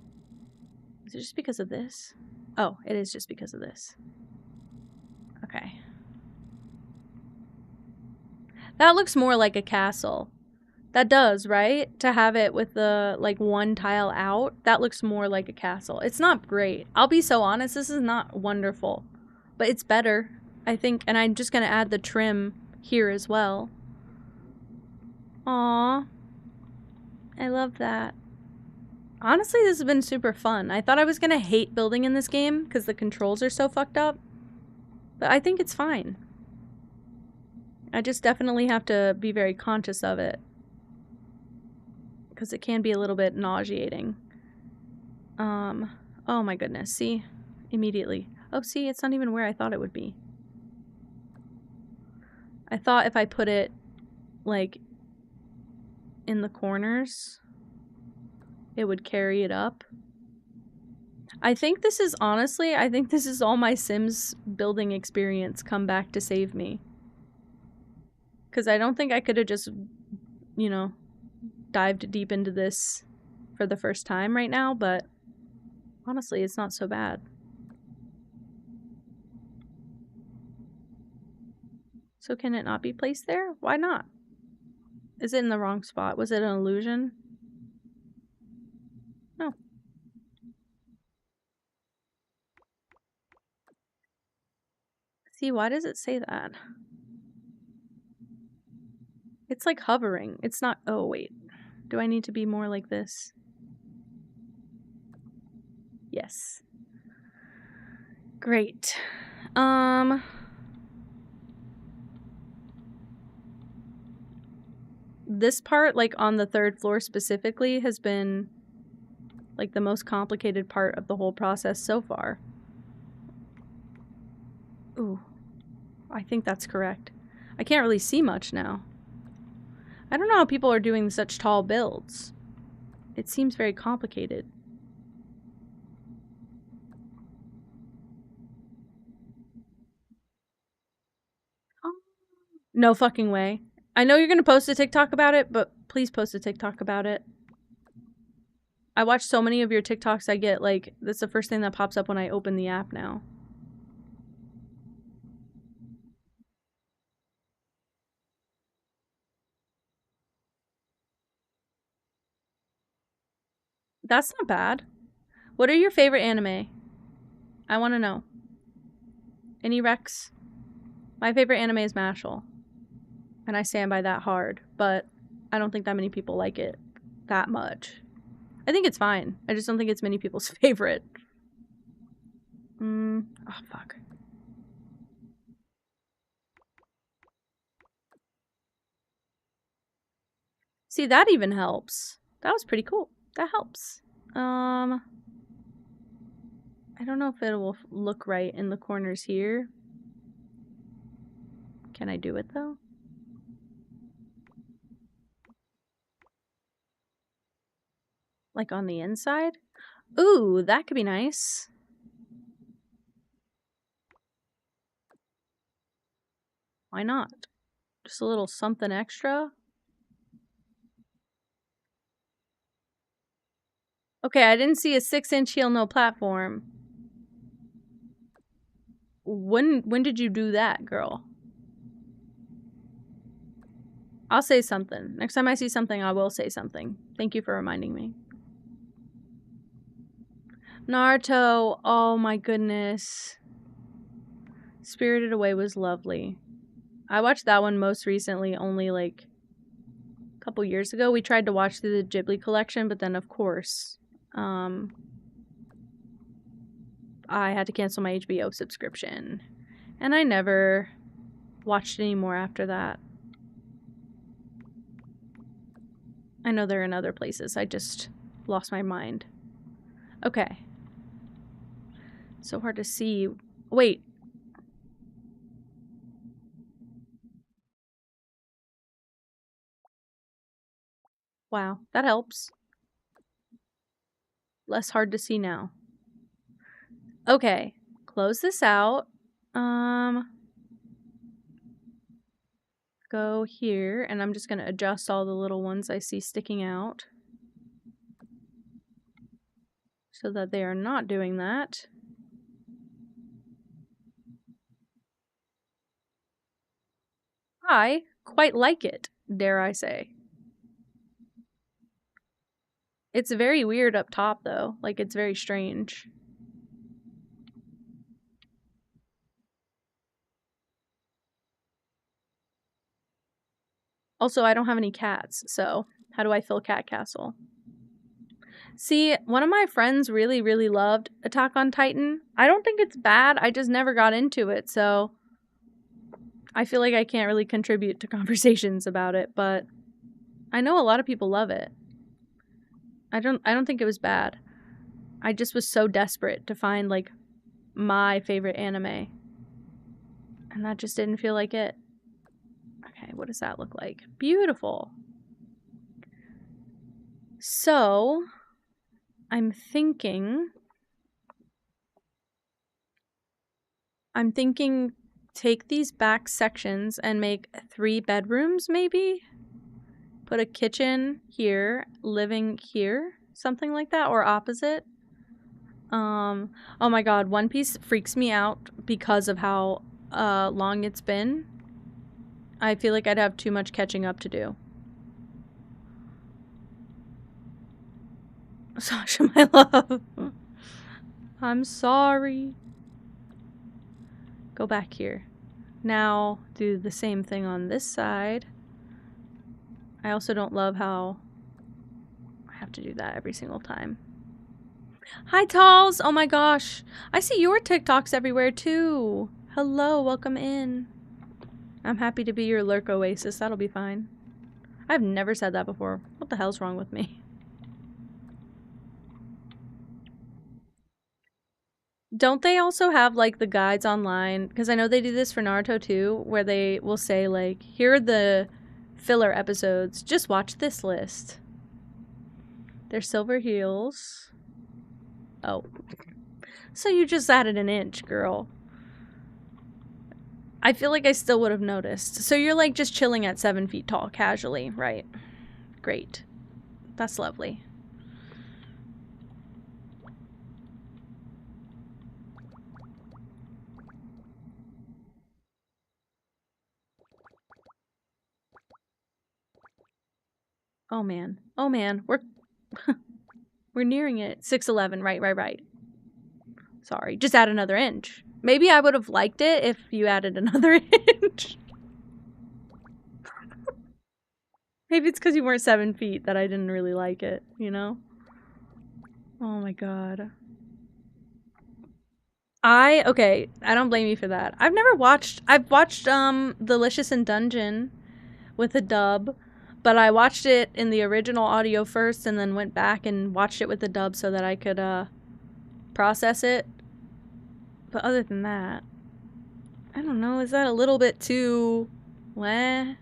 Is it just because of this? Oh, it is just because of this. Okay. That looks more like a castle. That does, right? To have it with the, like, one tile out, that looks more like a castle. It's not great. I'll be so honest, this is not wonderful. But it's better, I think. And I'm just gonna add the trim here as well. Aww. I love that. Honestly, this has been super fun. I thought I was gonna hate building in this game because the controls are so fucked up. But I think it's fine. I just definitely have to be very conscious of it, because it can be a little bit nauseating. Oh my goodness, see? Immediately. Oh, see, it's not even where I thought it would be. I thought if I put it, like, in the corners, it would carry it up. I think this is honestly, I think this is all my Sims building experience come back to save me. Because I don't think I could have just, you know, dived deep into this for the first time right now, but honestly, it's not so bad. So can it not be placed there? Why not? Is it in the wrong spot? Was it an illusion? No. See, why does it say that? It's like hovering. It's not. Oh, wait. Do I need to be more like this? Yes. Great. This part, like on the 3rd floor specifically, has been like the most complicated part of the whole process so far. Ooh. I think that's correct. I can't really see much now. I don't know how people are doing such tall builds. It seems very complicated. No fucking way. I know you're gonna post a TikTok about it, but please post a TikTok about it. I watch so many of your TikToks, I get like, that's the first thing that pops up when I open the app now. That's not bad. What are your favorite anime? I want to know. Any Rex? My favorite anime is Mashal. And I stand by that hard, but I don't think that many people like it that much. I think it's fine. I just don't think it's many people's favorite. Oh, fuck. See, that even helps. That was pretty cool. That helps. I don't know if it will look right in the corners here. Can I do it, though? Like on the inside? Ooh, that could be nice. Why not? Just a little something extra. Okay, I didn't see a 6-inch heel, no platform. When did you do that, girl? I'll say something. Next time I see something, I will say something. Thank you for reminding me. Naruto. Oh my goodness. Spirited Away was lovely. I watched that one most recently, only like a couple years ago. We tried to watch through the Ghibli collection, but then of course, I had to cancel my HBO subscription. And I never watched it anymore after that. I know they're in other places. I just lost my mind. Okay. So hard to see. Wait. Wow, that helps. Less hard to see now. Okay. Close this out. Go here, and I'm just going to adjust all the little ones I see sticking out so that they are not doing that. I quite like it, dare I say. It's very weird up top, though. Like, it's very strange. Also, I don't have any cats, so how do I fill Cat Castle? See, one of my friends really, really loved Attack on Titan. I don't think it's bad. I just never got into it, so I feel like I can't really contribute to conversations about it, but I know a lot of people love it. I don't think it was bad. I just was so desperate to find like my favorite anime. And that just didn't feel like it. Okay, what does that look like? Beautiful. So, I'm thinking I'm thinking take these back sections and make 3 bedrooms, maybe? Put a kitchen here, living here, something like that, or opposite. Oh my god, One Piece freaks me out because of how long it's been. I feel like I'd have too much catching up to do. Sasha, my love. I'm sorry. Go back here. Now do the same thing on this side. I also don't love how I have to do that every single time. Hi, Talls! Oh my gosh. I see your TikToks everywhere too. Hello, welcome in. I'm happy to be your lurk oasis. That'll be fine. I've never said that before. What the hell's wrong with me? Don't they also have, like, the guides online? Because I know they do this for Naruto, too, where they will say, like, here are the filler episodes. Just watch this list. They're silver heels. Oh. So you just added an inch, girl. I feel like I still would have noticed. So you're, like, just chilling at 7 feet tall, casually, right? Great. That's lovely. Oh man. Oh man. We're nearing it. 6'11". Right. Sorry. Just add another inch. Maybe I would have liked it if you added another inch. Maybe it's because you weren't 7 feet that I didn't really like it, you know? Oh my god. Okay, I don't blame you for that. I've watched Delicious in Dungeon with a dub, but I watched it in the original audio first and then went back and watched it with the dub so that I could process it. But other than that, I don't know, is that a little bit too weh?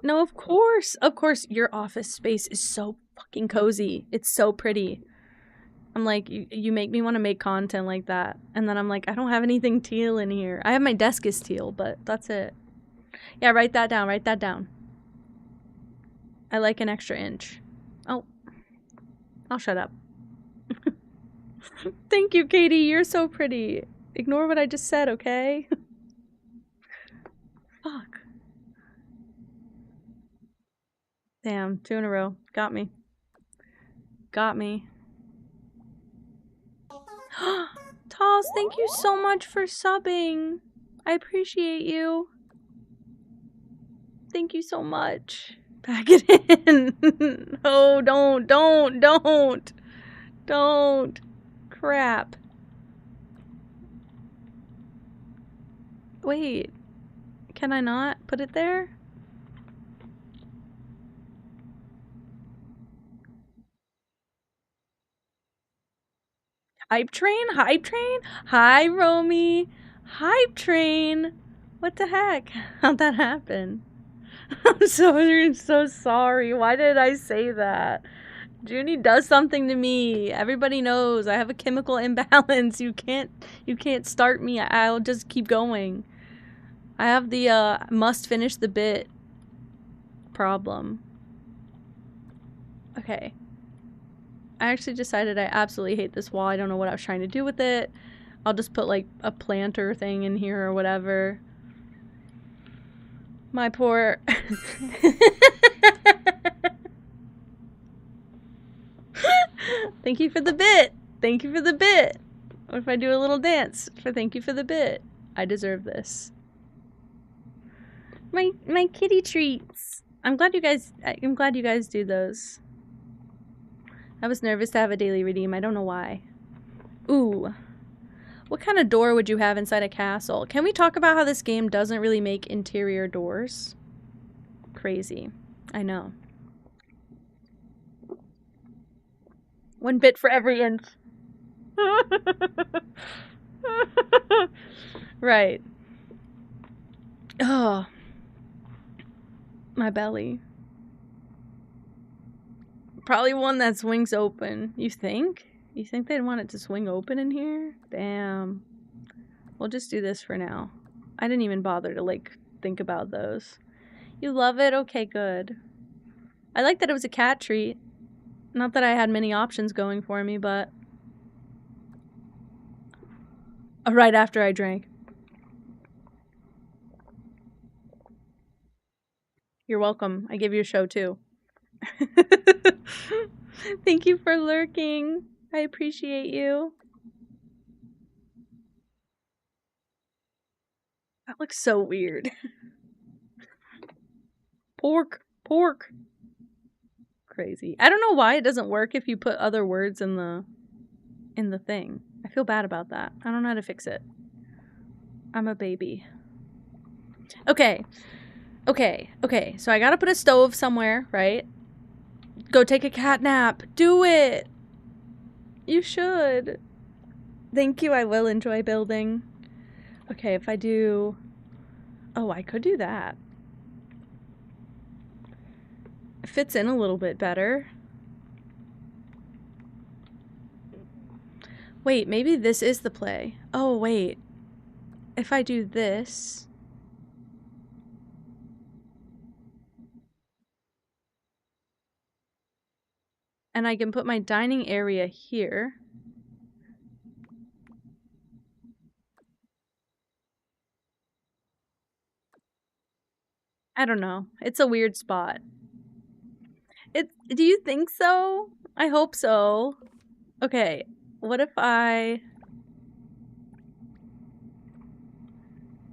No, of course. Of course, your office space is so fucking cozy. It's so pretty. I'm like, you make me want to make content like that. And then I'm like, I don't have anything teal in here. I have my desk is teal, but that's it. Yeah, write that down. I like an extra inch. Oh, I'll shut up. Thank you, Katie. You're so pretty. Ignore what I just said, okay? Fuck. Damn, 2 in a row. Got me. Toss, thank you so much for subbing. I appreciate you. Thank you so much. Pack it in. Oh, don't. Crap. Wait. Can I not put it there? Hype train? Hi, Romy. Hype train. What the heck? How'd that happen? I'm so sorry. Why did I say that? Junie does something to me. Everybody knows I have a chemical imbalance. You can't start me. I'll just keep going. I have the must finish the bit problem. Okay. I actually decided I absolutely hate this wall. I don't know what I was trying to do with it. I'll just put like a planter thing in here or whatever. My poor... Thank you for the bit. What if I do a little dance for thank you for the bit? I deserve this. My kitty treats. I'm glad you guys do those. I was nervous to have a daily redeem. I don't know why. Ooh. What kind of door would you have inside a castle? Can we talk about how this game doesn't really make interior doors? Crazy. I know. 1 bit for every inch. Right. Oh. My belly. Probably one that swings open. You think? You think they'd want it to swing open in here? Damn. We'll just do this for now. I didn't even bother to, like, think about those. You love it? Okay, good. I like that it was a cat treat. Not that I had many options going for me, but... right after I drank. You're welcome. I give you a show, too. Thank you for lurking. I appreciate you. That looks so weird. Pork. Pork. Crazy. I don't know why it doesn't work if you put other words in the thing. I feel bad about that. I don't know how to fix it. I'm a baby. Okay. Okay. Okay. So I gotta put a stove somewhere, right? Go take a cat nap. Do it. You should. Thank you. I will enjoy building. Okay, if I do... Oh, I could do that. It fits in a little bit better. Wait, maybe this is the play. Oh, wait. If I do this... And I can put my dining area here. I don't know. It's a weird spot. Do you think so? I hope so. Okay, what if I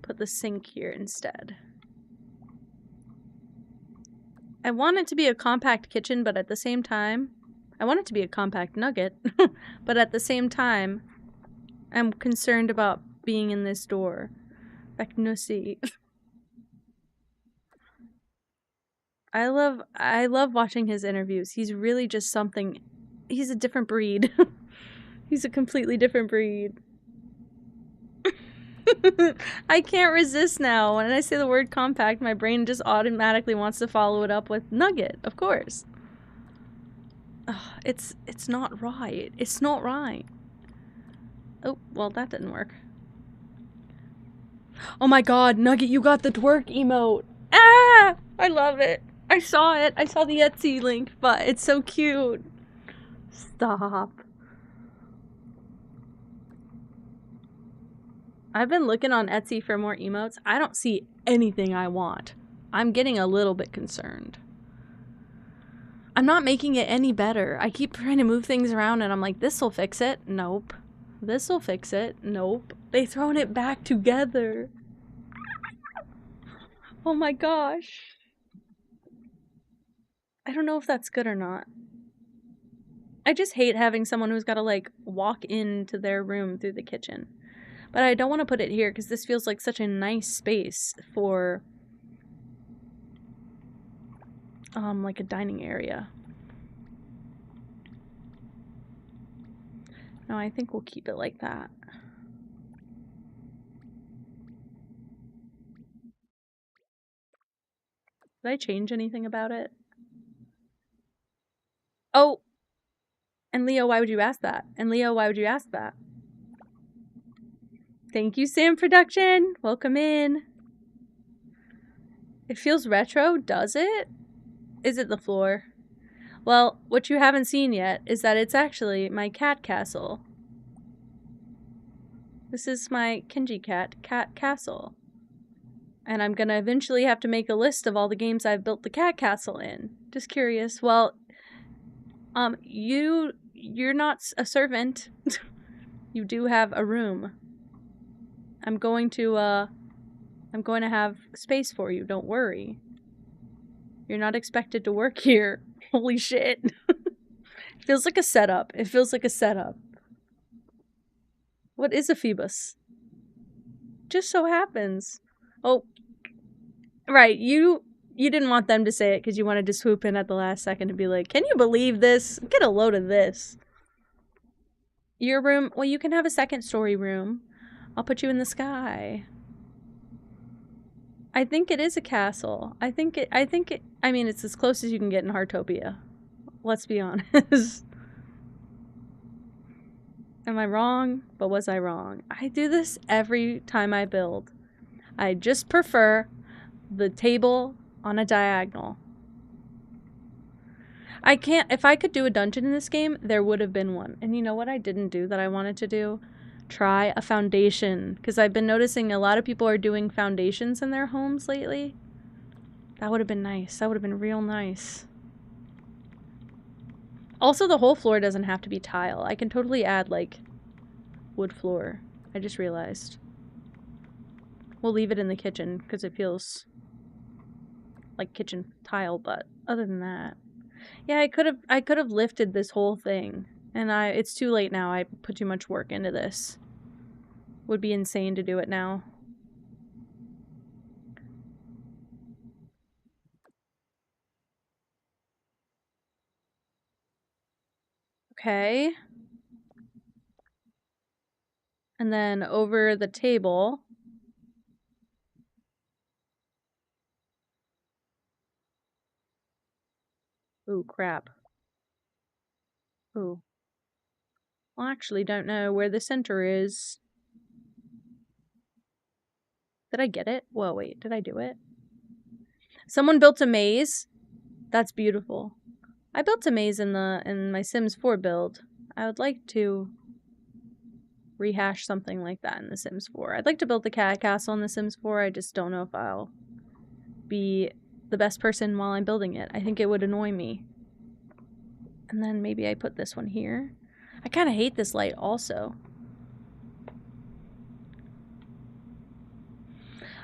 put the sink here instead? I want it to be a compact kitchen, but at the same time, I want it to be a compact nugget, but at the same time, I'm concerned about being in this door. Beknusi. I love watching his interviews. He's really just something. He's a different breed. He's a completely different breed. I can't resist now. When I say the word compact, my brain just automatically wants to follow it up with nugget, of course. It's not right. It's not right. Oh, well, that didn't work. Oh my god, Nugget, you got the twerk emote. Ah! I love it. I saw it. I saw the Etsy link, but it's so cute. Stop. I've been looking on Etsy for more emotes. I don't see anything I want. I'm getting a little bit concerned. I'm not making it any better. I keep trying to move things around and I'm like, this'll fix it. Nope. This'll fix it. Nope. They thrown it back together. Oh my gosh. I don't know if that's good or not. I just hate having someone who's got to, like, walk into their room through the kitchen. But I don't want to put it here because this feels like such a nice space for, like a dining area. No, I think we'll keep it like that. Did I change anything about it? Oh! And Leo, why would you ask that? And Leo, why would you ask that? Thank you, Sam Production! Welcome in! It feels retro, does it? Is it the floor? Well, what you haven't seen yet is that it's actually my cat castle. This is my Kenji cat castle. And I'm gonna eventually have to make a list of all the games I've built the cat castle in. Just curious. Well, you're not a servant. You do have a room. I'm going to have space for you, don't worry. You're not expected to work here. Holy shit. It feels like a setup. It feels like a setup. What is a Phoebus? Just so happens. Oh, right, you didn't want them to say it because you wanted to swoop in at the last second and be like, can you believe this? Get a load of this. Your room, well, you can have a second story room. I'll put you in the sky. I think it is a castle. I mean, it's as close as you can get in Heartopia. Let's be honest. Am I wrong? But was I wrong? I do this every time I build. I just prefer the table on a diagonal. I can't, if I could do a dungeon in this game, there would have been one. And you know what I didn't do that I wanted to do? Try a foundation. Because I've been noticing a lot of people are doing foundations in their homes lately. That would have been nice. That would have been real nice. Also, the whole floor doesn't have to be tile. I can totally add, like, wood floor. I just realized. We'll leave it in the kitchen because it feels like kitchen tile, but other than that. Yeah, I could have lifted this whole thing. And it's too late now. I put too much work into this. Would be insane to do it now. Okay. And then over the table. Ooh, crap. Ooh. I actually don't know where the center is. Did I get it? Whoa, wait, did I do it? Someone built a maze. That's beautiful. I built a maze in my Sims 4 build. I would like to rehash something like that in the Sims 4. I'd like to build the cat castle in the Sims 4. I just don't know if I'll be the best person while I'm building it. I think it would annoy me. And then maybe I put this one here. I kind of hate this light also.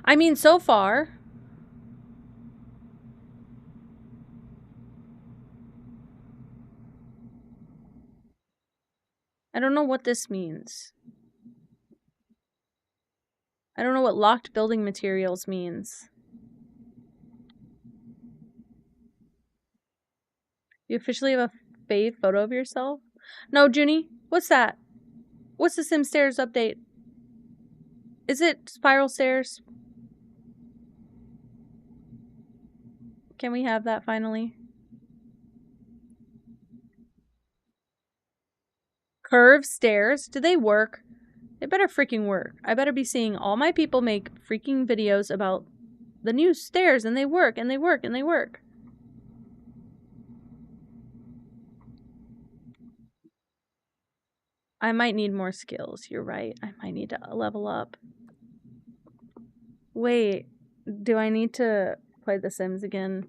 I mean, so far, I don't know what this means. I don't know what locked building materials means. You officially have a fave photo of yourself? No, Junie. What's that? What's the Sim Stairs update? Is it spiral stairs? Can we have that finally? Curved stairs? Do they work? They better freaking work. I better be seeing all my people make freaking videos about the new stairs, and they work, and they work, and they work. I might need more skills. You're right. I might need to level up. Wait, do I need to play The Sims again?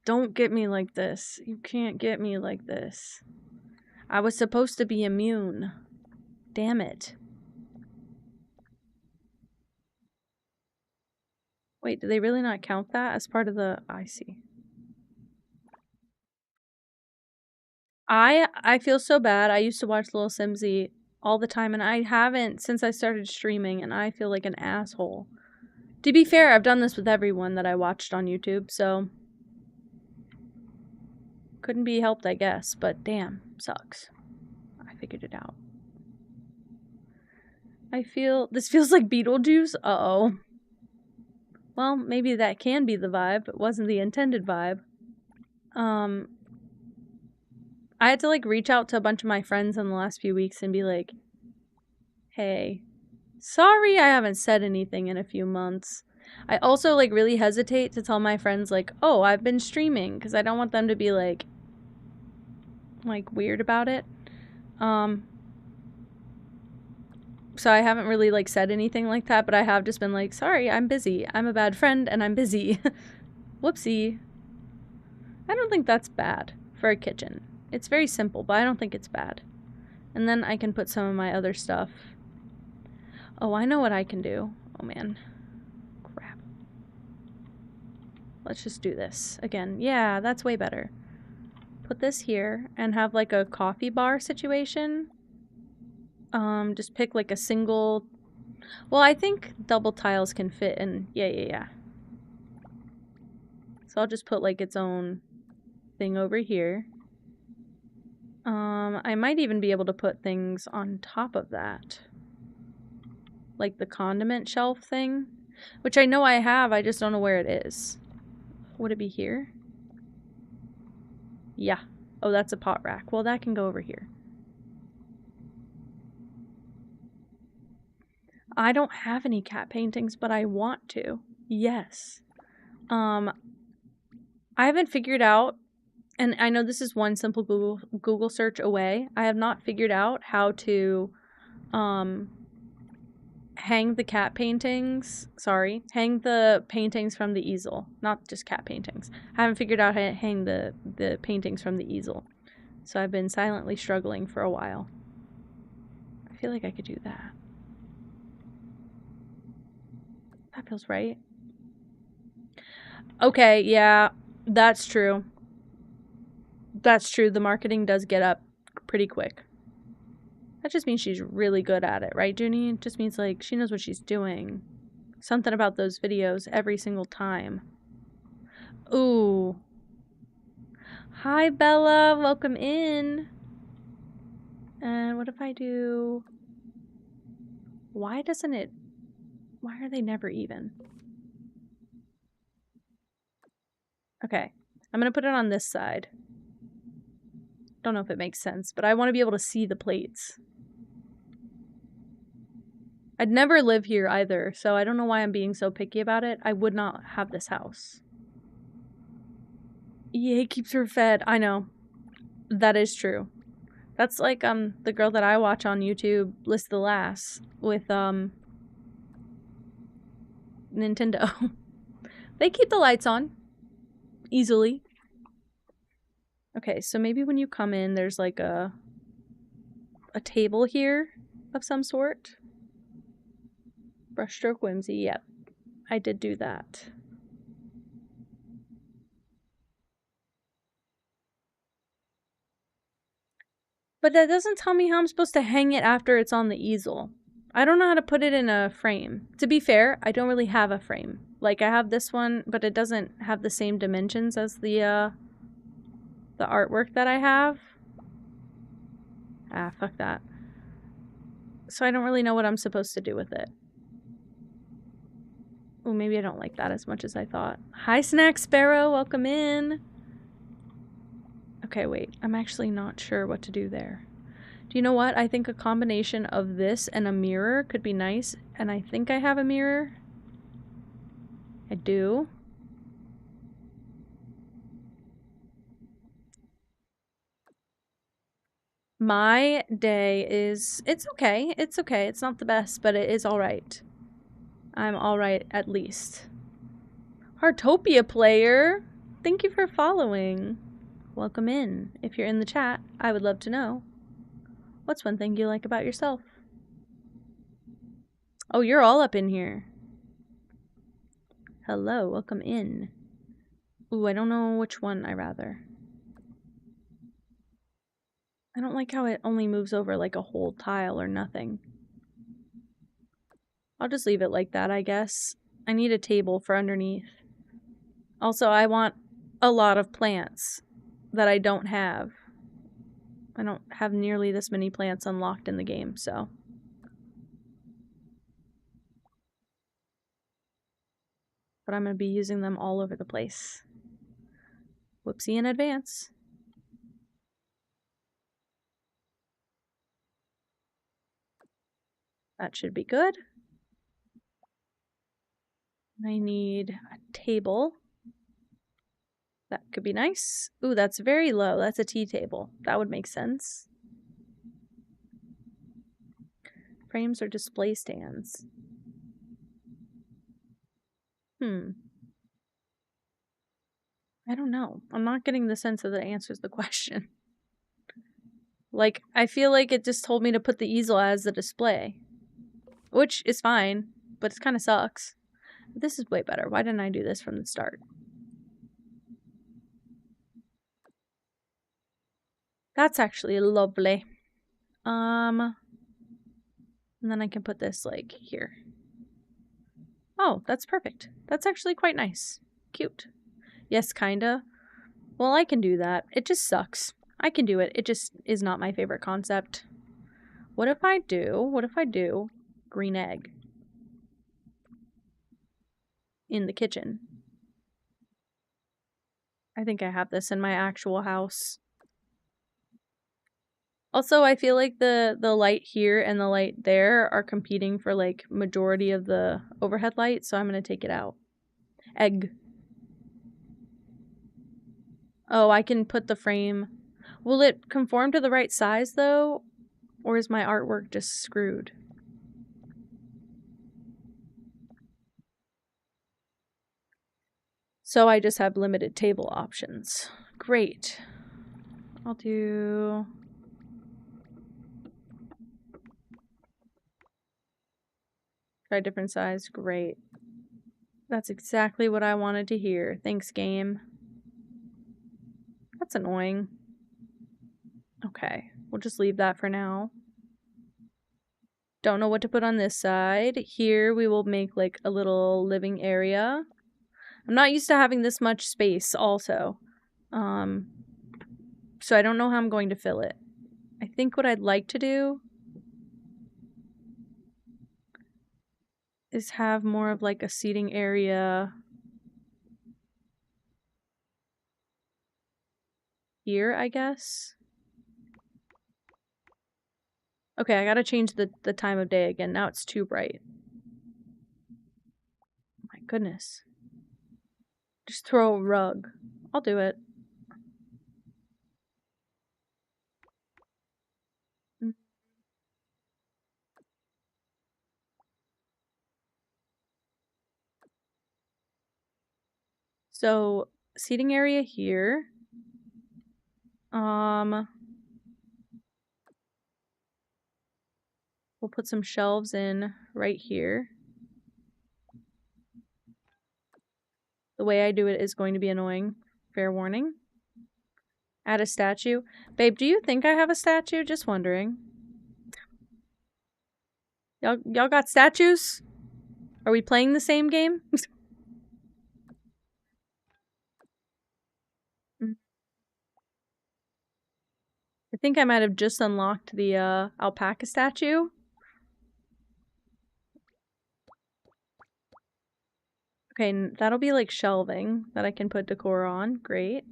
Don't get me like this. You can't get me like this. I was supposed to be immune. Damn it. Wait, do they really not count that as part of the... I see. I feel so bad. I used to watch Little Simsy all the time, and I haven't since I started streaming, and I feel like an asshole. To be fair, I've done this with everyone that I watched on YouTube, so... Couldn't be helped, I guess, but damn, sucks. I figured it out. This feels like Beetlejuice? Uh-oh. Well, maybe that can be the vibe. It wasn't the intended vibe. I had to, like, reach out to a bunch of my friends in the last few weeks and be like, hey, sorry I haven't said anything in a few months. I also, like, really hesitate to tell my friends, like, oh, I've been streaming, because I don't want them to be, like, weird about it. So I haven't really, like, said anything like that, but I have just been like, sorry, I'm busy. I'm a bad friend, and I'm busy. Whoopsie. I don't think that's bad for a kitchen. It's very simple, but I don't think it's bad. And then I can put some of my other stuff. Oh, I know what I can do. Oh, man. Crap. Let's just do this again. Yeah, that's way better. Put this here and have, like, a coffee bar situation. Just pick, like, a single... Well, I think double tiles can fit in. Yeah. So I'll just put, like, its own thing over here. I might even be able to put things on top of that. Like the condiment shelf thing. Which I know I have, I just don't know where it is. Would it be here? Yeah. Oh, that's a pot rack. Well, that can go over here. I don't have any cat paintings, but I want to. Yes. I haven't figured out, and I know this is one simple Google search away. I have not figured out how to hang the cat paintings. Sorry, hang the paintings from the easel, not just cat paintings. I haven't figured out how to hang the paintings from the easel, so I've been silently struggling for a while. I feel like I could do that. That feels right. Okay, yeah, that's true. That's true. The marketing does get up pretty quick. That just means she's really good at it, right, Junie? It just means, like, she knows what she's doing. Something about those videos every single time. Ooh. Hi, Bella. Welcome in. And what if I do... Why doesn't it... Why are they never even? Okay. I'm going to put it on this side. Don't know if it makes sense, but I want to be able to see the plates. I'd never live here either, so I don't know why I'm being so picky about it. I would not have this house. EA keeps her fed. I know. That is true. That's like the girl that I watch on YouTube, List the Lass, with Nintendo. They keep the lights on easily. Okay, so maybe when you come in there's like a table here of some sort. Brushstroke whimsy, yep. I did do that. But that doesn't tell me how I'm supposed to hang it after it's on the easel. I don't know how to put it in a frame. To be fair, I don't really have a frame. Like, I have this one, but it doesn't have the same dimensions as the artwork that I have. Ah, fuck that. So I don't really know what I'm supposed to do with it. Oh, maybe I don't like that as much as I thought. Hi, Snack Sparrow. Welcome in. Okay, wait. I'm actually not sure what to do there. Do you know what? I think a combination of this and a mirror could be nice. And I think I have a mirror. I do. My day is... It's okay. It's okay. It's not the best, but it is alright. I'm alright at least. Heartopia player! Thank you for following. Welcome in. If you're in the chat, I would love to know. What's one thing you like about yourself? Oh, you're all up in here. Hello, welcome in. Ooh, I don't know which one I rather. I don't like how it only moves over like a whole tile or nothing. I'll just leave it like that, I guess. I need a table for underneath. Also, I want a lot of plants that I don't have. I don't have nearly this many plants unlocked in the game, so... But I'm going to be using them all over the place. Whoopsie in advance. That should be good. I need a table. That could be nice. Ooh, that's very low. That's a tea table. That would make sense. Frames or display stands? I don't know. I'm not getting the sense that it answers the question. Like, I feel like it just told me to put the easel as the display. Which is fine, but it kind of sucks. This is way better. Why didn't I do this from the start? That's actually lovely. And then I can put this, like, here. Oh, that's perfect. That's actually quite nice. Cute. Yes, kinda. Well, I can do that. It just sucks. I can do it. It just is not my favorite concept. What if I do green egg in the kitchen? I think I have this in my actual house. Also, I feel like the light here and the light there are competing for like majority of the overhead light, so I'm gonna take it out. Egg. Oh, I can put the frame. Will it conform to the right size though? Or is my artwork just screwed? So I just have limited table options. Great. I'll do... Try different size. Great. That's exactly what I wanted to hear. Thanks, game. That's annoying. Okay, we'll just leave that for now. Don't know what to put on this side. Here we will make like a little living area. I'm not used to having this much space also. So I don't know how I'm going to fill it. I think what I'd like to do is have more of like a seating area here, I guess. Okay, I gotta change the time of day again. Now it's too bright. My goodness. Just throw a rug. I'll do it. So, seating area here. We'll put some shelves in right here. The way I do it is going to be annoying. Fair warning. Add a statue. Babe, do you think I have a statue? Just wondering. Y'all got statues? Are we playing the same game? I think I might have just unlocked the alpaca statue. Okay, that'll be like shelving that I can put decor on. Great.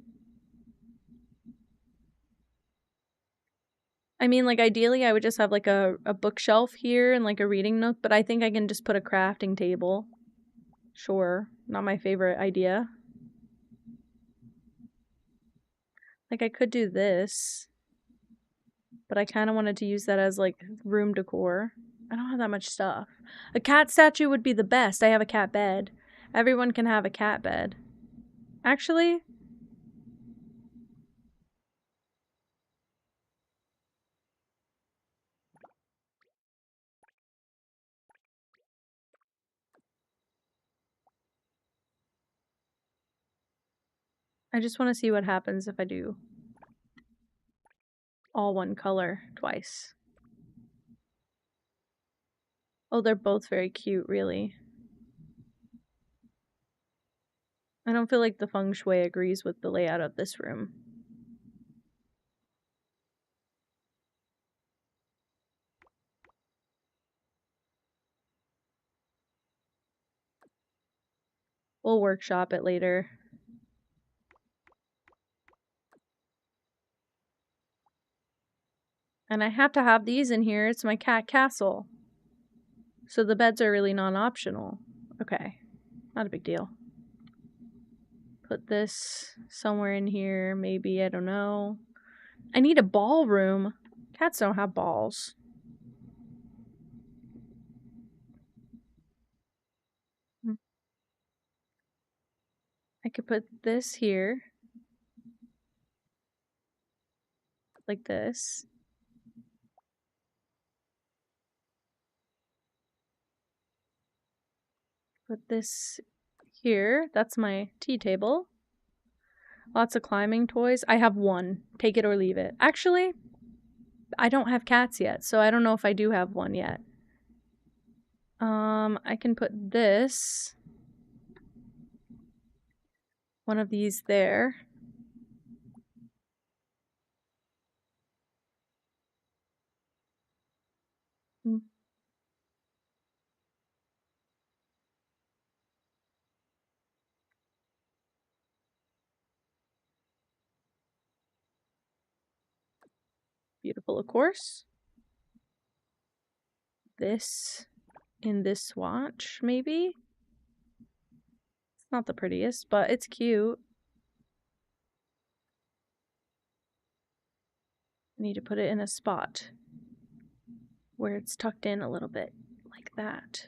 I mean, like, ideally I would just have like a bookshelf here and like a reading nook, but I think I can just put a crafting table. Sure. Not my favorite idea. Like, I could do this, but I kind of wanted to use that as like room decor. I don't have that much stuff. A cat statue would be the best. I have a cat bed. Everyone can have a cat bed. Actually, I just want to see what happens if I do all one color twice. Oh, they're both very cute, really. I don't feel like the feng shui agrees with the layout of this room. We'll workshop it later. And I have to have these in here. It's my cat castle. So the beds are really non-optional. Okay, not a big deal. Put this somewhere in here, maybe, I don't know. I need a ballroom. Cats don't have balls. I could put this here. Like this. Put this here. That's my tea table. Lots of climbing toys. I have one. Take it or leave it. Actually, I don't have cats yet, so I don't know if I do have one yet. I can put this. One of these there. Beautiful, of course. This in this swatch, maybe? It's not the prettiest, but it's cute. I need to put it in a spot where it's tucked in a little bit, like that.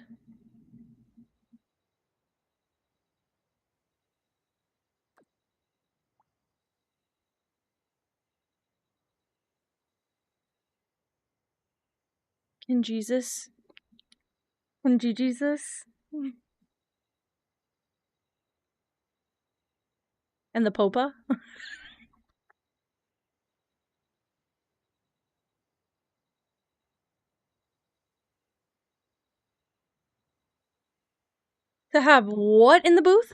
Can Jesus? Can Jesus? And the Popa? To have what in the booth?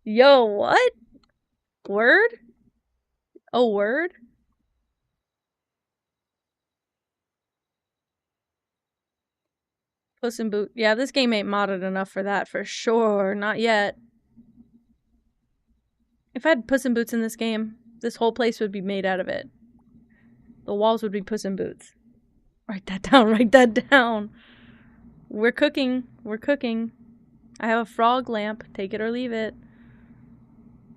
Yo, what? Word? Oh, word? Puss in Boot. Yeah, this game ain't modded enough for that for sure. Not yet. If I had Puss in Boots in this game, this whole place would be made out of it. The walls would be Puss in Boots. Write that down, write that down. We're cooking. We're cooking. I have a frog lamp. Take it or leave it.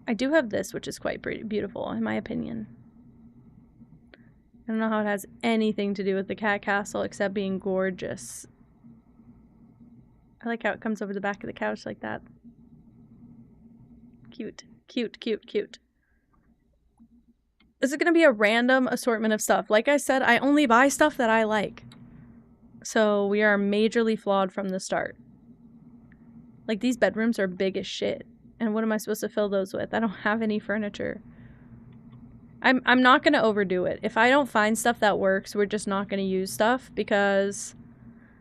I do have this, which is quite pretty beautiful, in my opinion. I don't know how it has anything to do with the cat castle except being gorgeous. I like how it comes over the back of the couch like that. Cute. Cute, cute, cute. This is going to be a random assortment of stuff. Like I said, I only buy stuff that I like. So we are majorly flawed from the start. Like, these bedrooms are big as shit. And what am I supposed to fill those with? I don't have any furniture. I'm not going to overdo it. If I don't find stuff that works, we're just not going to use stuff because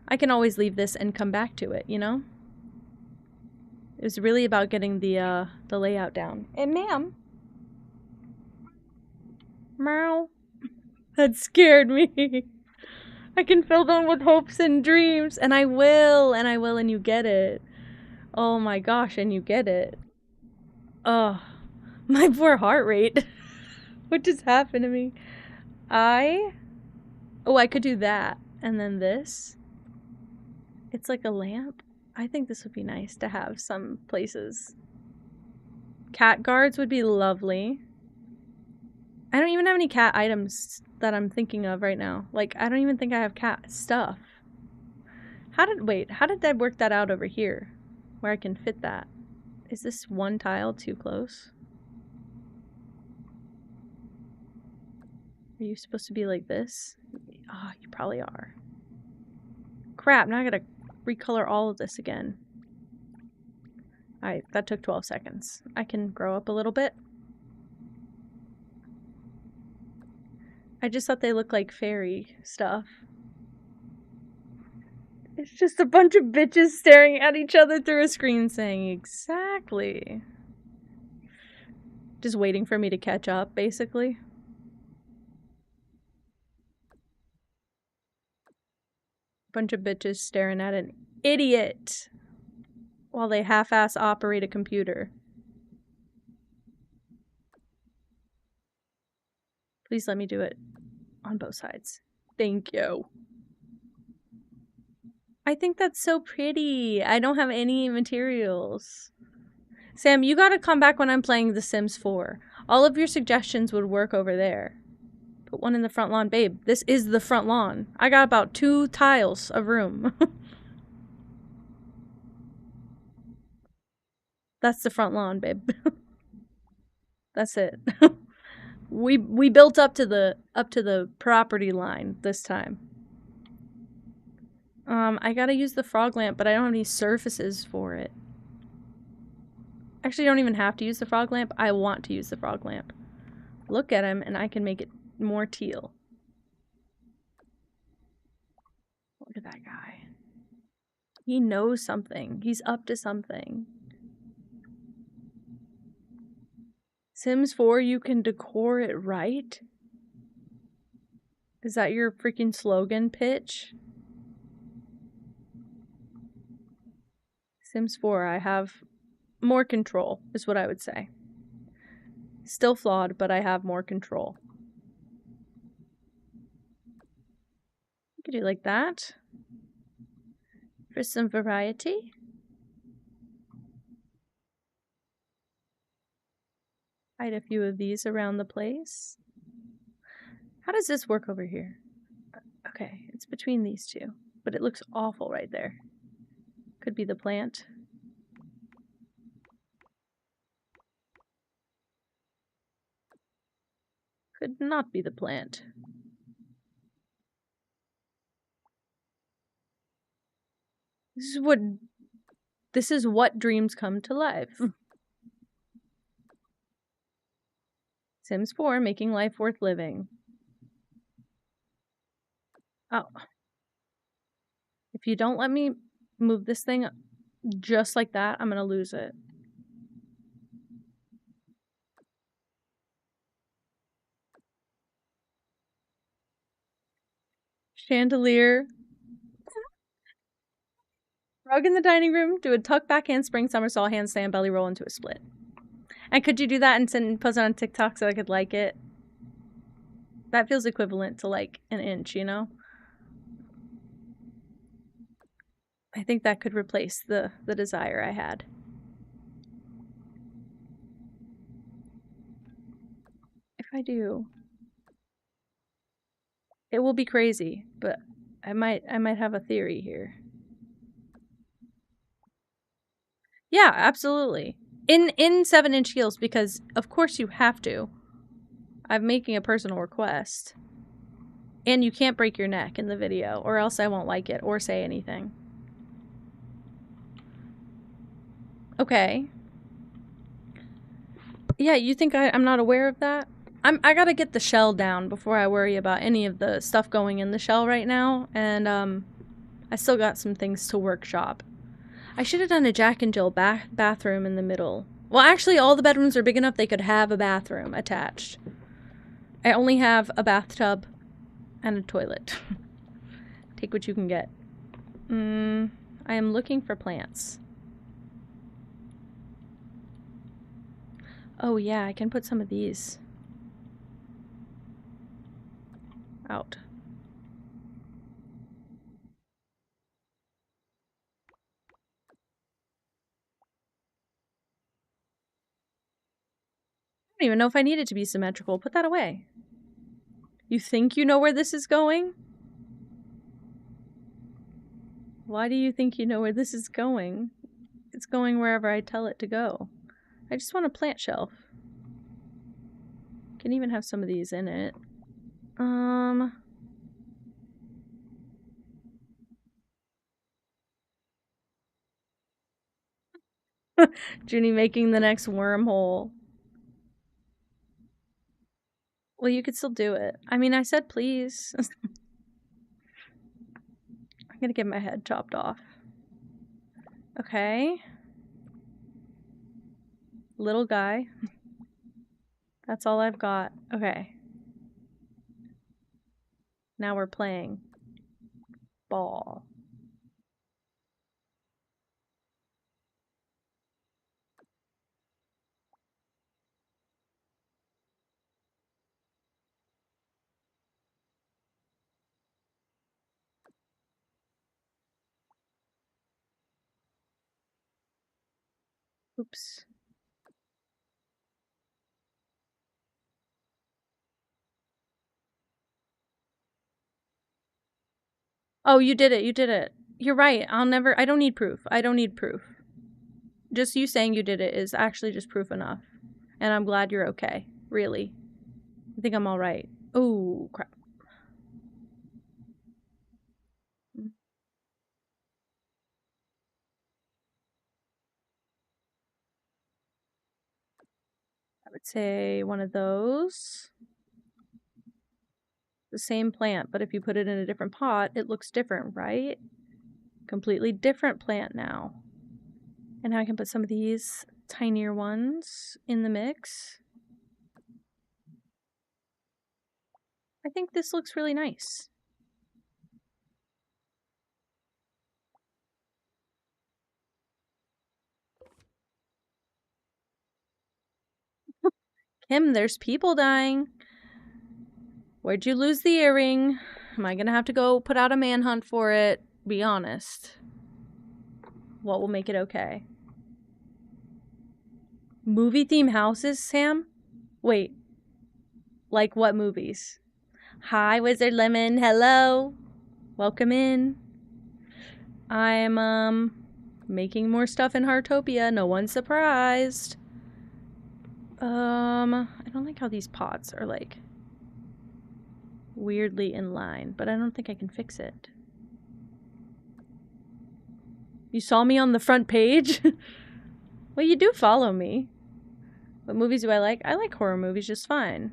I can always leave this and come back to it, you know? It was really about getting the layout down. And ma'am. Meow. That scared me. I can fill them with hopes and dreams. And I will, and you get it. Oh my gosh, and you get it. Oh, my poor heart rate. What just happened to me? Oh, I could do that. And then this. It's like a lamp. I think this would be nice to have some places. Cat guards would be lovely. I don't even have any cat items that I'm thinking of right now. Like, I don't even think I have cat stuff. How did I work that out over here? Where I can fit that? Is this one tile too close? Are you supposed to be like this? Oh, you probably are. Crap, now I gotta recolor all of this again. Alright, that took 12 seconds. I can grow up a little bit. I just thought they looked like fairy stuff. It's just a bunch of bitches staring at each other through a screen saying, exactly. Just waiting for me to catch up, basically. Bunch of bitches staring at an idiot while they half-ass operate a computer. Please let me do it on both sides. Thank you. I think that's so pretty. I don't have any materials. Sam, you gotta come back when I'm playing The Sims 4. All of your suggestions would work over there. Put one in the front lawn. Babe, this is the front lawn. I got about 2 tiles of room. That's the front lawn, babe. That's it. We built up to the property line this time. I gotta use the frog lamp, but I don't have any surfaces for it. Actually, I don't even have to use the frog lamp. I want to use the frog lamp. Look at him, and I can make it more teal. Look at that guy. He knows something. He's up to something. Sims 4, you can decor it right? Is that your freaking slogan pitch? Sims 4, I have more control, is what I would say. Still flawed, but I have more control. Could do like that. For some variety. Hide a few of these around the place. How does this work over here? Okay, it's between these two, but it looks awful right there. Could be the plant. Could not be the plant. This is what dreams come to life. Sims 4, making life worth living. Oh. If you don't let me move this thing just like that, I'm gonna lose it. Chandelier. Rug in the dining room. Do a tuck back handspring, somersault, handstand, belly roll into a split. And could you do that and post it on TikTok so I could like it? That feels equivalent to like an inch, you know? I think that could replace the desire I had. If I do, it will be crazy, but I might have a theory here. Yeah, absolutely. In 7-inch heels, because of course you have to. I'm making a personal request. And you can't break your neck in the video, or else I won't like it or say anything. Okay. Yeah, you think I'm not aware of that? I gotta get the shell down before I worry about any of the stuff going in the shell right now, and I still got some things to workshop. I should have done a Jack and Jill bathroom in the middle. Well, actually, all the bedrooms are big enough they could have a bathroom attached. I only have a bathtub and a toilet. Take what you can get. I am looking for plants. Oh yeah, I can put some of these out. I don't even know if I need it to be symmetrical. Put that away. You think you know where this is going? Why do you think you know where this is going? It's going wherever I tell it to go. I just want a plant shelf. Can even have some of these in it. Junie making the next wormhole. Well, you could still do it. I mean, I said please. I'm gonna get my head chopped off. Okay. Little guy. That's all I've got. Okay. Now we're playing ball. Oops. Oh, you did it. You did it. You're right. I don't need proof. I don't need proof. Just you saying you did it is actually just proof enough. And I'm glad you're okay. Really. I think I'm all right. Oh, crap. I would say one of those. The same plant, but if you put it in a different pot, it looks different, right? Completely different plant now. And now I can put some of these tinier ones in the mix. I think this looks really nice. Kim, there's people dying. Where'd you lose the earring? Am I gonna have to go put out a manhunt for it? Be honest. What will make it okay? Movie theme houses, Sam? Wait. Like what movies? Hi, Wizard Lemon. Hello. Welcome in. I'm, making more stuff in Heartopia. No one's surprised. I don't like how these pots are, like, weirdly in line, but I don't think I can fix it. You saw me on the front page? Well, you do follow me. What movies do I like? I like horror movies just fine.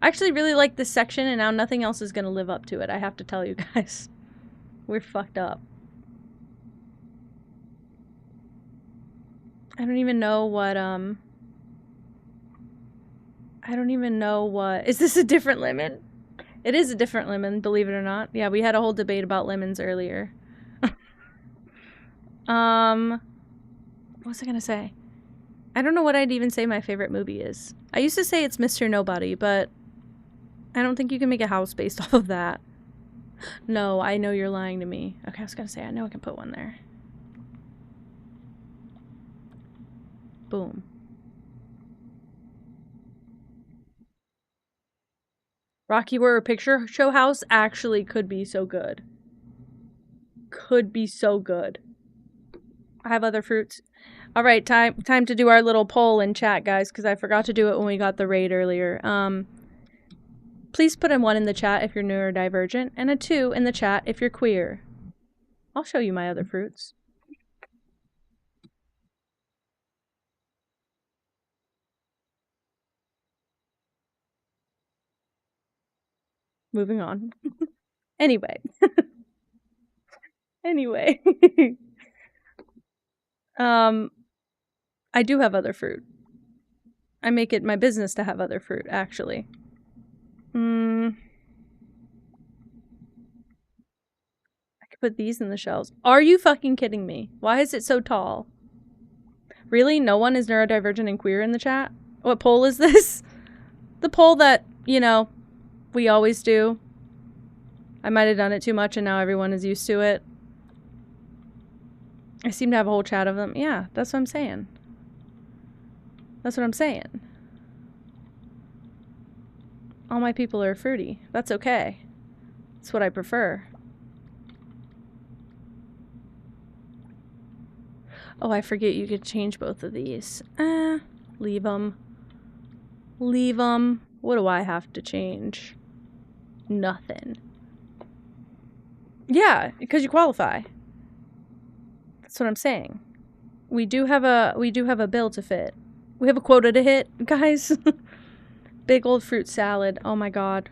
I actually really like this section, and now nothing else is going to live up to it, I have to tell you guys. We're fucked up. I don't even know what, is this a different lemon? It is a different lemon, believe it or not. Yeah, we had a whole debate about lemons earlier. What was I gonna say? I don't know what I'd even say my favorite movie is. I used to say it's Mr. Nobody, but I don't think you can make a house based off of that. No, I know you're lying to me. Okay, I was gonna say, I know I can put one there. Boom. Rocky Horror Picture Show house actually could be so good. Could be so good. I have other fruits. All right, time to do our little poll in chat, guys, because I forgot to do it when we got the raid earlier. Please put a 1 in the chat if you're neurodivergent, and a 2 in the chat if you're queer. I'll show you my other fruits. Moving on. Anyway. Anyway. I do have other fruit. I make it my business to have other fruit, actually. I could put these in the shells. Are you fucking kidding me? Why is it so tall? Really? No one is neurodivergent and queer in the chat? What poll is this? The poll that, you know, we always do. I might have done it too much and now everyone is used to it. I seem to have a whole chat of them. Yeah, that's what I'm saying. That's what I'm saying. All my people are fruity. That's okay. That's what I prefer. Oh, I forget you could change both of these. Leave them. Leave them. What do I have to change? Nothing. Yeah, because you qualify. That's what I'm saying. We do have a bill to fit. We have a quota to hit, guys. Big old fruit salad. Oh my god.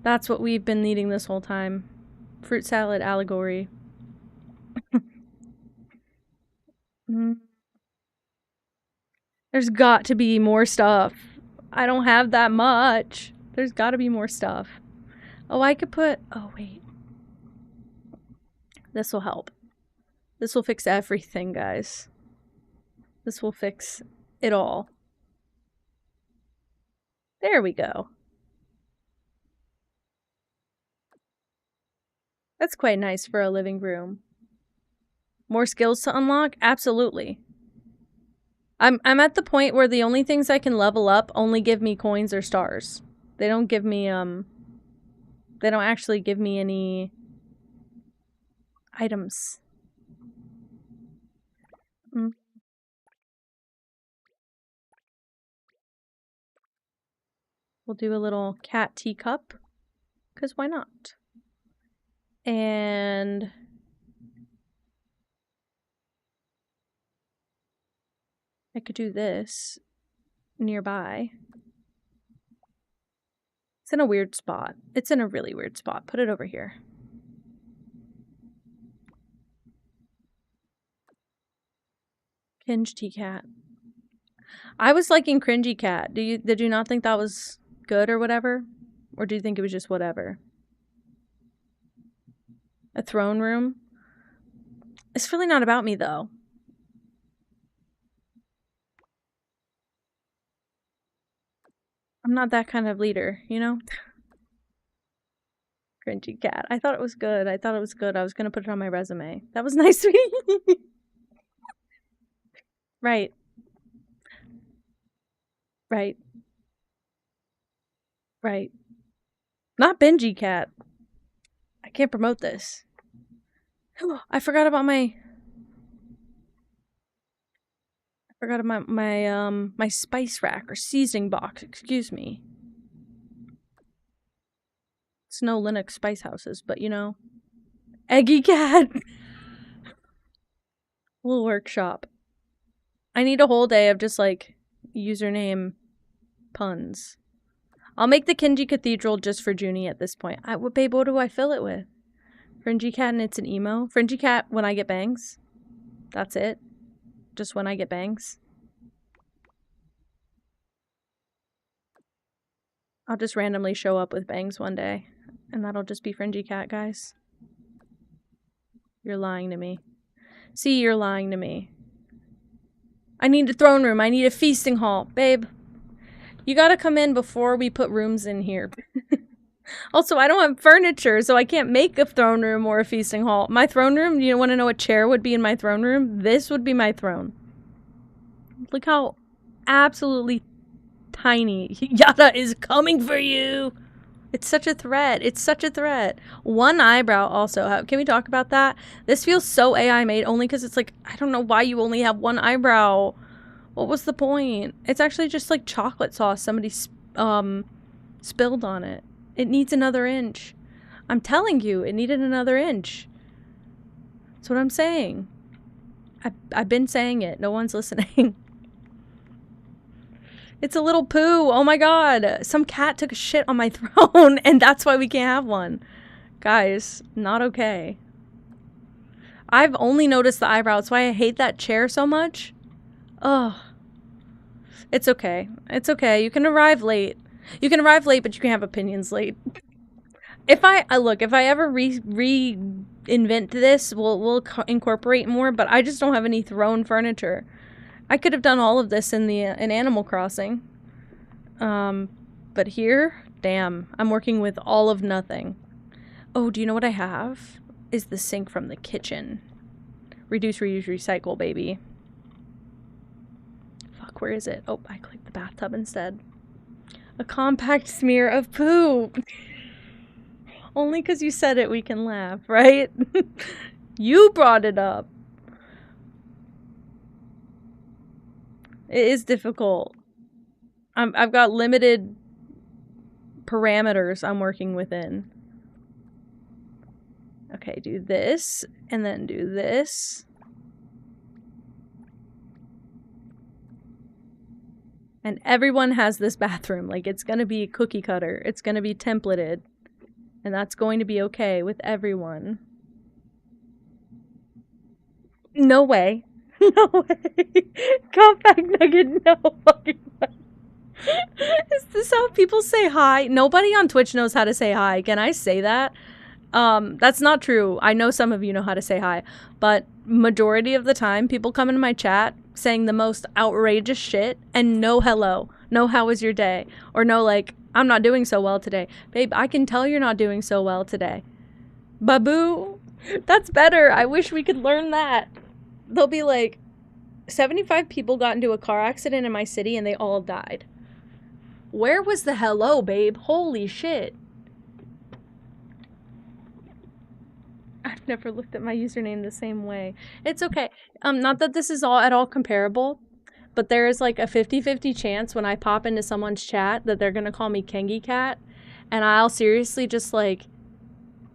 That's what we've been needing this whole time. Fruit salad allegory. There's got to be more stuff. I don't have that much. There's got to be more stuff. Oh, I could put... Oh, wait. This will help. This will fix everything, guys. This will fix it all. There we go. That's quite nice for a living room. More skills to unlock? Absolutely. I'm at the point where the only things I can level up only give me coins or stars. They don't give me, they don't actually give me any items. We'll do a little cat teacup, because why not? And I could do this nearby. It's in a weird spot. It's in a really weird spot. Put it over here. Hinge tea cat. I was liking cringy cat. Did you not think that was good or whatever? Or do you think it was just whatever? A throne room? It's really not about me though. I'm not that kind of leader, you know? Cringy cat. I thought it was good. I thought it was good. I was gonna put it on my resume. That was nice, sweetie. Right. Right. Right. Not Benji cat. I can't promote this. I forgot about my my spice rack or seasoning box, excuse me. It's no Linux spice houses, but you know. Eggy cat. Little workshop. I need a whole day of just like username puns. I'll make the Kinji Cathedral just for Junie at this point. Babe, what do I fill it with? Fringy cat and it's an emo. Fringy cat when I get bangs. That's it. Just when I get bangs. I'll just randomly show up with bangs one day. And that'll just be Fringy cat, guys. You're lying to me. See, you're lying to me. I need a throne room. I need a feasting hall. Babe, you gotta come in before we put rooms in here. Also, I don't have furniture, so I can't make a throne room or a feasting hall. My throne room, you want to know what chair would be in my throne room? This would be my throne. Look how absolutely tiny. Yada is coming for you. It's such a threat. It's such a threat. One eyebrow also. Can we talk about that? This feels so AI made only because it's like, I don't know why you only have one eyebrow. What was the point? It's actually just like chocolate sauce somebody spilled on it. It needs another inch. I'm telling you, it needed another inch. That's what I'm saying. I've been saying it. No one's listening. It's a little poo. Oh my god. Some cat took a shit on my throne and that's why we can't have one. Guys, not okay. I've only noticed the eyebrow. That's why I hate that chair so much. Ugh. It's okay. It's okay. You can arrive late. You can arrive late, but you can have opinions late. If I ever reinvent this, we'll incorporate more, but I just don't have any throne furniture. I could have done all of this in Animal Crossing. But here, damn, I'm working with all of nothing. Oh, do you know what I have? Is the sink from the kitchen. Reduce, reuse, recycle, baby. Fuck, where is it? Oh, I clicked the bathtub instead. A compact smear of poo. Only because you said it, we can laugh, right? You brought it up. It is difficult. I've got limited parameters I'm working within. Okay, do this, and then do this. And everyone has this bathroom. Like, it's gonna be cookie cutter. It's gonna be templated. And that's going to be okay with everyone. No way. No way. Compact nugget, no fucking way. Is this how people say hi? Nobody on Twitch knows how to say hi. Can I say that? That's not true. I know some of you know how to say hi. But majority of the time, people come into my chat saying the most outrageous shit and no hello. No how was your day? Or no like, I'm not doing so well today. Babe, I can tell you're not doing so well today. Baboo. That's better. I wish we could learn that. They'll be like, 75 people got into a car accident in my city and they all died. Where was the hello, babe? Holy shit. I've never looked at my username the same way. It's okay. Not that this is at all comparable, but there is like a 50-50 chance when I pop into someone's chat that they're going to call me Kengi Cat. And I'll seriously just like,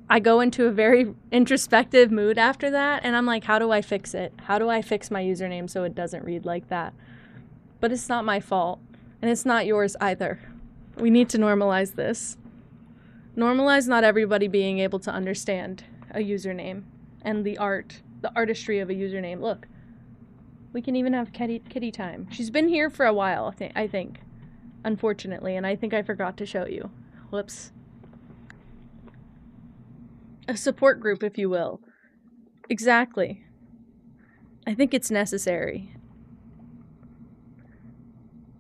I go into a very introspective mood after that. And I'm like, how do I fix it? How do I fix my username so it doesn't read like that? But it's not my fault. And it's not yours either. We need to normalize this. Normalize not everybody being able to understand a username and the artistry of a username. Look. We can even have kitty time. She's been here for a while, I think. Unfortunately, and I think I forgot to show you. Whoops. A support group, if you will. Exactly. I think it's necessary.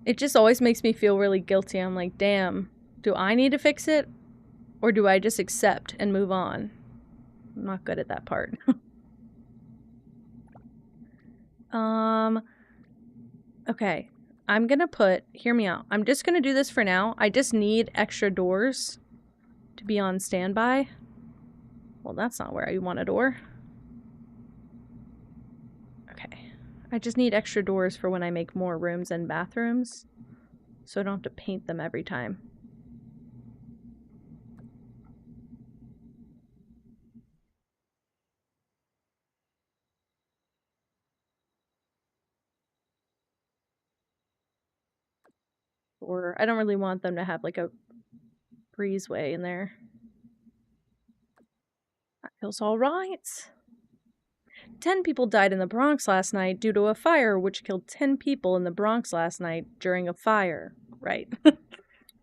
It just always makes me feel really guilty. I'm like, damn, do I need to fix it? Or do I just accept and move on? I'm not good at that part. Okay. I'm gonna hear me out. I'm just gonna do this for now. I just need extra doors to be on standby. Well, that's not where I want a door. Okay. I just need extra doors for when I make more rooms and bathrooms, so I don't have to paint them every time. Or I don't really want them to have like a breezeway in there. That feels all right. 10 people died in the Bronx last night due to a fire, which killed 10 people in the Bronx last night during a fire. Right.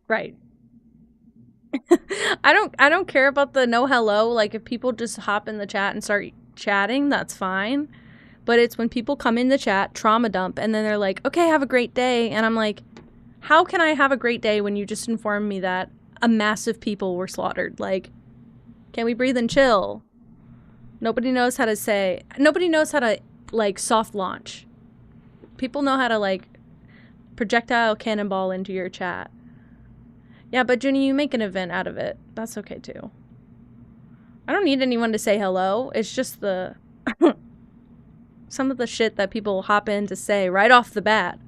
Right. I don't care about the no hello. Like, if people just hop in the chat and start chatting, that's fine. But it's when people come in the chat, trauma dump, and then they're like, okay, have a great day. And I'm like, how can I have a great day when you just informed me that a massive people were slaughtered? Like, can we breathe and chill? Nobody knows how to, like, soft launch. People know how to, like, projectile cannonball into your chat. Yeah, but Junie, you make an event out of it. That's okay, too. I don't need anyone to say hello. It's just the... some of the shit that people hop in to say right off the bat.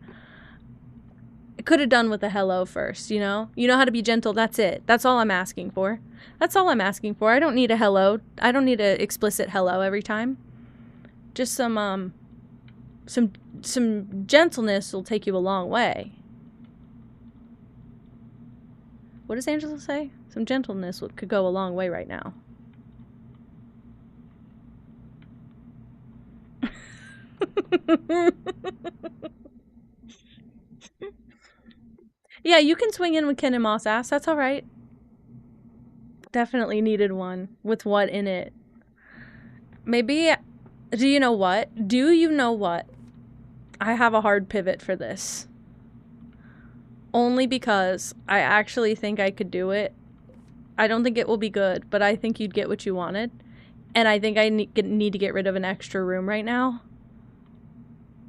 I could have done with a hello first, you know? You know how to be gentle, that's it. That's all I'm asking for. That's all I'm asking for. I don't need a hello. I don't need an explicit hello every time. Just some gentleness will take you a long way. What does Angela say? Some gentleness could go a long way right now. Yeah, you can swing in with Ken and Moss ass. That's all right. Definitely needed one with what in it. Maybe, do you know what? Do you know what? I have a hard pivot for this. Only because I actually think I could do it. I don't think it will be good, but I think you'd get what you wanted. And I think I need to get rid of an extra room right now.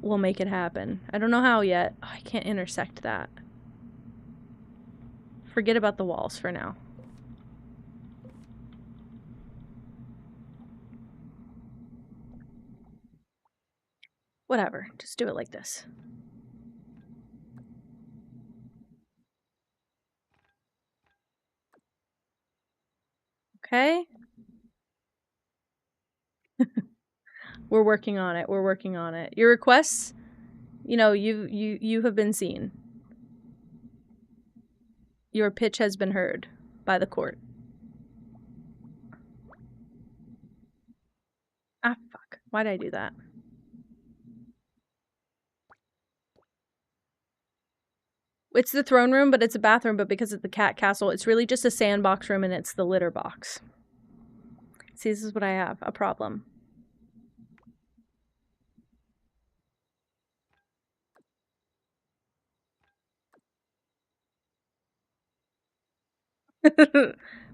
We'll make it happen. I don't know how yet. Oh, I can't intersect that. Forget about the walls for now. Whatever. Just do it like this. Okay? We're working on it. We're working on it. Your requests, you know, you have been seen. Your pitch has been heard by the court. Ah, fuck. Why did I do that? It's the throne room, but it's a bathroom, but because it's the cat castle, it's really just a sandbox room and it's the litter box. See, this is what I have. A problem.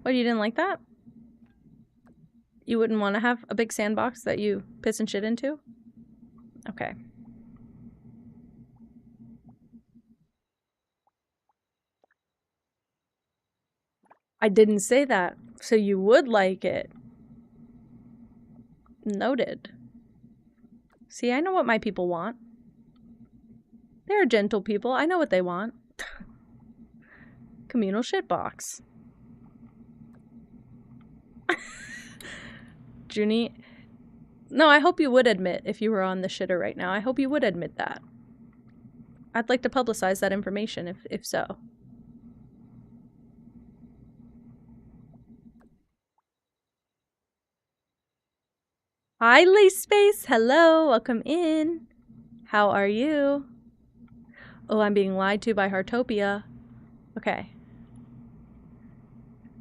What, you didn't like that? You wouldn't want to have a big sandbox that you piss and shit into? Okay. I didn't say that, so you would like it. Noted. See, I know what my people want. They're gentle people. I know what they want. Communal shitbox. Junie. No, I hope you would admit if you were on the shitter right now. I hope you would admit that. I'd like to publicize that information if so. Hi, Lace Space. Hello. Welcome in. How are you? Oh, I'm being lied to by Heartopia. Okay.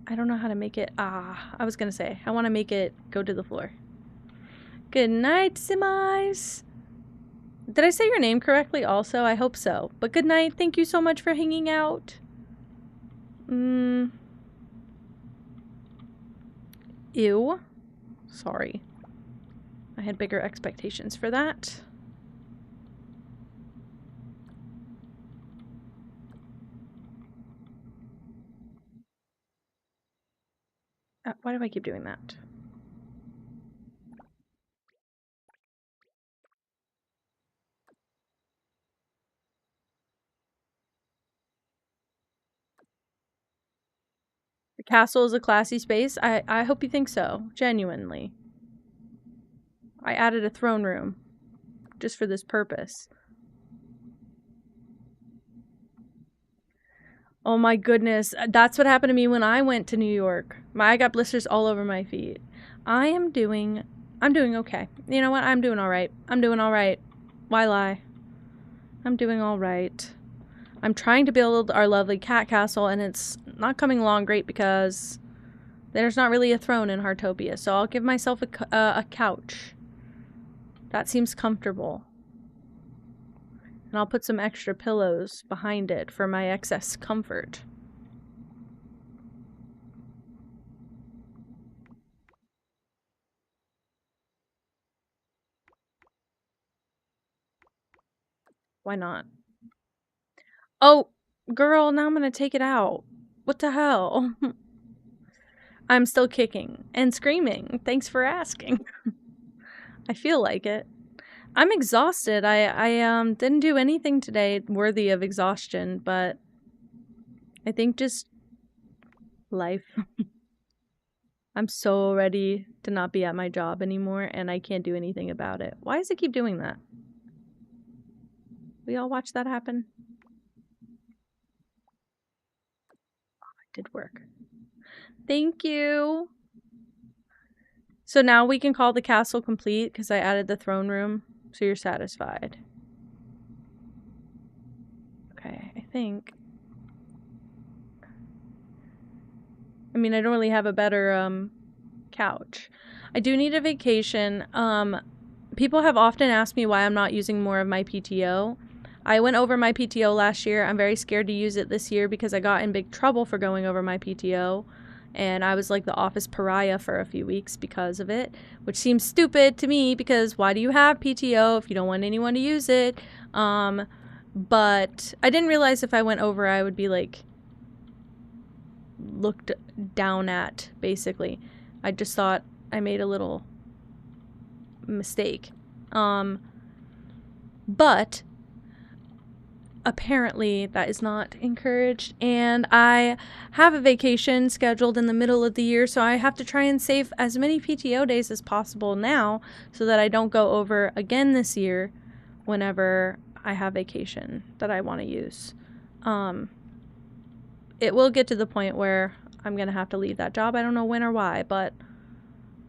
I don't know how to make it. I was gonna say, I want to make it go to the floor. Good night, Simais. Did I say your name correctly also? I hope so. But good night. Thank you so much for hanging out. Ew. Sorry. I had bigger expectations for that. Why do I keep doing that? The castle is a classy space. I hope you think so. Genuinely. I added a throne room just for this purpose. Oh my goodness. That's what happened to me when I went to New York. I got blisters all over my feet. I'm doing okay. You know what? I'm doing all right. I'm doing all right. Why lie? I'm doing all right. I'm trying to build our lovely cat castle, and it's not coming along great because there's not really a throne in Heartopia. So I'll give myself a couch. That seems comfortable. And I'll put some extra pillows behind it for my excess comfort. Why not? Oh, girl, now I'm gonna take it out. What the hell? I'm still kicking and screaming. Thanks for asking. I feel like it. I'm exhausted. I didn't do anything today worthy of exhaustion, but I think just life. I'm so ready to not be at my job anymore, and I can't do anything about it. Why does it keep doing that? We all watch that happen? Oh, it did work. Thank you. So now we can call the castle complete because I added the throne room, so you're satisfied. Okay, I think. I mean, I don't really have a better couch. I do need a vacation. People have often asked me why I'm not using more of my PTO. I went over my PTO last year. I'm very scared to use it this year because I got in big trouble for going over my PTO. And I was like the office pariah for a few weeks because of it, which seems stupid to me because why do you have PTO if you don't want anyone to use it? But I didn't realize if I went over, I would be like looked down at, basically. I just thought I made a little mistake. But apparently that is not encouraged, and I have a vacation scheduled in the middle of the year, so I have to try and save as many PTO days as possible now so that I don't go over again this year whenever I have vacation that I want to use. It will get to the point where I'm gonna have to leave that job. I don't know when or why, but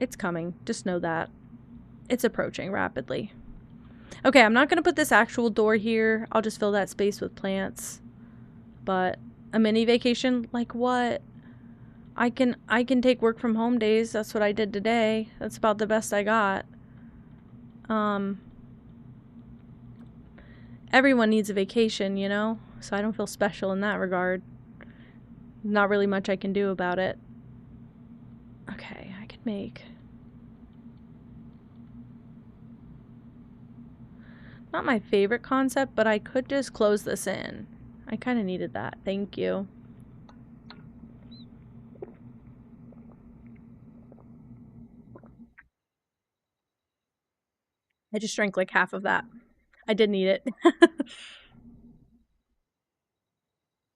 it's coming. Just know that. It's approaching rapidly. Okay, I'm not going to put this actual door here. I'll just fill that space with plants. But a mini vacation? Like what? I can take work from home days. That's what I did today. That's about the best I got. Everyone needs a vacation, you know? So I don't feel special in that regard. Not really much I can do about it. Okay, I could make... Not my favorite concept, but I could just close this in. I kind of needed that. Thank you. I just drank like half of that. I did need it.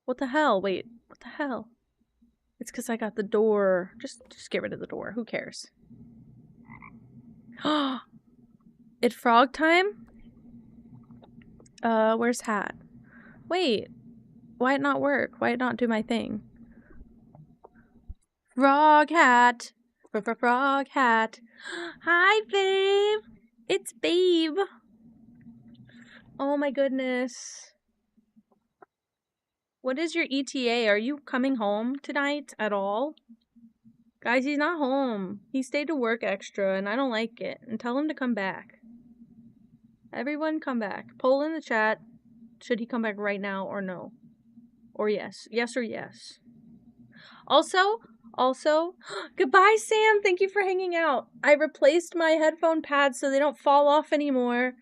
What the hell? Wait, what the hell? It's because I got the door. Just get rid of the door. Who cares? It's frog time? Where's hat? Wait, why it not work? Why it not do my thing? Frog hat. Frog hat. Hi, babe. It's Babe. Oh my goodness. What is your ETA? Are you coming home tonight at all? Guys, he's not home. He stayed to work extra and I don't like it. And tell him to come back. Everyone come back. Poll in the chat. Should he come back right now or no? Or yes. Yes or yes. Also, Also, goodbye, Sam. Thank you for hanging out. I replaced my headphone pads so they don't fall off anymore.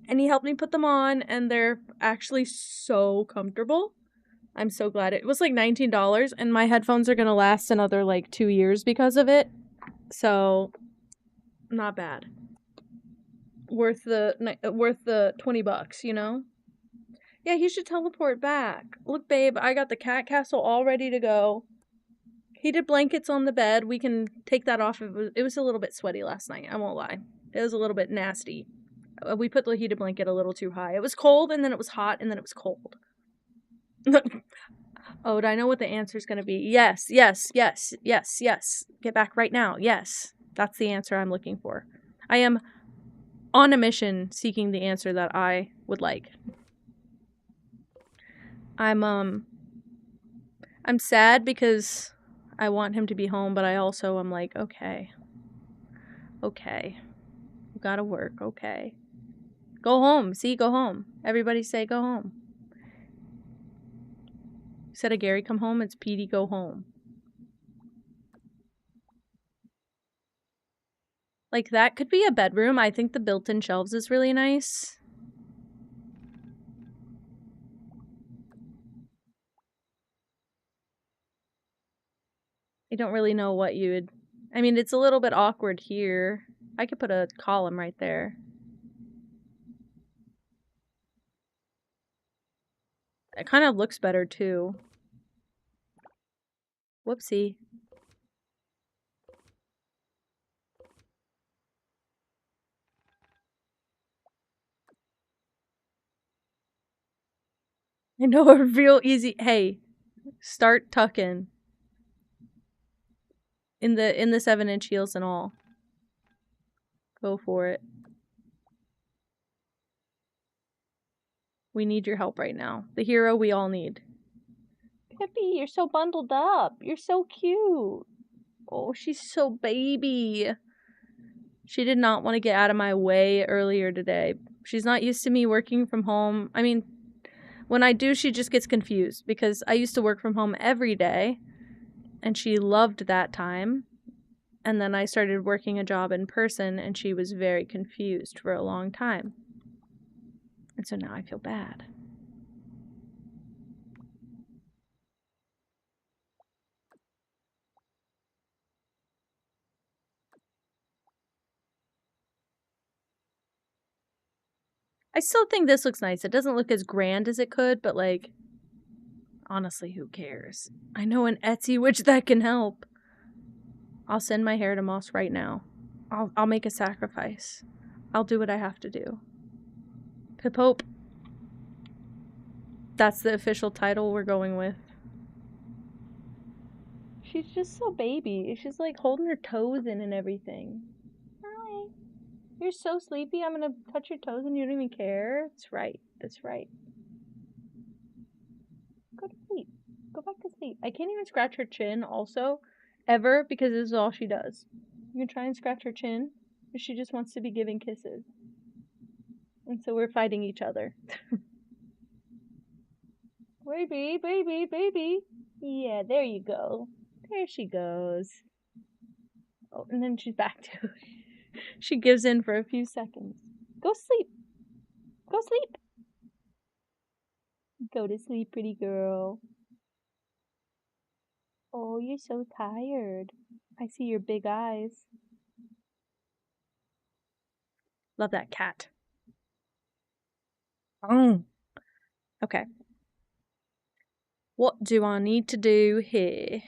And he helped me put them on, and they're actually so comfortable. I'm so glad. It was like $19, and my headphones are gonna last another like 2 years because of it. So, not bad. Worth the $20, you know? Yeah, he should teleport back. Look, babe, I got the cat castle all ready to go. Heated blankets on the bed. We can take that off. It was a little bit sweaty last night. I won't lie. It was a little bit nasty. We put the heated blanket a little too high. It was cold, and then it was hot, and then it was cold. Oh, I know what the answer is going to be. Yes, yes, yes, yes, yes. Get back right now. Yes. That's the answer I'm looking for. I am on a mission seeking the answer that I would like. I'm sad because I want him to be home, but I also am like, okay. Okay. You gotta work, okay. Go home. See, go home. Everybody say go home. Instead of Gary come home, it's Petey go home. Like, that could be a bedroom. I think the built-in shelves is really nice. I don't really know what you would... I mean, it's a little bit awkward here. I could put a column right there. It kind of looks better, too. Whoopsie. I know a real easy... Hey, start tucking. In the 7-inch heels and all. Go for it. We need your help right now. The hero we all need. Pippi, you're so bundled up. You're so cute. Oh, she's so baby. She did not want to get out of my way earlier today. She's not used to me working from home. I mean, when I do, she just gets confused because I used to work from home every day and she loved that time. And then I started working a job in person and she was very confused for a long time. And so now I feel bad. I still think this looks nice. It doesn't look as grand as it could, but like, honestly, who cares? I know an Etsy witch that can help. I'll send my hair to Moss right now. I'll make a sacrifice. I'll do what I have to do. Pip Hope. That's the official title we're going with. She's just so baby. She's like holding her toes in and everything. Hi. You're so sleepy. I'm gonna touch your toes and you don't even care. That's right. That's right. Go to sleep. Go back to sleep. I can't even scratch her chin also. Ever. Because this is all she does. You can try and scratch her chin. But she just wants to be giving kisses. And so we're fighting each other. Baby, baby, baby. Yeah, there you go. There she goes. Oh, and then she's back to it. She gives in for a few seconds. Go sleep. Go sleep. Go to sleep, pretty girl. Oh, you're so tired. I see your big eyes. Love that cat. Oh. Okay. What do I need to do here?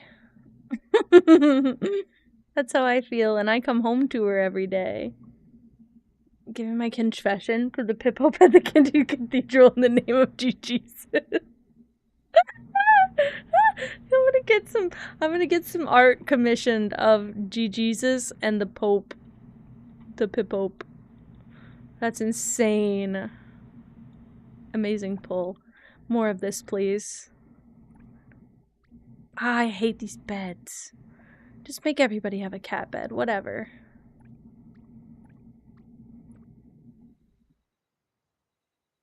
That's how I feel, and I come home to her every day. Giving my confession for the Pip Hope at the Kindu Cathedral in the name of Jesus. I'm gonna get some art commissioned of Jesus and the Pope. The Pip Hope. That's insane. Amazing pull. More of this, please. I hate these beds. Just make everybody have a cat bed, whatever.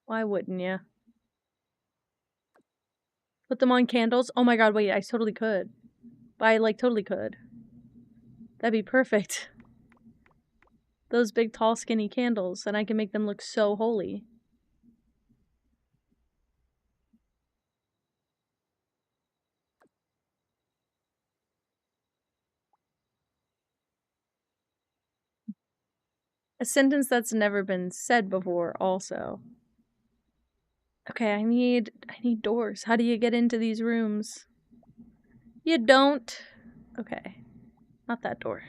Why wouldn't you? Put them on candles? Oh my god, wait, I totally could. But I, like, totally could. That'd be perfect. Those big, tall, skinny candles, and I can make them look so holy. A sentence that's never been said before, also. Okay, I need doors. How do you get into these rooms? You don't. Okay. Not that door.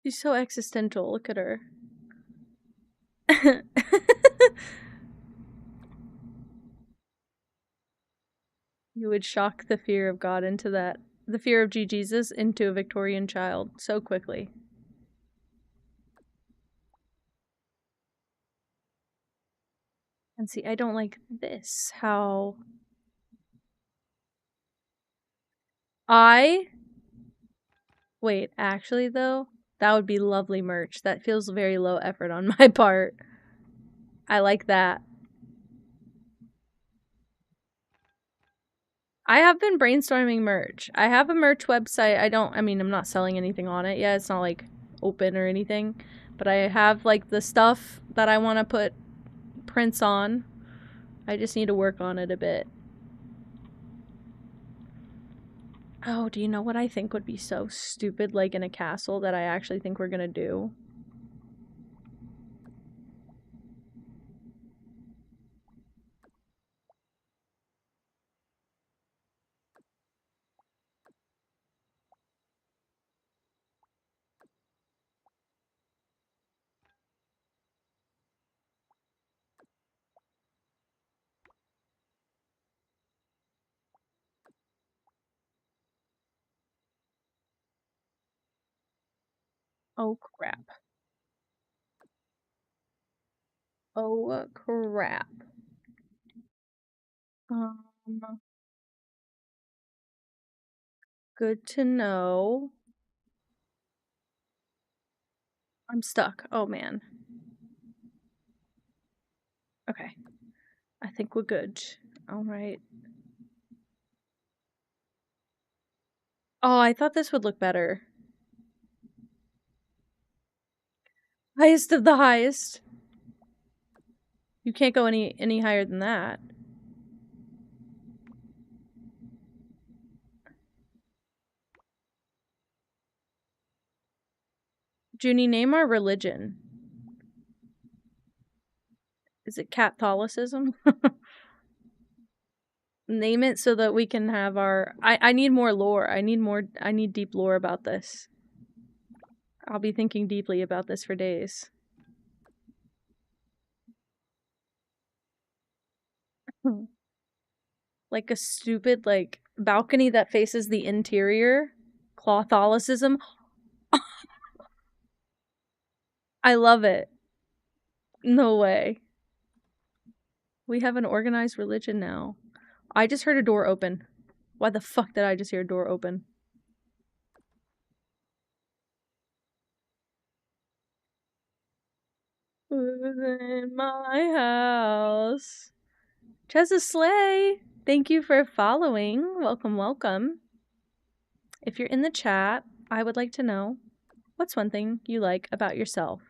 She's so existential. Look at her. You would shock the fear of God into that. The fear of Jesus into a Victorian child so quickly. And see, I don't like this. How... Wait, actually though, that would be lovely merch. That feels very low effort on my part. I like that. I have been brainstorming merch. I have a merch website. I mean, I'm not selling anything on it yet. It's not like open or anything. But I have like the stuff that I want to put prints on. I just need to work on it a bit. Oh, do you know what I think would be so stupid, like in a castle, that I actually think we're gonna do? Oh, crap. Oh, crap. Um, good to know. I'm stuck. Oh, man. Okay. I think we're good. Alright. Oh, I thought this would look better. Highest of the highest. You can't go any higher than that. Junie, name our religion. Is it Catholicism? Name it so that we can have our... I need more lore. I need deep lore about this. I'll be thinking deeply about this for days. Like a stupid, like, balcony that faces the interior. Catholicism. I love it. No way. We have an organized religion now. I just heard a door open. Why the fuck did I just hear a door open? Who's in my house? Cheza Slay, thank you for following. Welcome, welcome. If you're in the chat, I would like to know, what's one thing you like about yourself?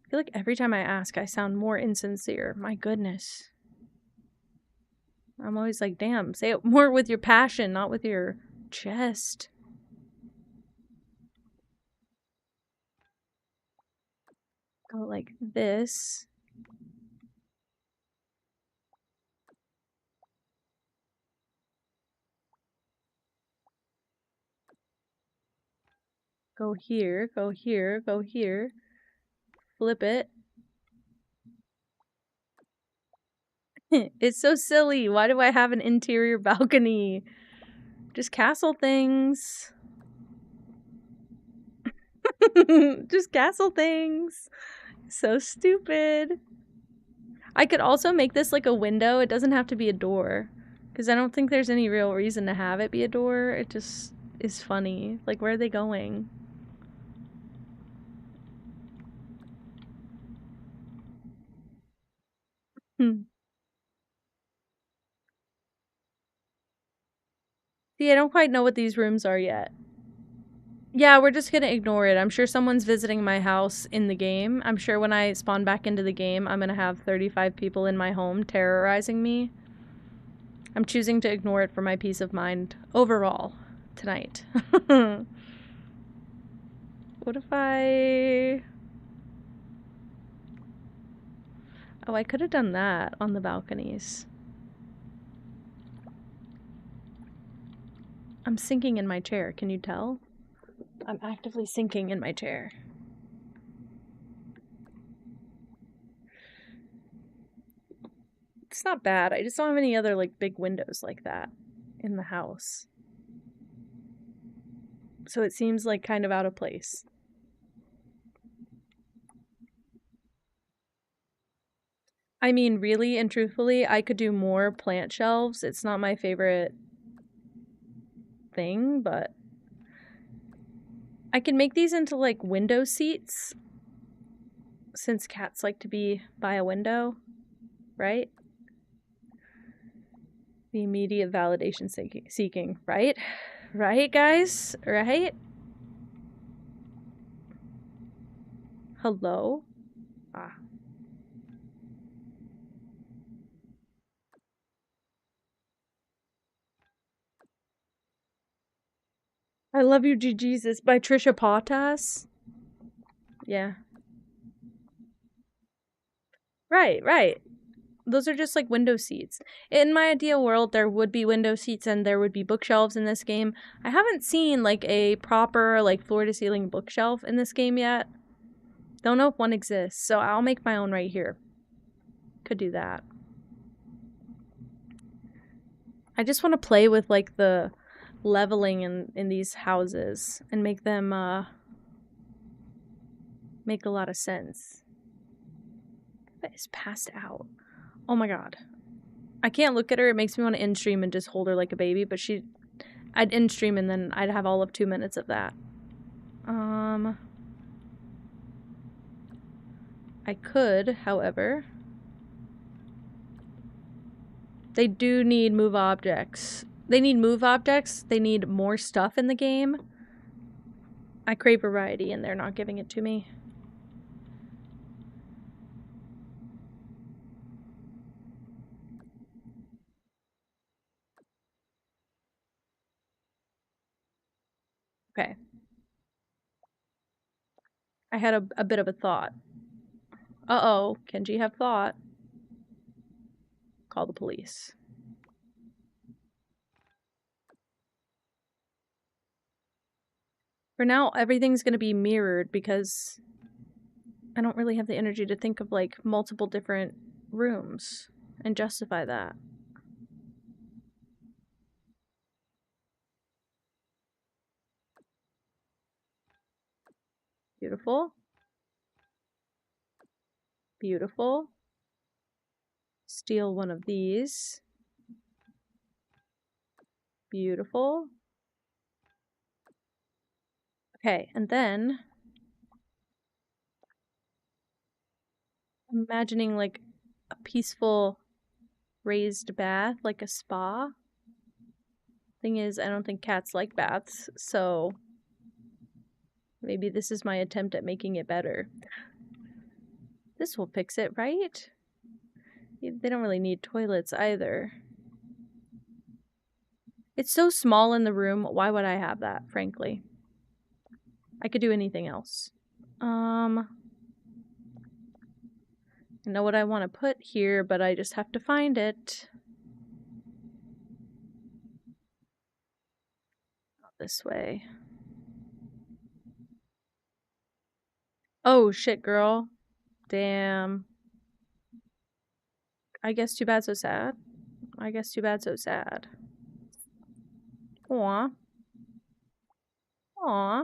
I feel like every time I ask, I sound more insincere. My goodness. I'm always like, damn, say it more with your passion, not with your chest. Go like this. Go here, go here, go here. Flip it. It's so silly. Why do I have an interior balcony? Just castle things. Just castle things. So stupid. I could also make this like a window. It doesn't have to be a door. Because I don't think there's any real reason to have it be a door. It just is funny. Like, where are they going? Hmm. See, I don't quite know what these rooms are yet. Yeah, we're just gonna ignore it. I'm sure someone's visiting my house in the game. I'm sure when I spawn back into the game, I'm gonna have 35 people in my home terrorizing me. I'm choosing to ignore it for my peace of mind overall tonight. What if I... Oh, I could have done that on the balconies. I'm sinking in my chair, can you tell? I'm actively sinking in my chair. It's not bad. I just don't have any other like big windows like that in the house. So it seems like kind of out of place. I mean, really and truthfully, I could do more plant shelves. It's not my favorite thing, but I can make these into like window seats since cats like to be by a window, right? The immediate validation seeking, right? Right, guys? Right? Hello? Ah. I Love You, Jesus by Trisha Paytas. Yeah. Right, right. Those are just like window seats. In my ideal world, there would be window seats and there would be bookshelves in this game. I haven't seen like a proper like floor to ceiling bookshelf in this game yet. Don't know if one exists, so I'll make my own right here. Could do that. I just want to play with like the leveling in these houses and make them make a lot of sense. That is passed out. Oh my god. I can't look at her. It makes me want to end stream and just hold her like a baby, but I'd end stream and then I'd have all of 2 minutes of that. I could, however. They do need move objects. They need move objects. They need more stuff in the game. I crave variety and they're not giving it to me. Okay. I had a bit of a thought. Uh-oh, Kenji have thought. Call the police. For now, everything's gonna be mirrored because I don't really have the energy to think of like multiple different rooms and justify that. Beautiful. Beautiful. Steal one of these. Beautiful. Okay, and then imagining like a peaceful raised bath, like a spa. Thing is, I don't think cats like baths, so maybe this is my attempt at making it better. This will fix it, right? They don't really need toilets either. It's so small in the room, why would I have that, frankly? I could do anything else. I know what I want to put here, but I just have to find it. Not this way. Oh, shit, girl. Damn. I guess too bad, so sad. I guess too bad, so sad. Aw. Aw.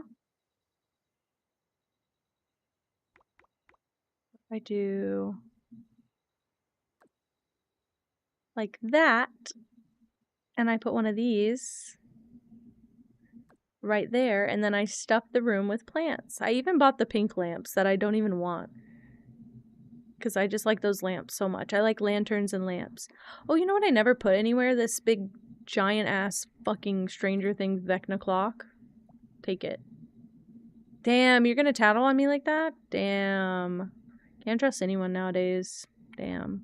I do like that, and I put one of these right there, and then I stuff the room with plants. I even bought the pink lamps that I don't even want. Because I just like those lamps so much. I like lanterns and lamps. Oh, you know what I never put anywhere? This big giant ass fucking Stranger Things Vecna clock. Take it. Damn, you're gonna tattle on me like that? Damn. Can't trust anyone nowadays. Damn.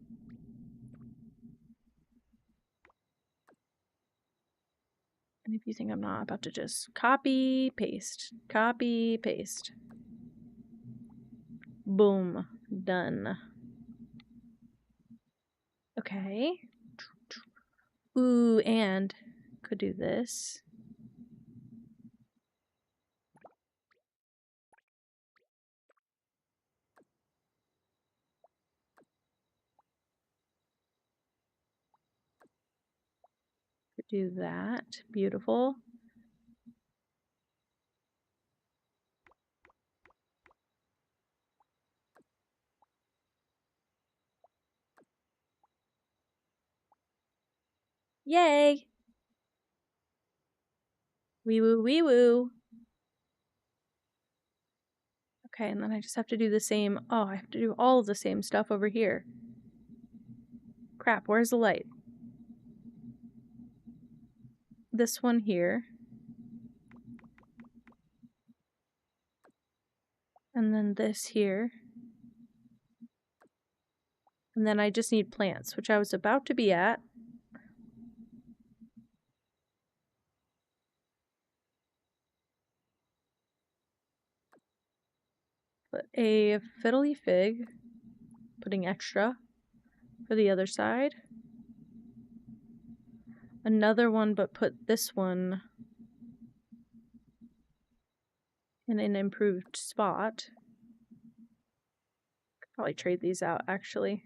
And if you think I'm not about to just copy, paste, copy, paste. Boom. Done. Okay. Ooh, and could do this. Could do that. Beautiful. Yay! Wee woo, wee woo. Okay, and then I just have to do the same. Oh, I have to do all of the same stuff over here. Crap, where's the light? This one here. And then this here. And then I just need plants, which I was about to be at. Put a fiddly fig, putting extra for the other side. Another one, but put this one in an improved spot. Could probably trade these out, actually.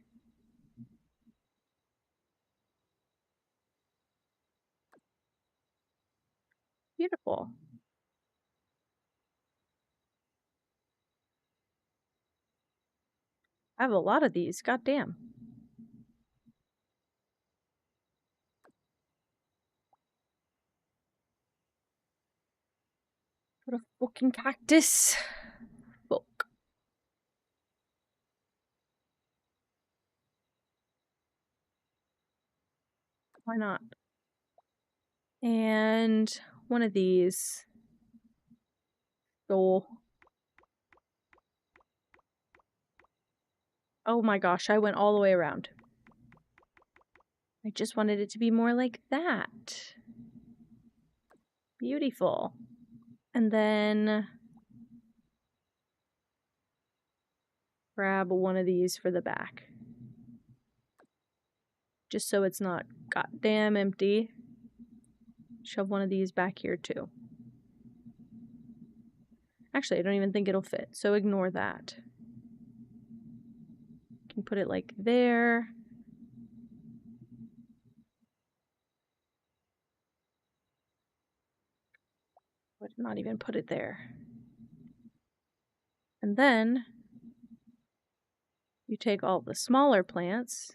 Beautiful. I have a lot of these, goddamn. What a fucking cactus. Fuck. Why not? And one of these. Oh. Oh my gosh, I went all the way around. I just wanted it to be more like that. Beautiful. And then grab one of these for the back. Just so it's not goddamn empty. Shove one of these back here too. Actually, I don't even think it'll fit, so ignore that. You can put it like there. Would not even put it there. And then you take all the smaller plants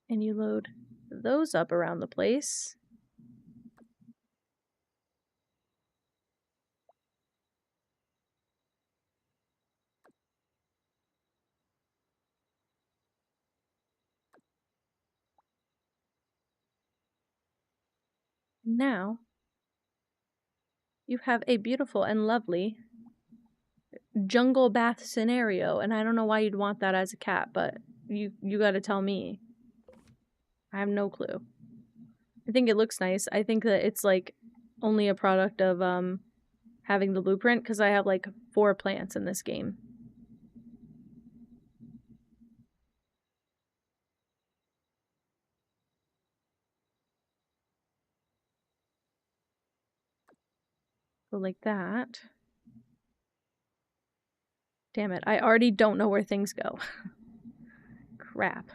and you load those up around the place. Now you have a beautiful and lovely jungle bath scenario, and I don't know why you'd want that as a cat, but you gotta tell me. I have no clue. I think it looks nice. I think that it's like only a product of having the blueprint, because I have like 4 plants in this game. So like that. Damn it, I already don't know where things go. Crap.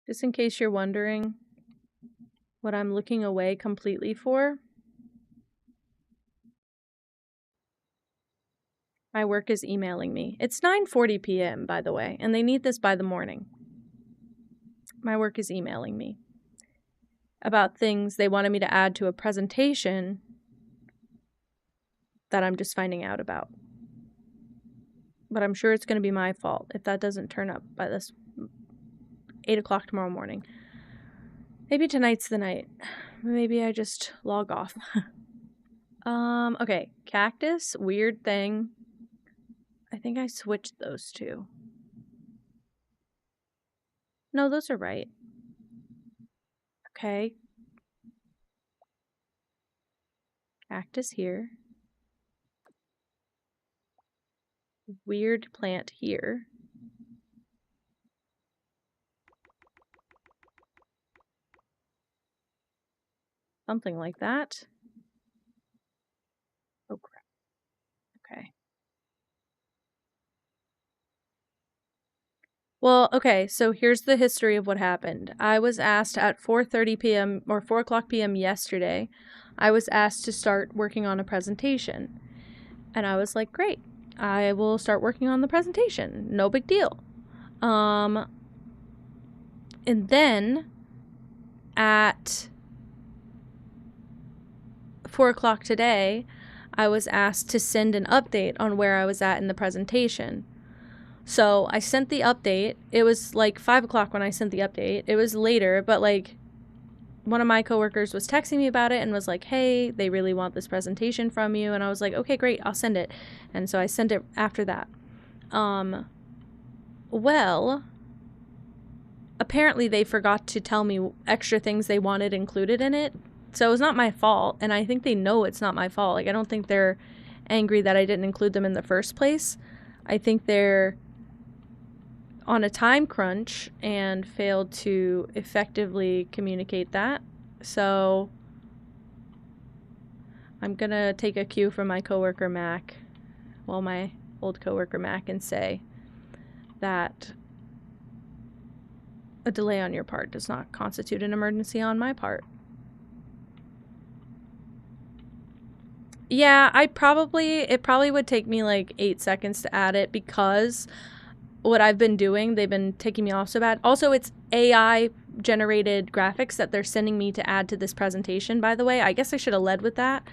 Just in case you're wondering what I'm looking away completely for, My work is emailing me. It's 9:40 p.m., by the way, and they need this by the morning. My work is emailing me about things they wanted me to add to a presentation that I'm just finding out about. But I'm sure it's going to be my fault if that doesn't turn up by this 8 o'clock tomorrow morning. Maybe tonight's the night. Maybe I just log off. Okay. Cactus, weird thing. I think I switched those two. No, those are right. Okay. Cactus here. Weird plant here. Something like that. Oh, crap. Okay. Well, okay, so here's the history of what happened. I was asked at 4:30 p.m. or 4 o'clock p.m. yesterday, I was asked to start working on a presentation. And I was like, great, I will start working on the presentation. No big deal. And then at 4 o'clock today, I was asked to send an update on where I was at in the presentation. So I sent the update. It was like 5 o'clock when I sent the update. It was later, but like one of my coworkers was texting me about it and was like, hey, they really want this presentation from you. And I was like, okay, great, I'll send it. And so I sent it after that. Well, apparently they forgot to tell me extra things they wanted included in it. So it was not my fault. And I think they know it's not my fault. Like, I don't think they're angry that I didn't include them in the first place. I think they're on a time crunch and failed to effectively communicate that. So I'm gonna take a cue from my coworker Mac, well, my old coworker Mac, and say that a delay on your part does not constitute an emergency on my part. Yeah, it probably would take me like 8 seconds to add it because what I've been doing, they've been taking me off so bad. Also, it's AI generated graphics that they're sending me to add to this presentation, by the way. I guess I should have led with that.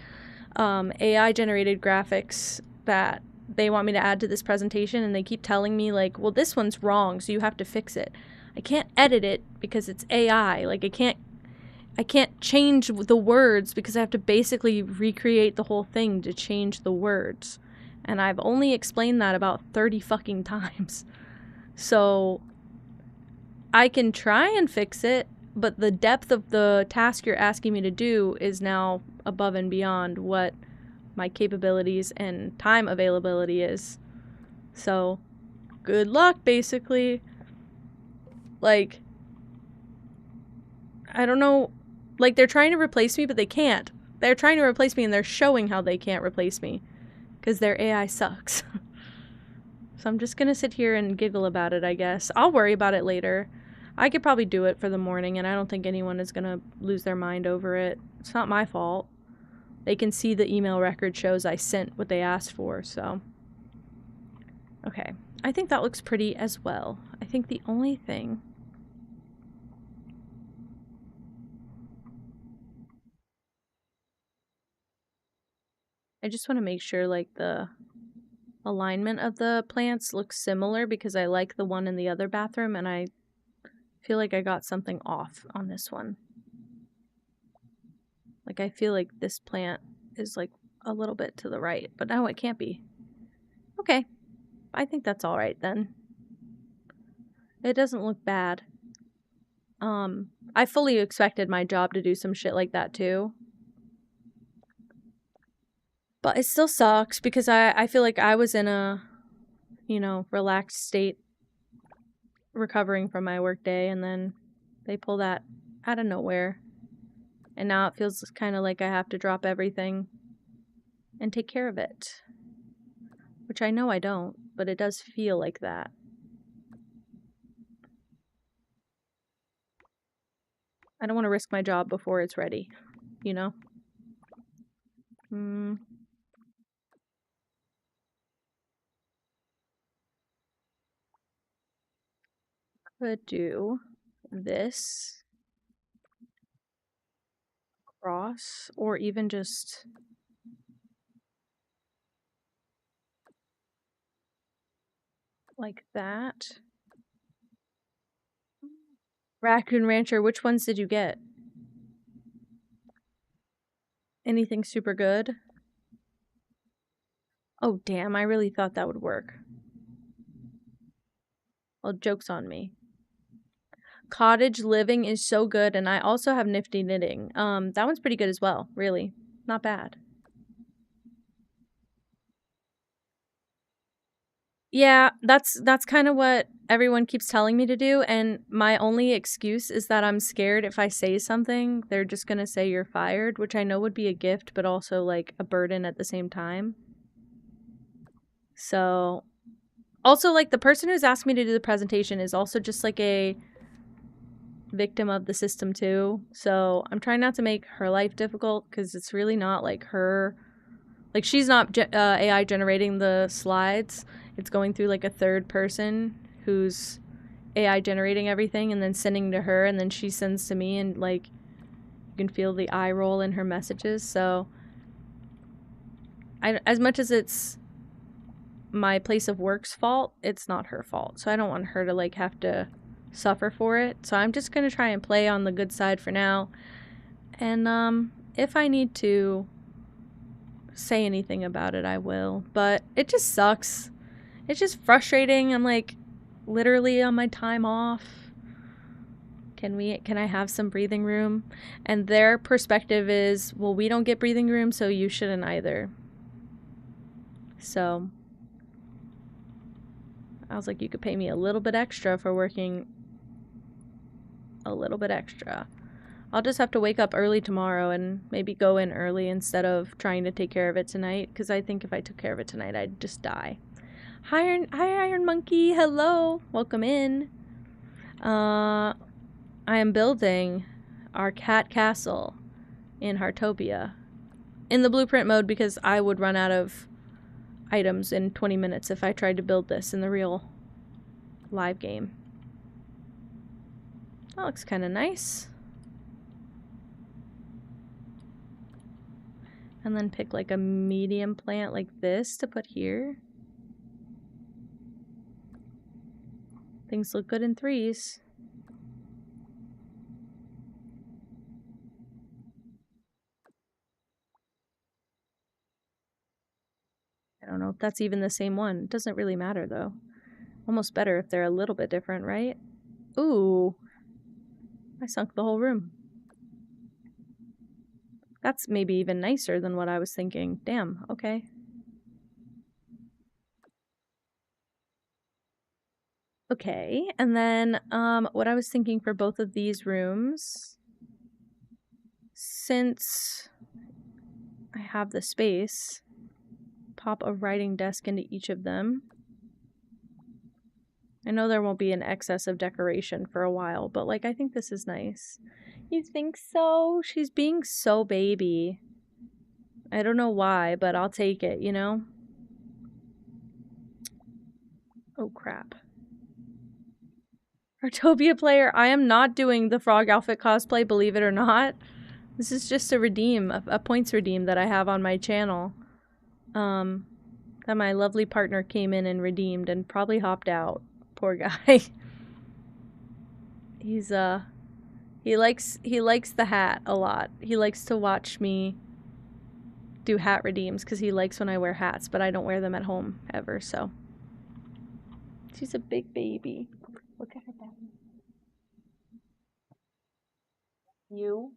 AI generated graphics that they want me to add to this presentation, and they keep telling me like, well, this one's wrong, so you have to fix it. I can't edit it because it's AI. Like, I can't change the words because I have to basically recreate the whole thing to change the words. And I've only explained that about 30 fucking times. So I can try and fix it, but the depth of the task you're asking me to do is now above and beyond what my capabilities and time availability is. So good luck, basically. Like, I don't know. Like, they're trying to replace me, but they can't. They're trying to replace me, and they're showing how they can't replace me. Because their AI sucks. So I'm just gonna sit here and giggle about it, I guess. I'll worry about it later. I could probably do it for the morning, and I don't think anyone is gonna lose their mind over it. It's not my fault. They can see the email record shows I sent what they asked for, so. Okay. I think that looks pretty as well. I think the only thing... I just want to make sure, like, the alignment of the plants looks similar because I like the one in the other bathroom, and I feel like I got something off on this one. Like, I feel like this plant is, like, a little bit to the right, but no, it can't be. Okay. I think that's all right, then. It doesn't look bad. I fully expected my job to do some shit like that, too. But it still sucks because I feel like I was in a, you know, relaxed state recovering from my work day, and then they pull that out of nowhere. And now it feels kind of like I have to drop everything and take care of it. Which I know I don't, but it does feel like that. I don't want to risk my job before it's ready, you know? Could do this cross, or even just like that. Raccoon Rancher, which ones did you get? Anything super good? Oh, damn, I really thought that would work. Well, joke's on me. Cottage Living is so good, and I also have Nifty Knitting. That one's pretty good as well, really. Not bad. Yeah, that's kind of what everyone keeps telling me to do, and my only excuse is that I'm scared if I say something, they're just gonna say you're fired, which I know would be a gift, but also, like, a burden at the same time. So, also, like, the person who's asked me to do the presentation is also just, like, a victim of the system, too. So, I'm trying not to make her life difficult, because it's really not, like, her... Like, she's not AI generating the slides. It's going through, like, a third person who's AI generating everything and then sending to her, and then she sends to me, and, like, you can feel the eye roll in her messages. So, as much as it's my place of work's fault, it's not her fault. So I don't want her to, like, have to suffer for it. So I'm just going to try and play on the good side for now. And, if I need to say anything about it, I will. But it just sucks. It's just frustrating. I'm, like, literally on my time off. Can I have some breathing room? And their perspective is, well, we don't get breathing room, so you shouldn't either. So I was like, you could pay me a little bit extra for working a little bit extra. I'll just have to wake up early tomorrow and maybe go in early instead of trying to take care of it tonight, because I think if I took care of it tonight, I'd just die. Hi, Iron Monkey. Hello. Welcome in. I am building our cat castle in Heartopia in the blueprint mode, because I would run out of items in 20 minutes if I tried to build this in the real live game. That looks kind of nice. And then pick, like, a medium plant like this to put here. Things look good in threes. I don't know if that's even the same one. It doesn't really matter, though. Almost better if they're a little bit different, right? Ooh. I sunk the whole room. That's maybe even nicer than what I was thinking. Damn, okay. Okay, and then what I was thinking for both of these rooms, since I have the space, pop a writing desk into each of them. I know there won't be an excess of decoration for a while, but, like, I think this is nice. You think so? She's being so baby. I don't know why, but I'll take it, you know? Oh, crap. Heartopia player, I am not doing the frog outfit cosplay, believe it or not. This is just a redeem, a points redeem that I have on my channel. That my lovely partner came in and redeemed and probably hopped out. Poor guy. He's, he likes the hat a lot. He likes to watch me do hat redeems because he likes when I wear hats, but I don't wear them at home ever, so. She's a big baby. Look at her belly. You.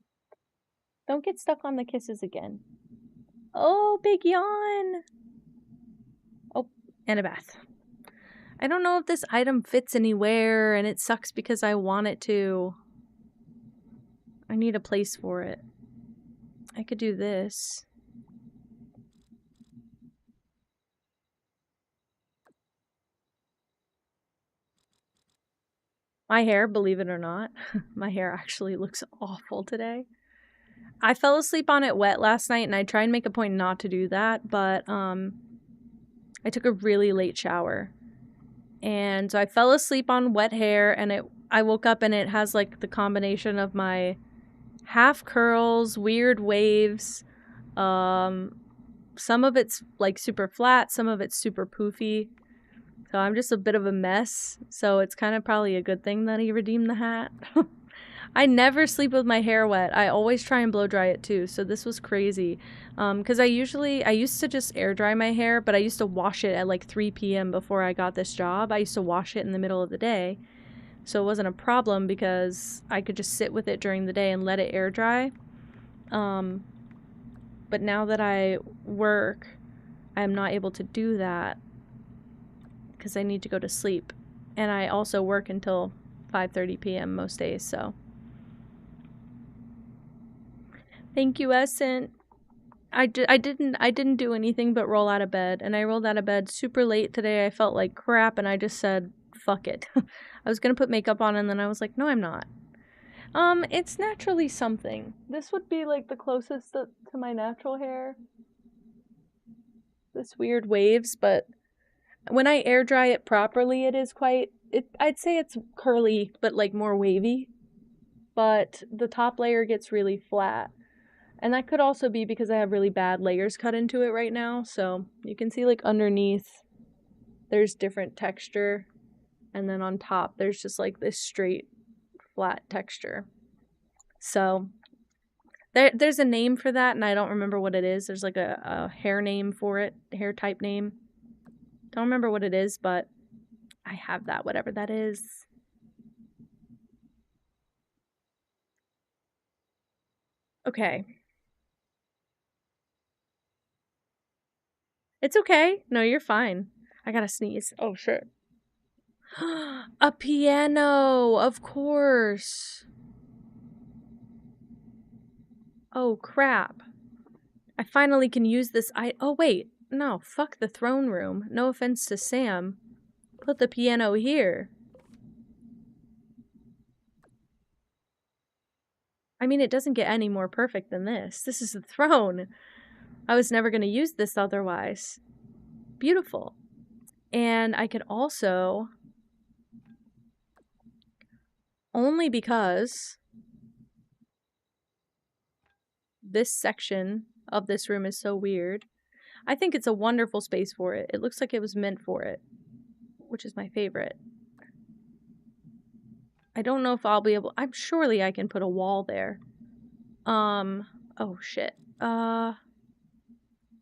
Don't get stuck on the kisses again. Oh, big yawn. Oh, and a bath. I don't know if this item fits anywhere, and it sucks because I want it to. I need a place for it. I could do this. My hair, believe it or not, my hair actually looks awful today. I fell asleep on it wet last night, and I try and make a point not to do that, but I took a really late shower. And so I fell asleep on wet hair, and I woke up and it has like the combination of my half curls, weird waves. Some of it's like super flat, some of it's super poofy. So I'm just a bit of a mess. So it's kind of probably a good thing that he redeemed the hat. I never sleep with my hair wet. I always try and blow dry it too. So this was crazy. Because I used to just air dry my hair, but I used to wash it at like 3 p.m. before I got this job. I used to wash it in the middle of the day. So it wasn't a problem because I could just sit with it during the day and let it air dry. But now that I work, I'm not able to do that because I need to go to sleep. And I also work until 5:30 p.m. most days, so. Thank you, Essent. I didn't do anything but roll out of bed, and I rolled out of bed super late today. I felt like crap, and I just said, fuck it. I was gonna put makeup on, and then I was like, no, I'm not. It's naturally something. This would be like the closest to my natural hair. This weird waves, but when I air dry it properly, it is quite, I'd say it's curly, but like more wavy. But the top layer gets really flat. And that could also be because I have really bad layers cut into it right now. So you can see like underneath, there's different texture. And then on top, there's just like this straight, flat texture. So there's a name for that, and I don't remember what it is. There's like a hair name for it, hair type name. Don't remember what it is, but I have that, whatever that is. Okay. It's okay. No, you're fine. I gotta sneeze. Oh, shit. A piano, of course. Oh, crap. I finally can use this. Oh, wait. No, fuck the throne room. No offense to Sam. Put the piano here. I mean, it doesn't get any more perfect than this. This is the throne. I was never going to use this otherwise. Beautiful. And I could also, only because this section of this room is so weird, I think it's a wonderful space for it. It looks like it was meant for it, which is my favorite. I don't know if I'll be able, surely I can put a wall there. Oh shit.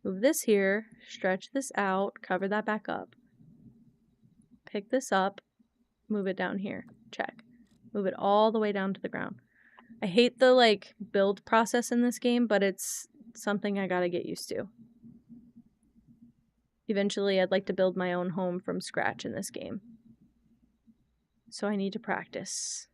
Move this here, stretch this out, cover that back up. Pick this up, move it down here. Check. Move it all the way down to the ground. I hate the like build process in this game, but it's something I gotta get used to. Eventually, I'd like to build my own home from scratch in this game. So I need to practice.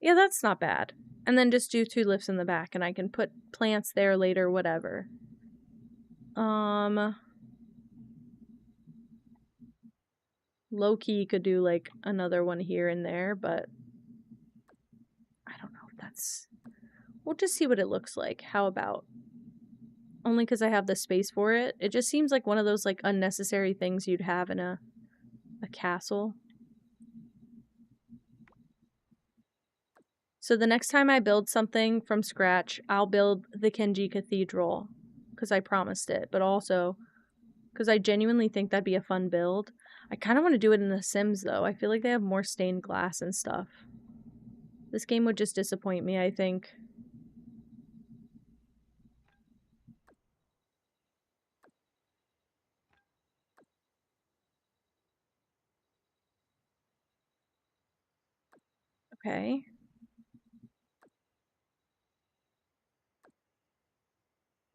Yeah, that's not bad. And then just do 2 lifts in the back, and I can put plants there later, whatever. Low-key could do, like, another one here and there, but I don't know if that's... We'll just see what it looks like. How about? Only because I have the space for it. It just seems like one of those, like, unnecessary things you'd have in a castle. So the next time I build something from scratch, I'll build the Kenji Cathedral, because I promised it, but also because I genuinely think that'd be a fun build. I kind of want to do it in The Sims, though. I feel like they have more stained glass and stuff. This game would just disappoint me, I think. Okay.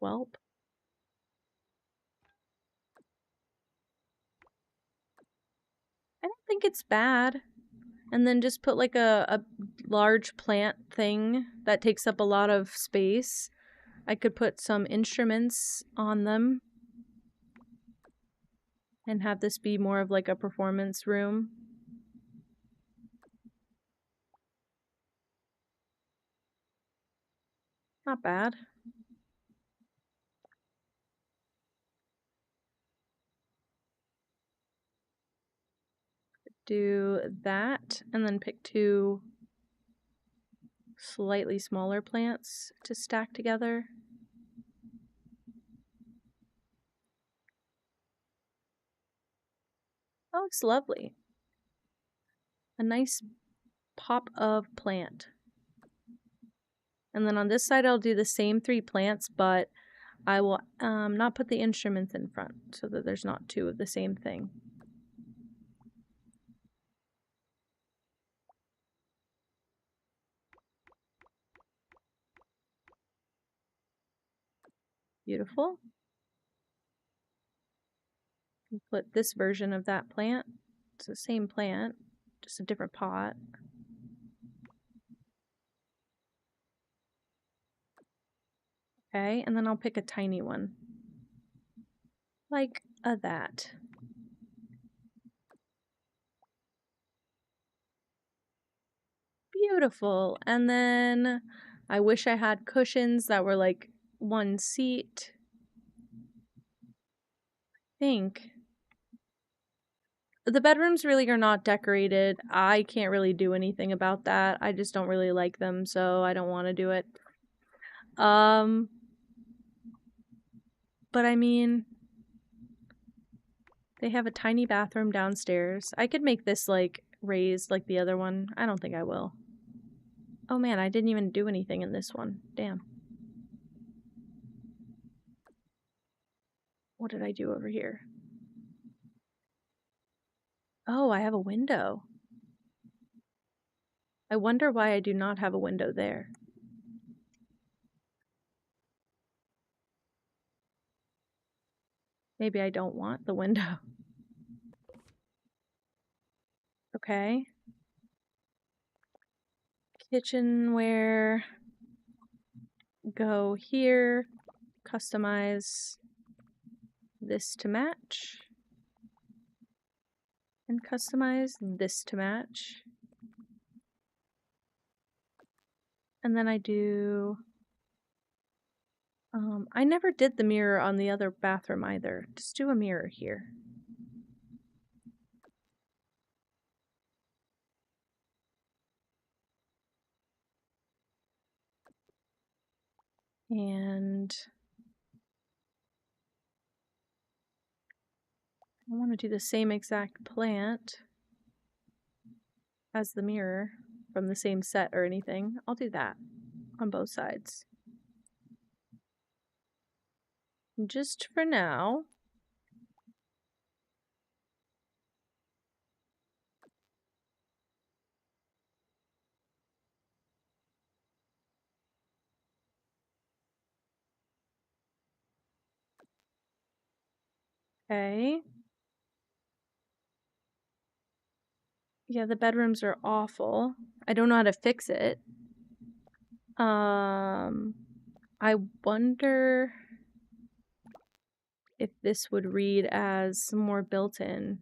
Welp. I don't think it's bad. And then just put like a large plant thing that takes up a lot of space. I could put some instruments on them and have this be more of like a performance room. Not bad. do that, and then pick 2 slightly smaller plants to stack together. That looks lovely. A nice pop of plant. And then on this side I'll do the same 3 plants, but I will not put the instruments in front so that there's not 2 of the same thing. Beautiful. Put this version of that plant. It's the same plant, just a different pot. Okay, and then I'll pick a tiny one. Like that. Beautiful. And then I wish I had cushions that were like 1 seat. I think the bedrooms really are not decorated. I can't really do anything about that. I just don't really like them, so I don't want to do it. But I mean, they have a tiny bathroom downstairs. I could make this like raised like the other one. I don't think I will. Oh man, I didn't even do anything in this one. Damn. What did I do over here? Oh, I have a window. I wonder why I do not have a window there. Maybe I don't want the window. Okay. Kitchenware. Go here. Customize this to match. And customize this to match. And then I do... I never did the mirror on the other bathroom either. Just do a mirror here. And I want to do the same exact plant as the mirror from the same set or anything. I'll do that on both sides. Just for now. Okay. Yeah, the bedrooms are awful. I don't know how to fix it. I wonder if this would read as more built-in.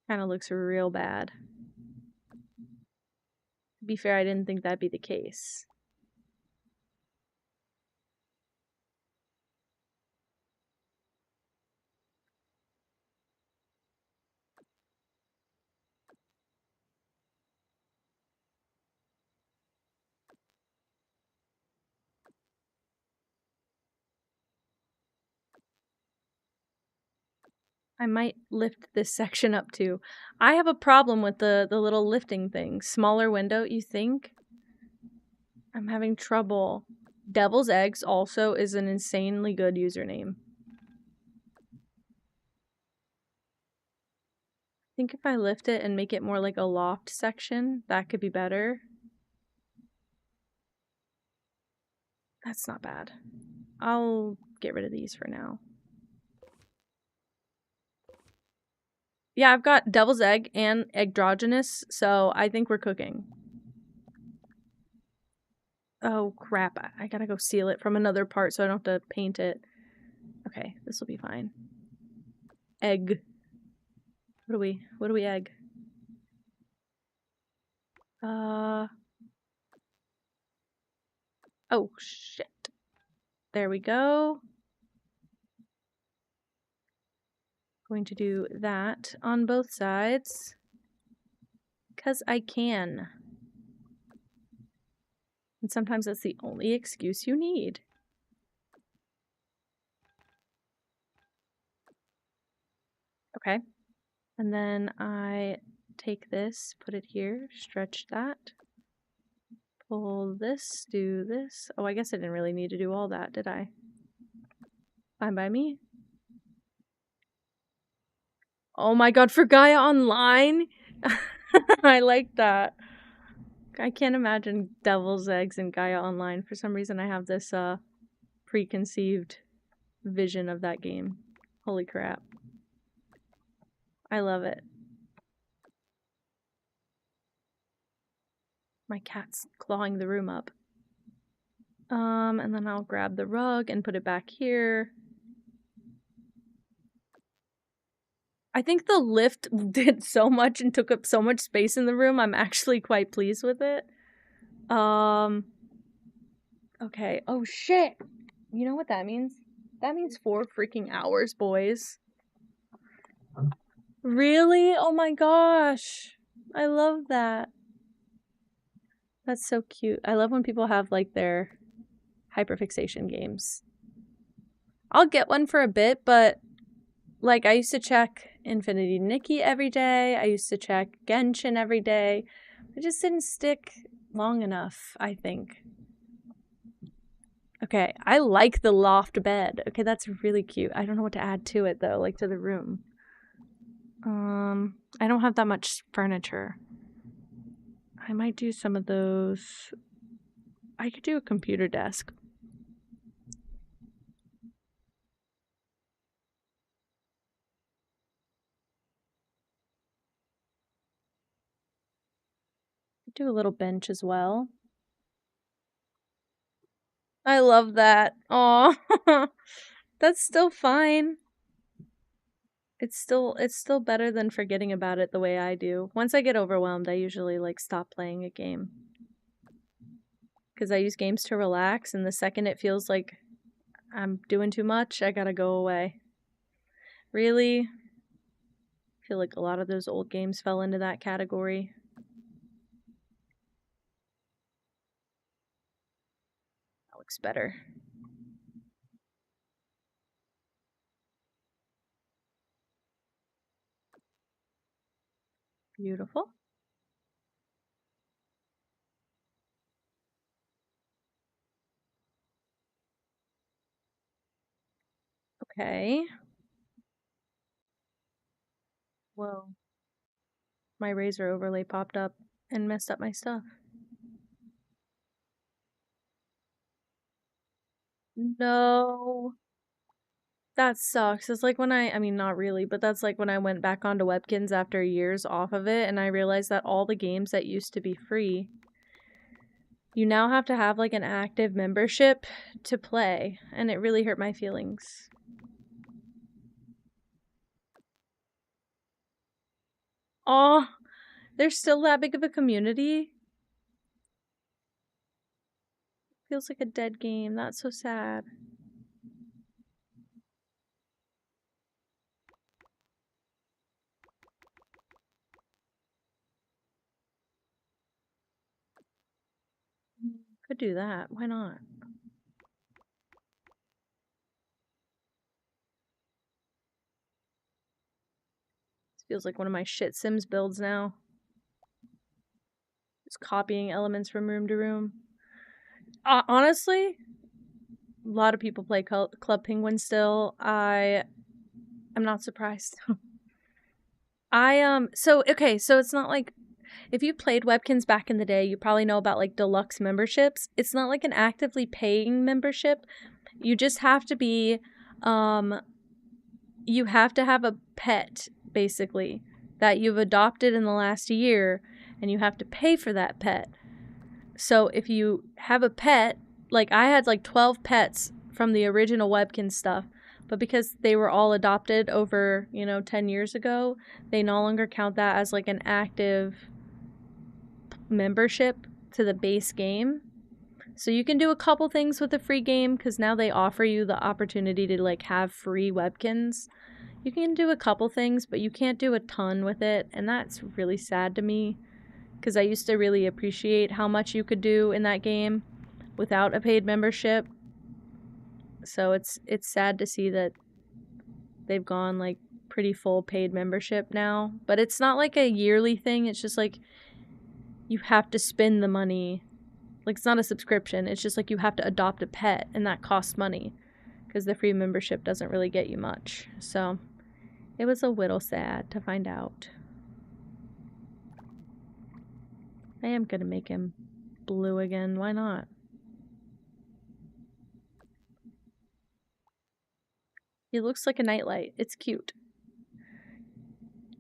Kind of looks real bad. To be fair, I didn't think that'd be the case. I might lift this section up too. I have a problem with the little lifting thing. Smaller window, you think? I'm having trouble. Devil's Eggs also is an insanely good username. I think if I lift it and make it more like a loft section, that could be better. That's not bad. I'll get rid of these for now. Yeah, I've got Devil's Egg and Androgynous, so I think we're cooking. Oh crap, I gotta go seal it from another part so I don't have to paint it. Okay, this will be fine. Egg. What do we egg? Oh shit. There we go. Going to do that on both sides. Because I can. And sometimes that's the only excuse you need. Okay. And then I take this, put it here, stretch that. Pull this, do this. Oh, I guess I didn't really need to do all that, did I? Fine by me. Oh my god, for Gaia Online? I like that. I can't imagine Devil's Eggs and Gaia Online. For some reason I have this preconceived vision of that game. Holy crap. I love it. My cat's clawing the room up. And then I'll grab the rug and put it back here. I think the lift did so much and took up so much space in the room. I'm actually quite pleased with it. Okay. Oh, shit. You know what that means? That means 4 freaking hours, boys. Really? Oh my gosh. I love that. That's so cute. I love when people have, like, their hyperfixation games. I'll get one for a bit, but, like, I used to check Infinity Nikki every day. I used to check Genshin every day. I just didn't stick long enough, I think. Okay, I like the loft bed. Okay, that's really cute. I don't know what to add to it, though, like to the room. I don't have that much furniture. I might do some of those. I could do a computer desk. Do a little bench as well. I love that. Aw. That's still fine. It's still better than forgetting about it the way I do. Once I get overwhelmed, I usually like stop playing a game. Because I use games to relax, and the second it feels like I'm doing too much, I gotta go away. Really? I feel like a lot of those old games fell into that category. That looks better. Beautiful. Okay. Whoa. My razor overlay popped up and messed up my stuff. No. That sucks. It's like when I mean, not really, but that's like when I went back onto Webkins after years off of it, and I realized that all the games that used to be free, you now have to have like an active membership to play, and it really hurt my feelings. Aw, there's still that big of a community? Feels like a dead game. That's so sad. Could do that. Why not? This feels like one of my shit Sims builds now. Just copying elements from room to room. Honestly, a lot of people play Club Penguin still. I'm not surprised. So it's not like, if you played Webkins back in the day, you probably know about like deluxe memberships. It's not like an actively paying membership. You just have to be, you have to have a pet, basically, that you've adopted in the last year, and you have to pay for that pet. So if you have a pet, like I had like 12 pets from the original Webkins stuff, but because they were all adopted over, 10 years ago, they no longer count that as like an active membership to the base game. So you can do a couple things with the free game, because now they offer you the opportunity to like have free Webkins. You can do a couple things, but you can't do a ton with it, and that's really sad to me, because I used to really appreciate how much you could do in that game without a paid membership. So it's sad to see that they've gone like pretty full paid membership now. But it's not like a yearly thing, it's just like you have to spend the money. Like, it's not a subscription, it's just like you have to adopt a pet, and that costs money, because the free membership doesn't really get you much. So it was a little sad to find out. I am gonna make him blue again, why not? He looks like a nightlight, it's cute.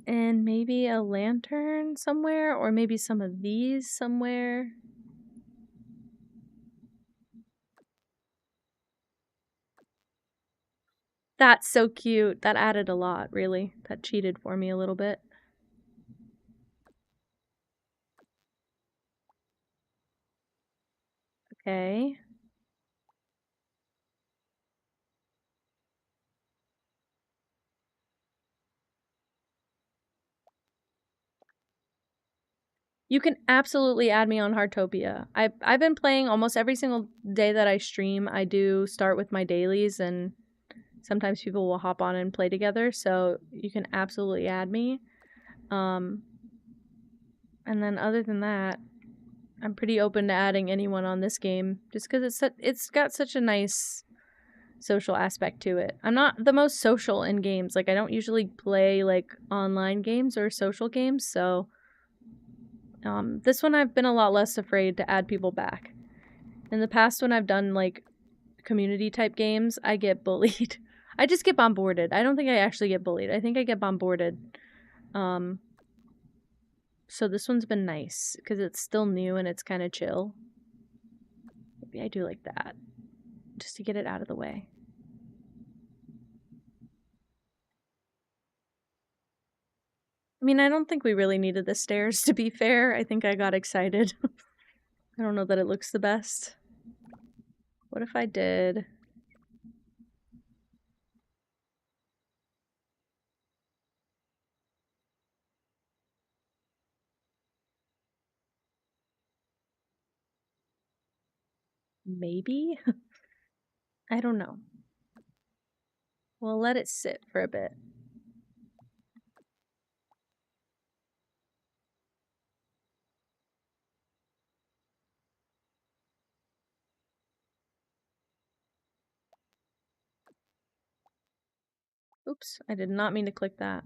And maybe a lantern somewhere, or maybe some of these somewhere. That's so cute. That added a lot, really. That cheated for me a little bit. Okay. You can absolutely add me on Heartopia. I've been playing almost every single day that I stream. I do start with my dailies, and sometimes people will hop on and play together, so you can absolutely add me. And then other than that, I'm pretty open to adding anyone on this game, just because it's got such a nice social aspect to it. I'm not the most social in games. Like, I don't usually play like online games or social games, so this one I've been a lot less afraid to add people back. In the past, when I've done like community type games, I get bullied. I just get bombarded. I don't think I actually get bullied. I think I get bombarded. So this one's been nice because it's still new and it's kind of chill. Maybe I do like that, just to get it out of the way. I mean, I don't think we really needed the stairs, to be fair. I think I got excited. I don't know that it looks the best. What if I did... maybe? I don't know. We'll let it sit for a bit. Oops, I did not mean to click that.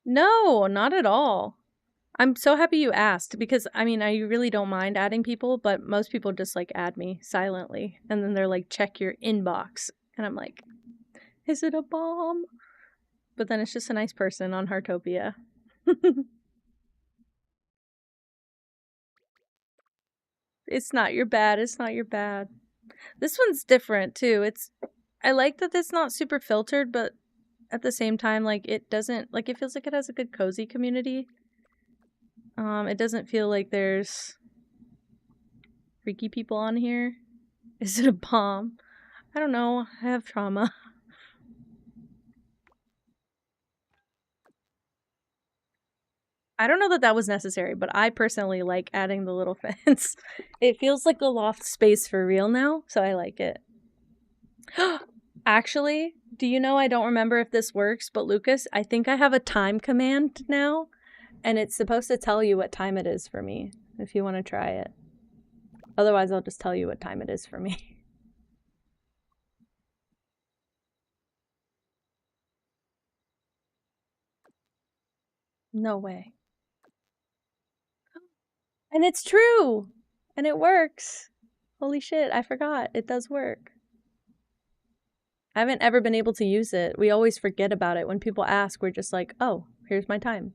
No, not at all. I'm so happy you asked, because I mean, I really don't mind adding people, but most people just like add me silently, and then they're like, check your inbox, and I'm like, is it a bomb? But then it's just a nice person on Heartopia. It's not your bad, it's not your bad. This one's different too. I like that it's not super filtered, but at the same time, like, it doesn't, like, it feels like it has a good cozy community. It doesn't feel like there's freaky people on here. Is it a bomb? I don't know. I have trauma. I don't know that that was necessary, but I personally like adding the little fence. It feels like a loft space for real now, so I like it. Actually, do you know, I don't remember if this works, but Lucas, I think I have a time command now, and it's supposed to tell you what time it is for me, if you want to try it. Otherwise, I'll just tell you what time it is for me. No way. And it's true! And it works! Holy shit, I forgot. It does work. I haven't ever been able to use it. We always forget about it. When people ask, we're just like, oh, here's my time.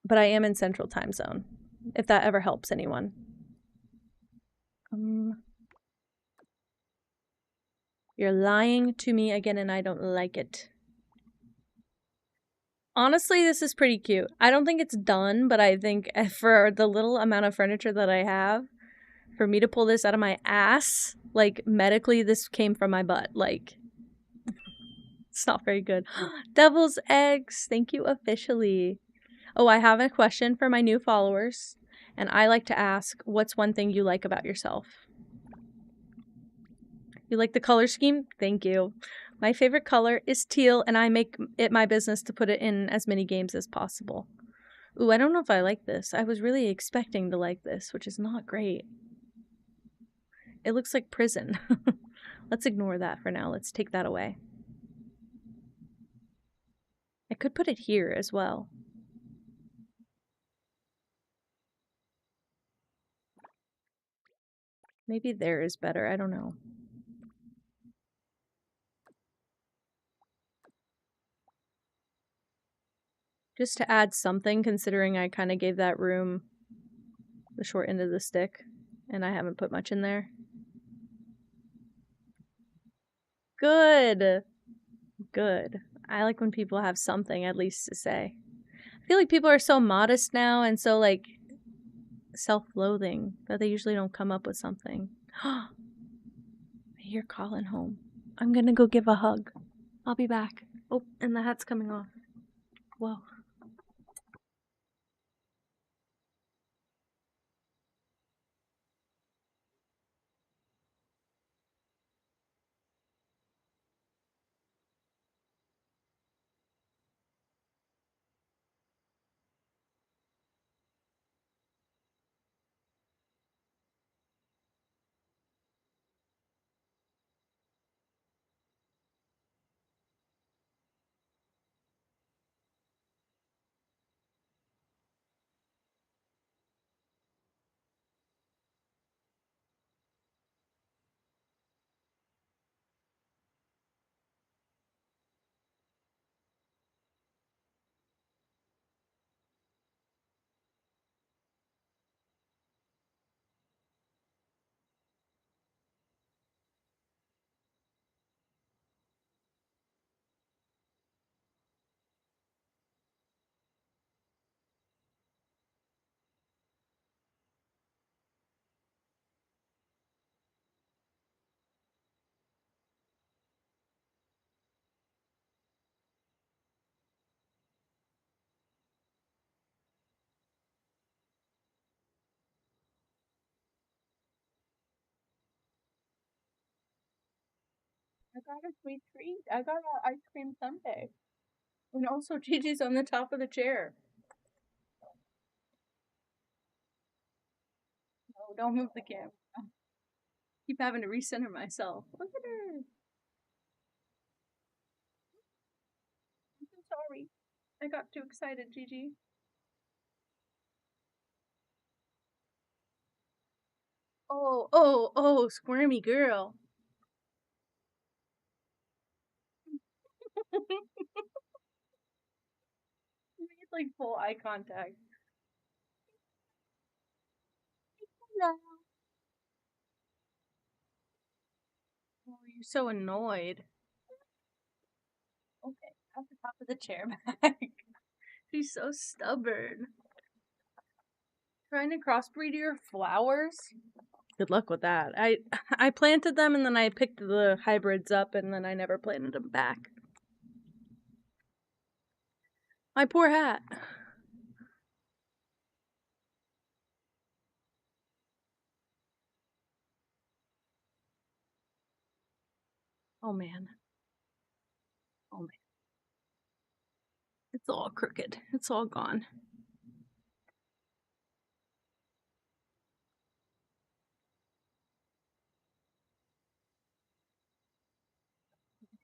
But I am in Central Time Zone, if that ever helps anyone. You're lying to me again and I don't like it. Honestly, this is pretty cute. I don't think it's done, but I think for the little amount of furniture that I have, for me to pull this out of my ass, like medically this came from my butt. Like, it's not very good. Devil's eggs. Thank you officially. Oh, I have a question for my new followers. And I like to ask, what's one thing you like about yourself? You like the color scheme? Thank you. My favorite color is teal, and I make it my business to put it in as many games as possible. Ooh, I don't know if I like this. I was really expecting to like this, which is not great. It looks like prison. Let's ignore that for now. Let's take that away. I could put it here as well. Maybe there is better. I don't know. Just to add something, considering I kind of gave that room the short end of the stick, and I haven't put much in there. Good. Good. I like when people have something at least to say. I feel like people are so modest now and so like self-loathing that they usually don't come up with something. I hear Colin home. I'm gonna go give a hug. I'll be back. Oh, and the hat's coming off. Whoa. I got a sweet treat. I got an ice cream sundae. And also Gigi's on the top of the chair. No, don't move the camera. Keep having to recenter myself. Look at her. I'm so sorry. I got too excited, Gigi. Oh, squirmy girl. We made like full eye contact. Hello. Oh, you're so annoyed. Okay, at the top of the chair back. She's so stubborn. Trying to crossbreed your flowers? Good luck with that. I planted them and then I picked the hybrids up and then I never planted them back. My poor hat. Oh man. Oh man. It's all crooked. It's all gone.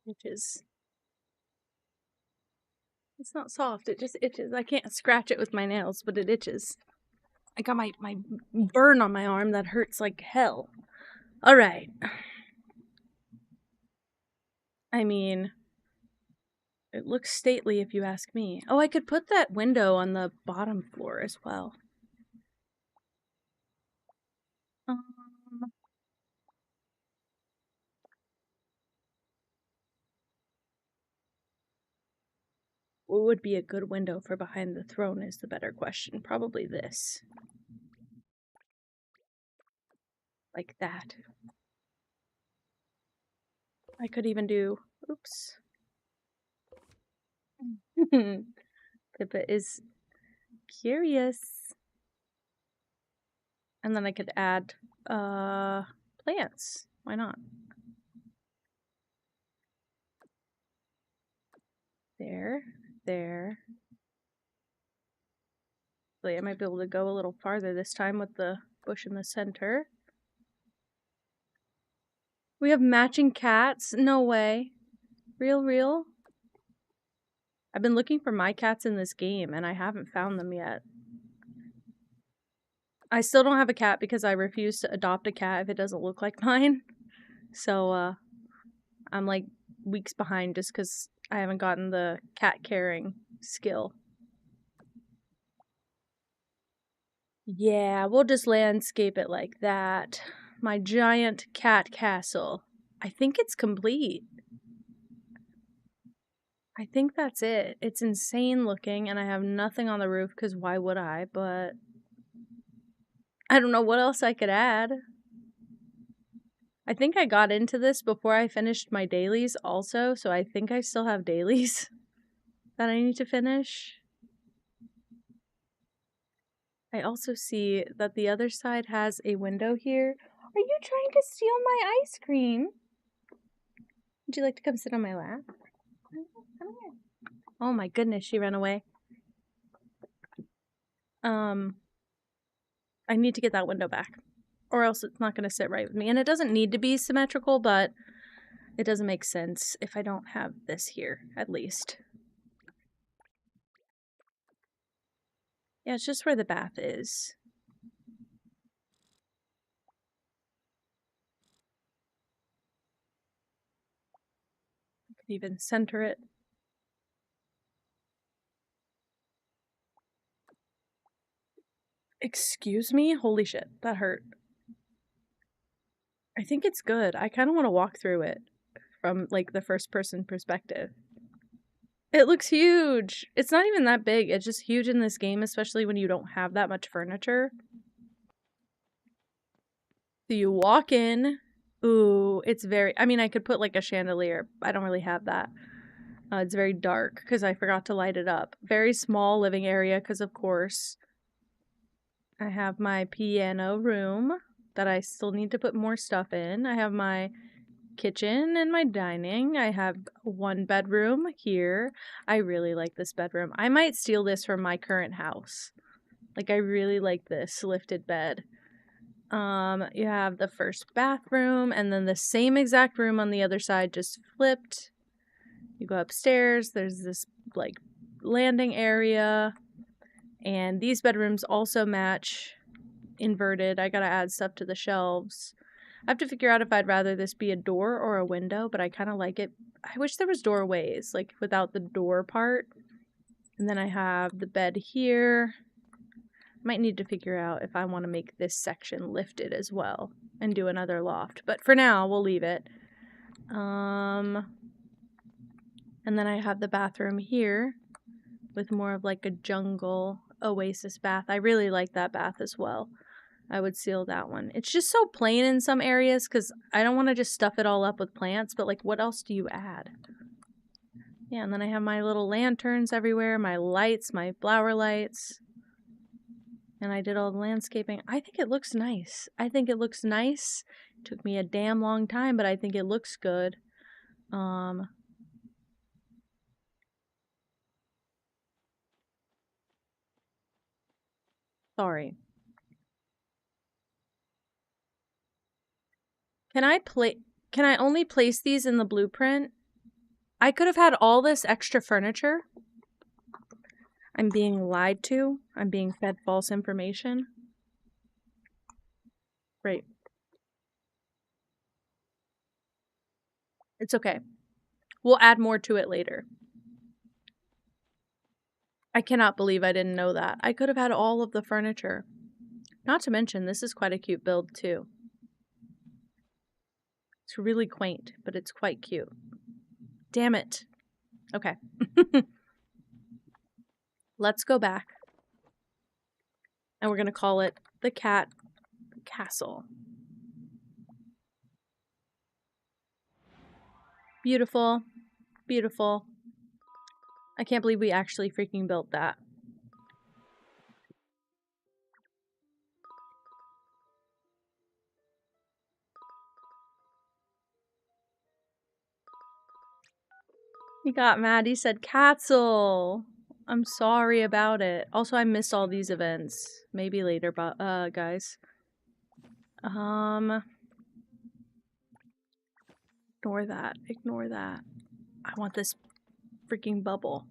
It itches. It's not soft, it just itches. I can't scratch it with my nails, but it itches. I got my burn on my arm that hurts like hell. Alright. I mean, it looks stately if you ask me. Oh, I could put that window on the bottom floor as well. Um, What would be a good window for behind the throne is the better question. Probably this. Like that. I could even do... Oops. Pippa is curious. And then I could add plants. Why not? There. There. I might be able to go a little farther this time with the bush in the center. We have matching cats? No way. Real? I've been looking for my cats in this game and I haven't found them yet. I still don't have a cat because I refuse to adopt a cat if it doesn't look like mine. So, I'm like weeks behind just because I haven't gotten the cat caring skill. Yeah, we'll just landscape it like that. My giant cat castle. I think it's complete. I think that's it. It's insane looking, and I have nothing on the roof, because why would I? But I don't know what else I could add. I think I got into this before I finished my dailies also, so I think I still have dailies that I need to finish. I also see that the other side has a window here. Are you trying to steal my ice cream? Would you like to come sit on my lap? Come here. Oh my goodness, she ran away. I need to get that window back, or else it's not going to sit right with me. And it doesn't need to be symmetrical, but it doesn't make sense if I don't have this here, at least. Yeah, it's just where the bath is. I could even center it. Excuse me? Holy shit, that hurt. I think it's good. I kind of want to walk through it from, like, the first person perspective. It looks huge! It's not even that big. It's just huge in this game, especially when you don't have that much furniture. So you walk in. Ooh, it's very... I mean, I could put, like, a chandelier. I don't really have that. It's very dark, because I forgot to light it up. Very small living area, because of course... I have my piano room that I still need to put more stuff in. I have my kitchen and my dining. I have one bedroom here. I really like this bedroom. I might steal this from my current house. Like, I really like this lifted bed. You have the first bathroom and then the same exact room on the other side, just flipped. You go upstairs. There's this, like, landing area. And these bedrooms also match inverted. I gotta add stuff to the shelves. I have to figure out if I'd rather this be a door or a window, but I kind of like it. I wish there was doorways, like, without the door part. And then I have the bed here. Might need to figure out if I want to make this section lifted as well and do another loft. But for now, we'll leave it. And then I have the bathroom here with more of like a jungle oasis bath. I really like that bath as well. I would seal that one. It's just so plain in some areas because I don't want to just stuff it all up with plants, but like, what else do you add? Yeah, and then I have my little lanterns everywhere, my lights, my flower lights. And I did all the landscaping. I think it looks nice. I think it looks nice. It took me a damn long time, but I think it looks good. Sorry. Can I only place these in the blueprint? I could have had all this extra furniture. I'm being lied to. I'm being fed false information. Great. It's okay. We'll add more to it later. I cannot believe I didn't know that. I could have had all of the furniture. Not to mention, this is quite a cute build too. It's really quaint, but it's quite cute. Damn it. Okay. Let's go back. And we're gonna call it the Cat Castle. Beautiful. Beautiful. I can't believe we actually freaking built that. He got mad. He said Castle. I'm sorry about it. Also, I missed all these events. Maybe later, but guys. Ignore that. Ignore that. I want this freaking bubble.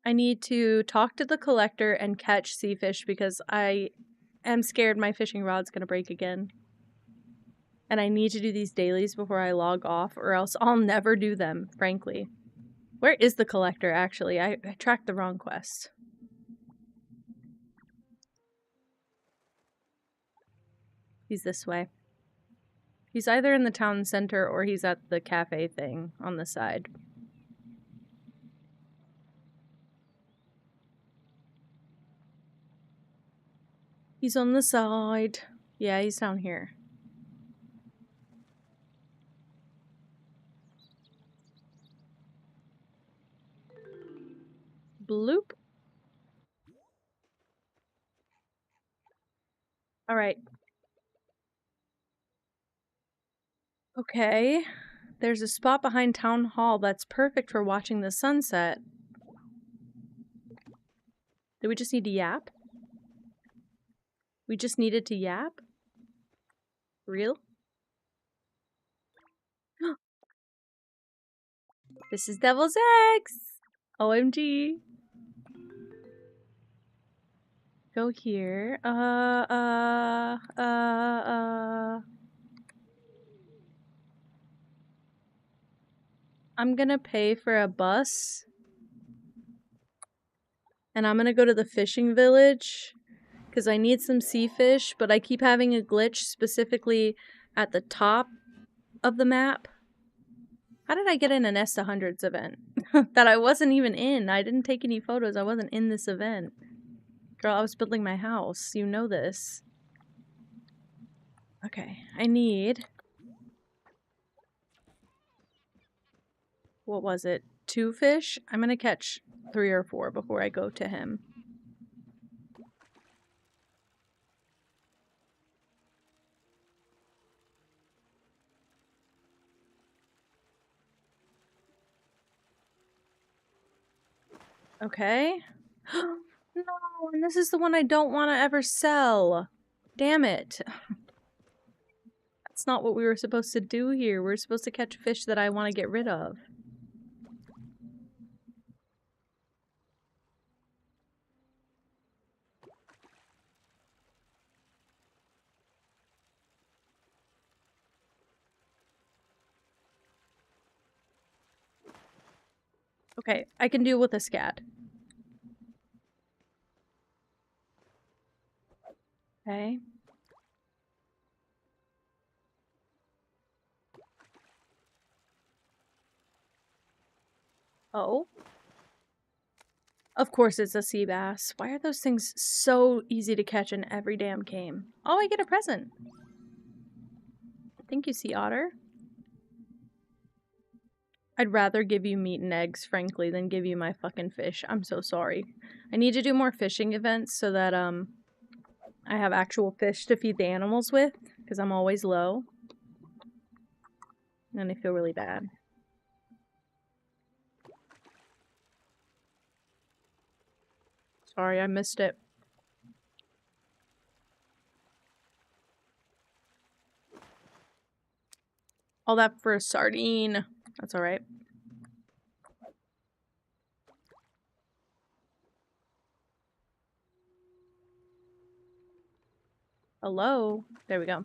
I need to talk to the collector and catch sea fish because I am scared my fishing rod's gonna break again. And I need to do these dailies before I log off or else I'll never do them, frankly. Where is the collector, actually? I tracked the wrong quest. He's this way. He's either in the town center or he's at the cafe thing on the side. He's on the side. Yeah, he's down here. Bloop. Alright. Okay. There's a spot behind Town Hall that's perfect for watching the sunset. Do we just need to yap? We just needed to yap? Real? This is Devil's Eggs! OMG. Go here. I'm gonna pay for a bus. And I'm gonna go to the fishing village. Because I need some sea fish, but I keep having a glitch specifically at the top of the map. How did I get in an S100s event? That I wasn't even in. I didn't take any photos. I wasn't in this event. Girl, I was building my house. You know this. Okay, I need... What was it? 2 fish? I'm gonna catch 3 or 4 before I go to him. Okay. No, and this is the one I don't want to ever sell. Damn it. That's not what we were supposed to do here. We're supposed to catch fish that I want to get rid of. Okay, I can deal with a scat. Okay. Oh. Of course it's a sea bass. Why are those things so easy to catch in every damn game? Oh, I get a present. Thank you, sea otter. I'd rather give you meat and eggs, frankly, than give you my fucking fish. I'm so sorry. I need to do more fishing events so that, I have actual fish to feed the animals with, because I'm always low. And I feel really bad. Sorry, I missed it. All that for a sardine. That's alright. Hello? There we go.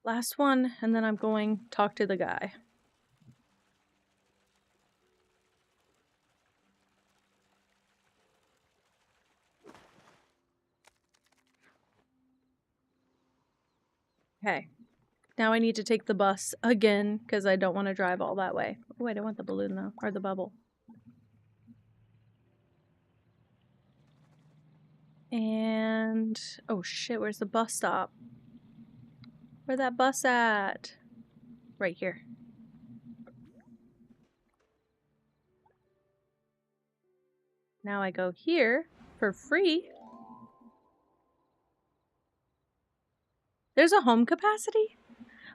Last one, and then I'm going to talk to the guy. Okay. Now I need to take the bus again because I don't want to drive all that way. Oh, I don't want the balloon though, or the bubble. And oh shit, where's the bus stop? Where's that bus at? Right here. Now I go here for free. There's a home capacity?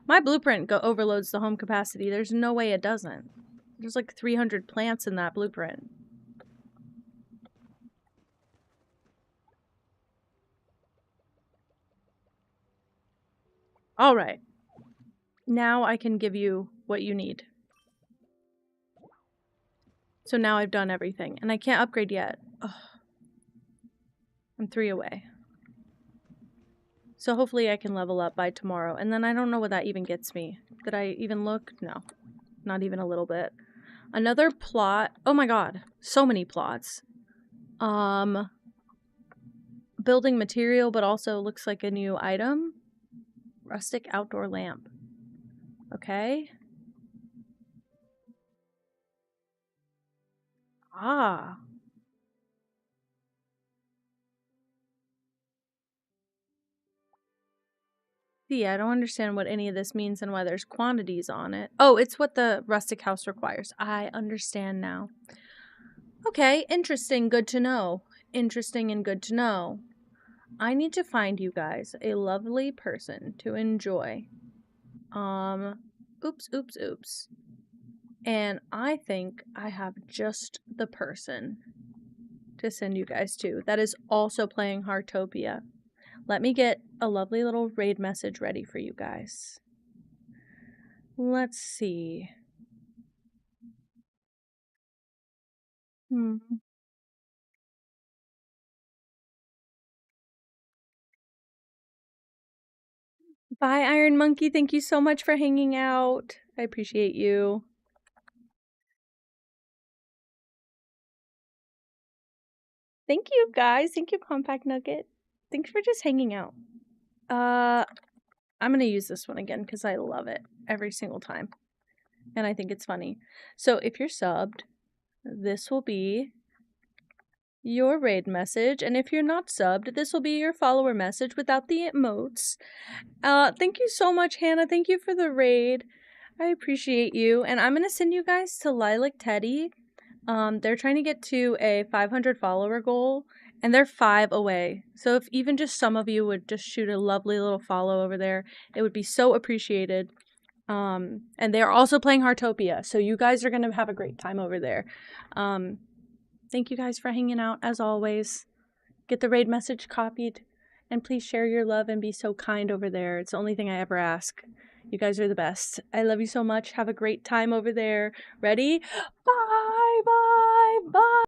My blueprint overloads the home capacity. There's no way it doesn't. There's like 300 plants in that blueprint. All right. Now I can give you what you need. So now I've done everything. And I can't upgrade yet. Ugh. I'm 3 away. So hopefully I can level up by tomorrow. And then I don't know what that even gets me. Did I even look? No. Not even a little bit. Another plot. Oh my god. So many plots. Building material, but also looks like a new item. Rustic outdoor lamp. Okay. Ah. See, I don't understand what any of this means and why there's quantities on it. Oh, it's what the rustic house requires. I understand now. Okay, interesting, good to know. Interesting and good to know. I need to find you guys a lovely person to enjoy. Oops. And I think I have just the person to send you guys to that is also playing Heartopia. Let me get a lovely little raid message ready for you guys. Let's see. Bye, Iron Monkey. Thank you so much for hanging out. I appreciate you. Thank you, guys. Thank you, Compact Nugget. Thanks for just hanging out. I'm going to use this one again because I love it every single time. And I think it's funny. So if you're subbed, this will be your raid message. And if you're not subbed, this will be your follower message without the emotes. Thank you so much, Hannah. Thank you for the raid. I appreciate you. And I'm going to send you guys to Lilac Teddy. They're trying to get to a 500 follower goal, and they're 5 away. So if even just some of you would just shoot a lovely little follow over there, it would be so appreciated. And they're also playing Heartopia, so you guys are going to have a great time over there. Thank you guys for hanging out, as always. Get the raid message copied, and please share your love and be so kind over there. It's the only thing I ever ask. You guys are the best. I love you so much. Have a great time over there. Ready? Bye, bye, bye.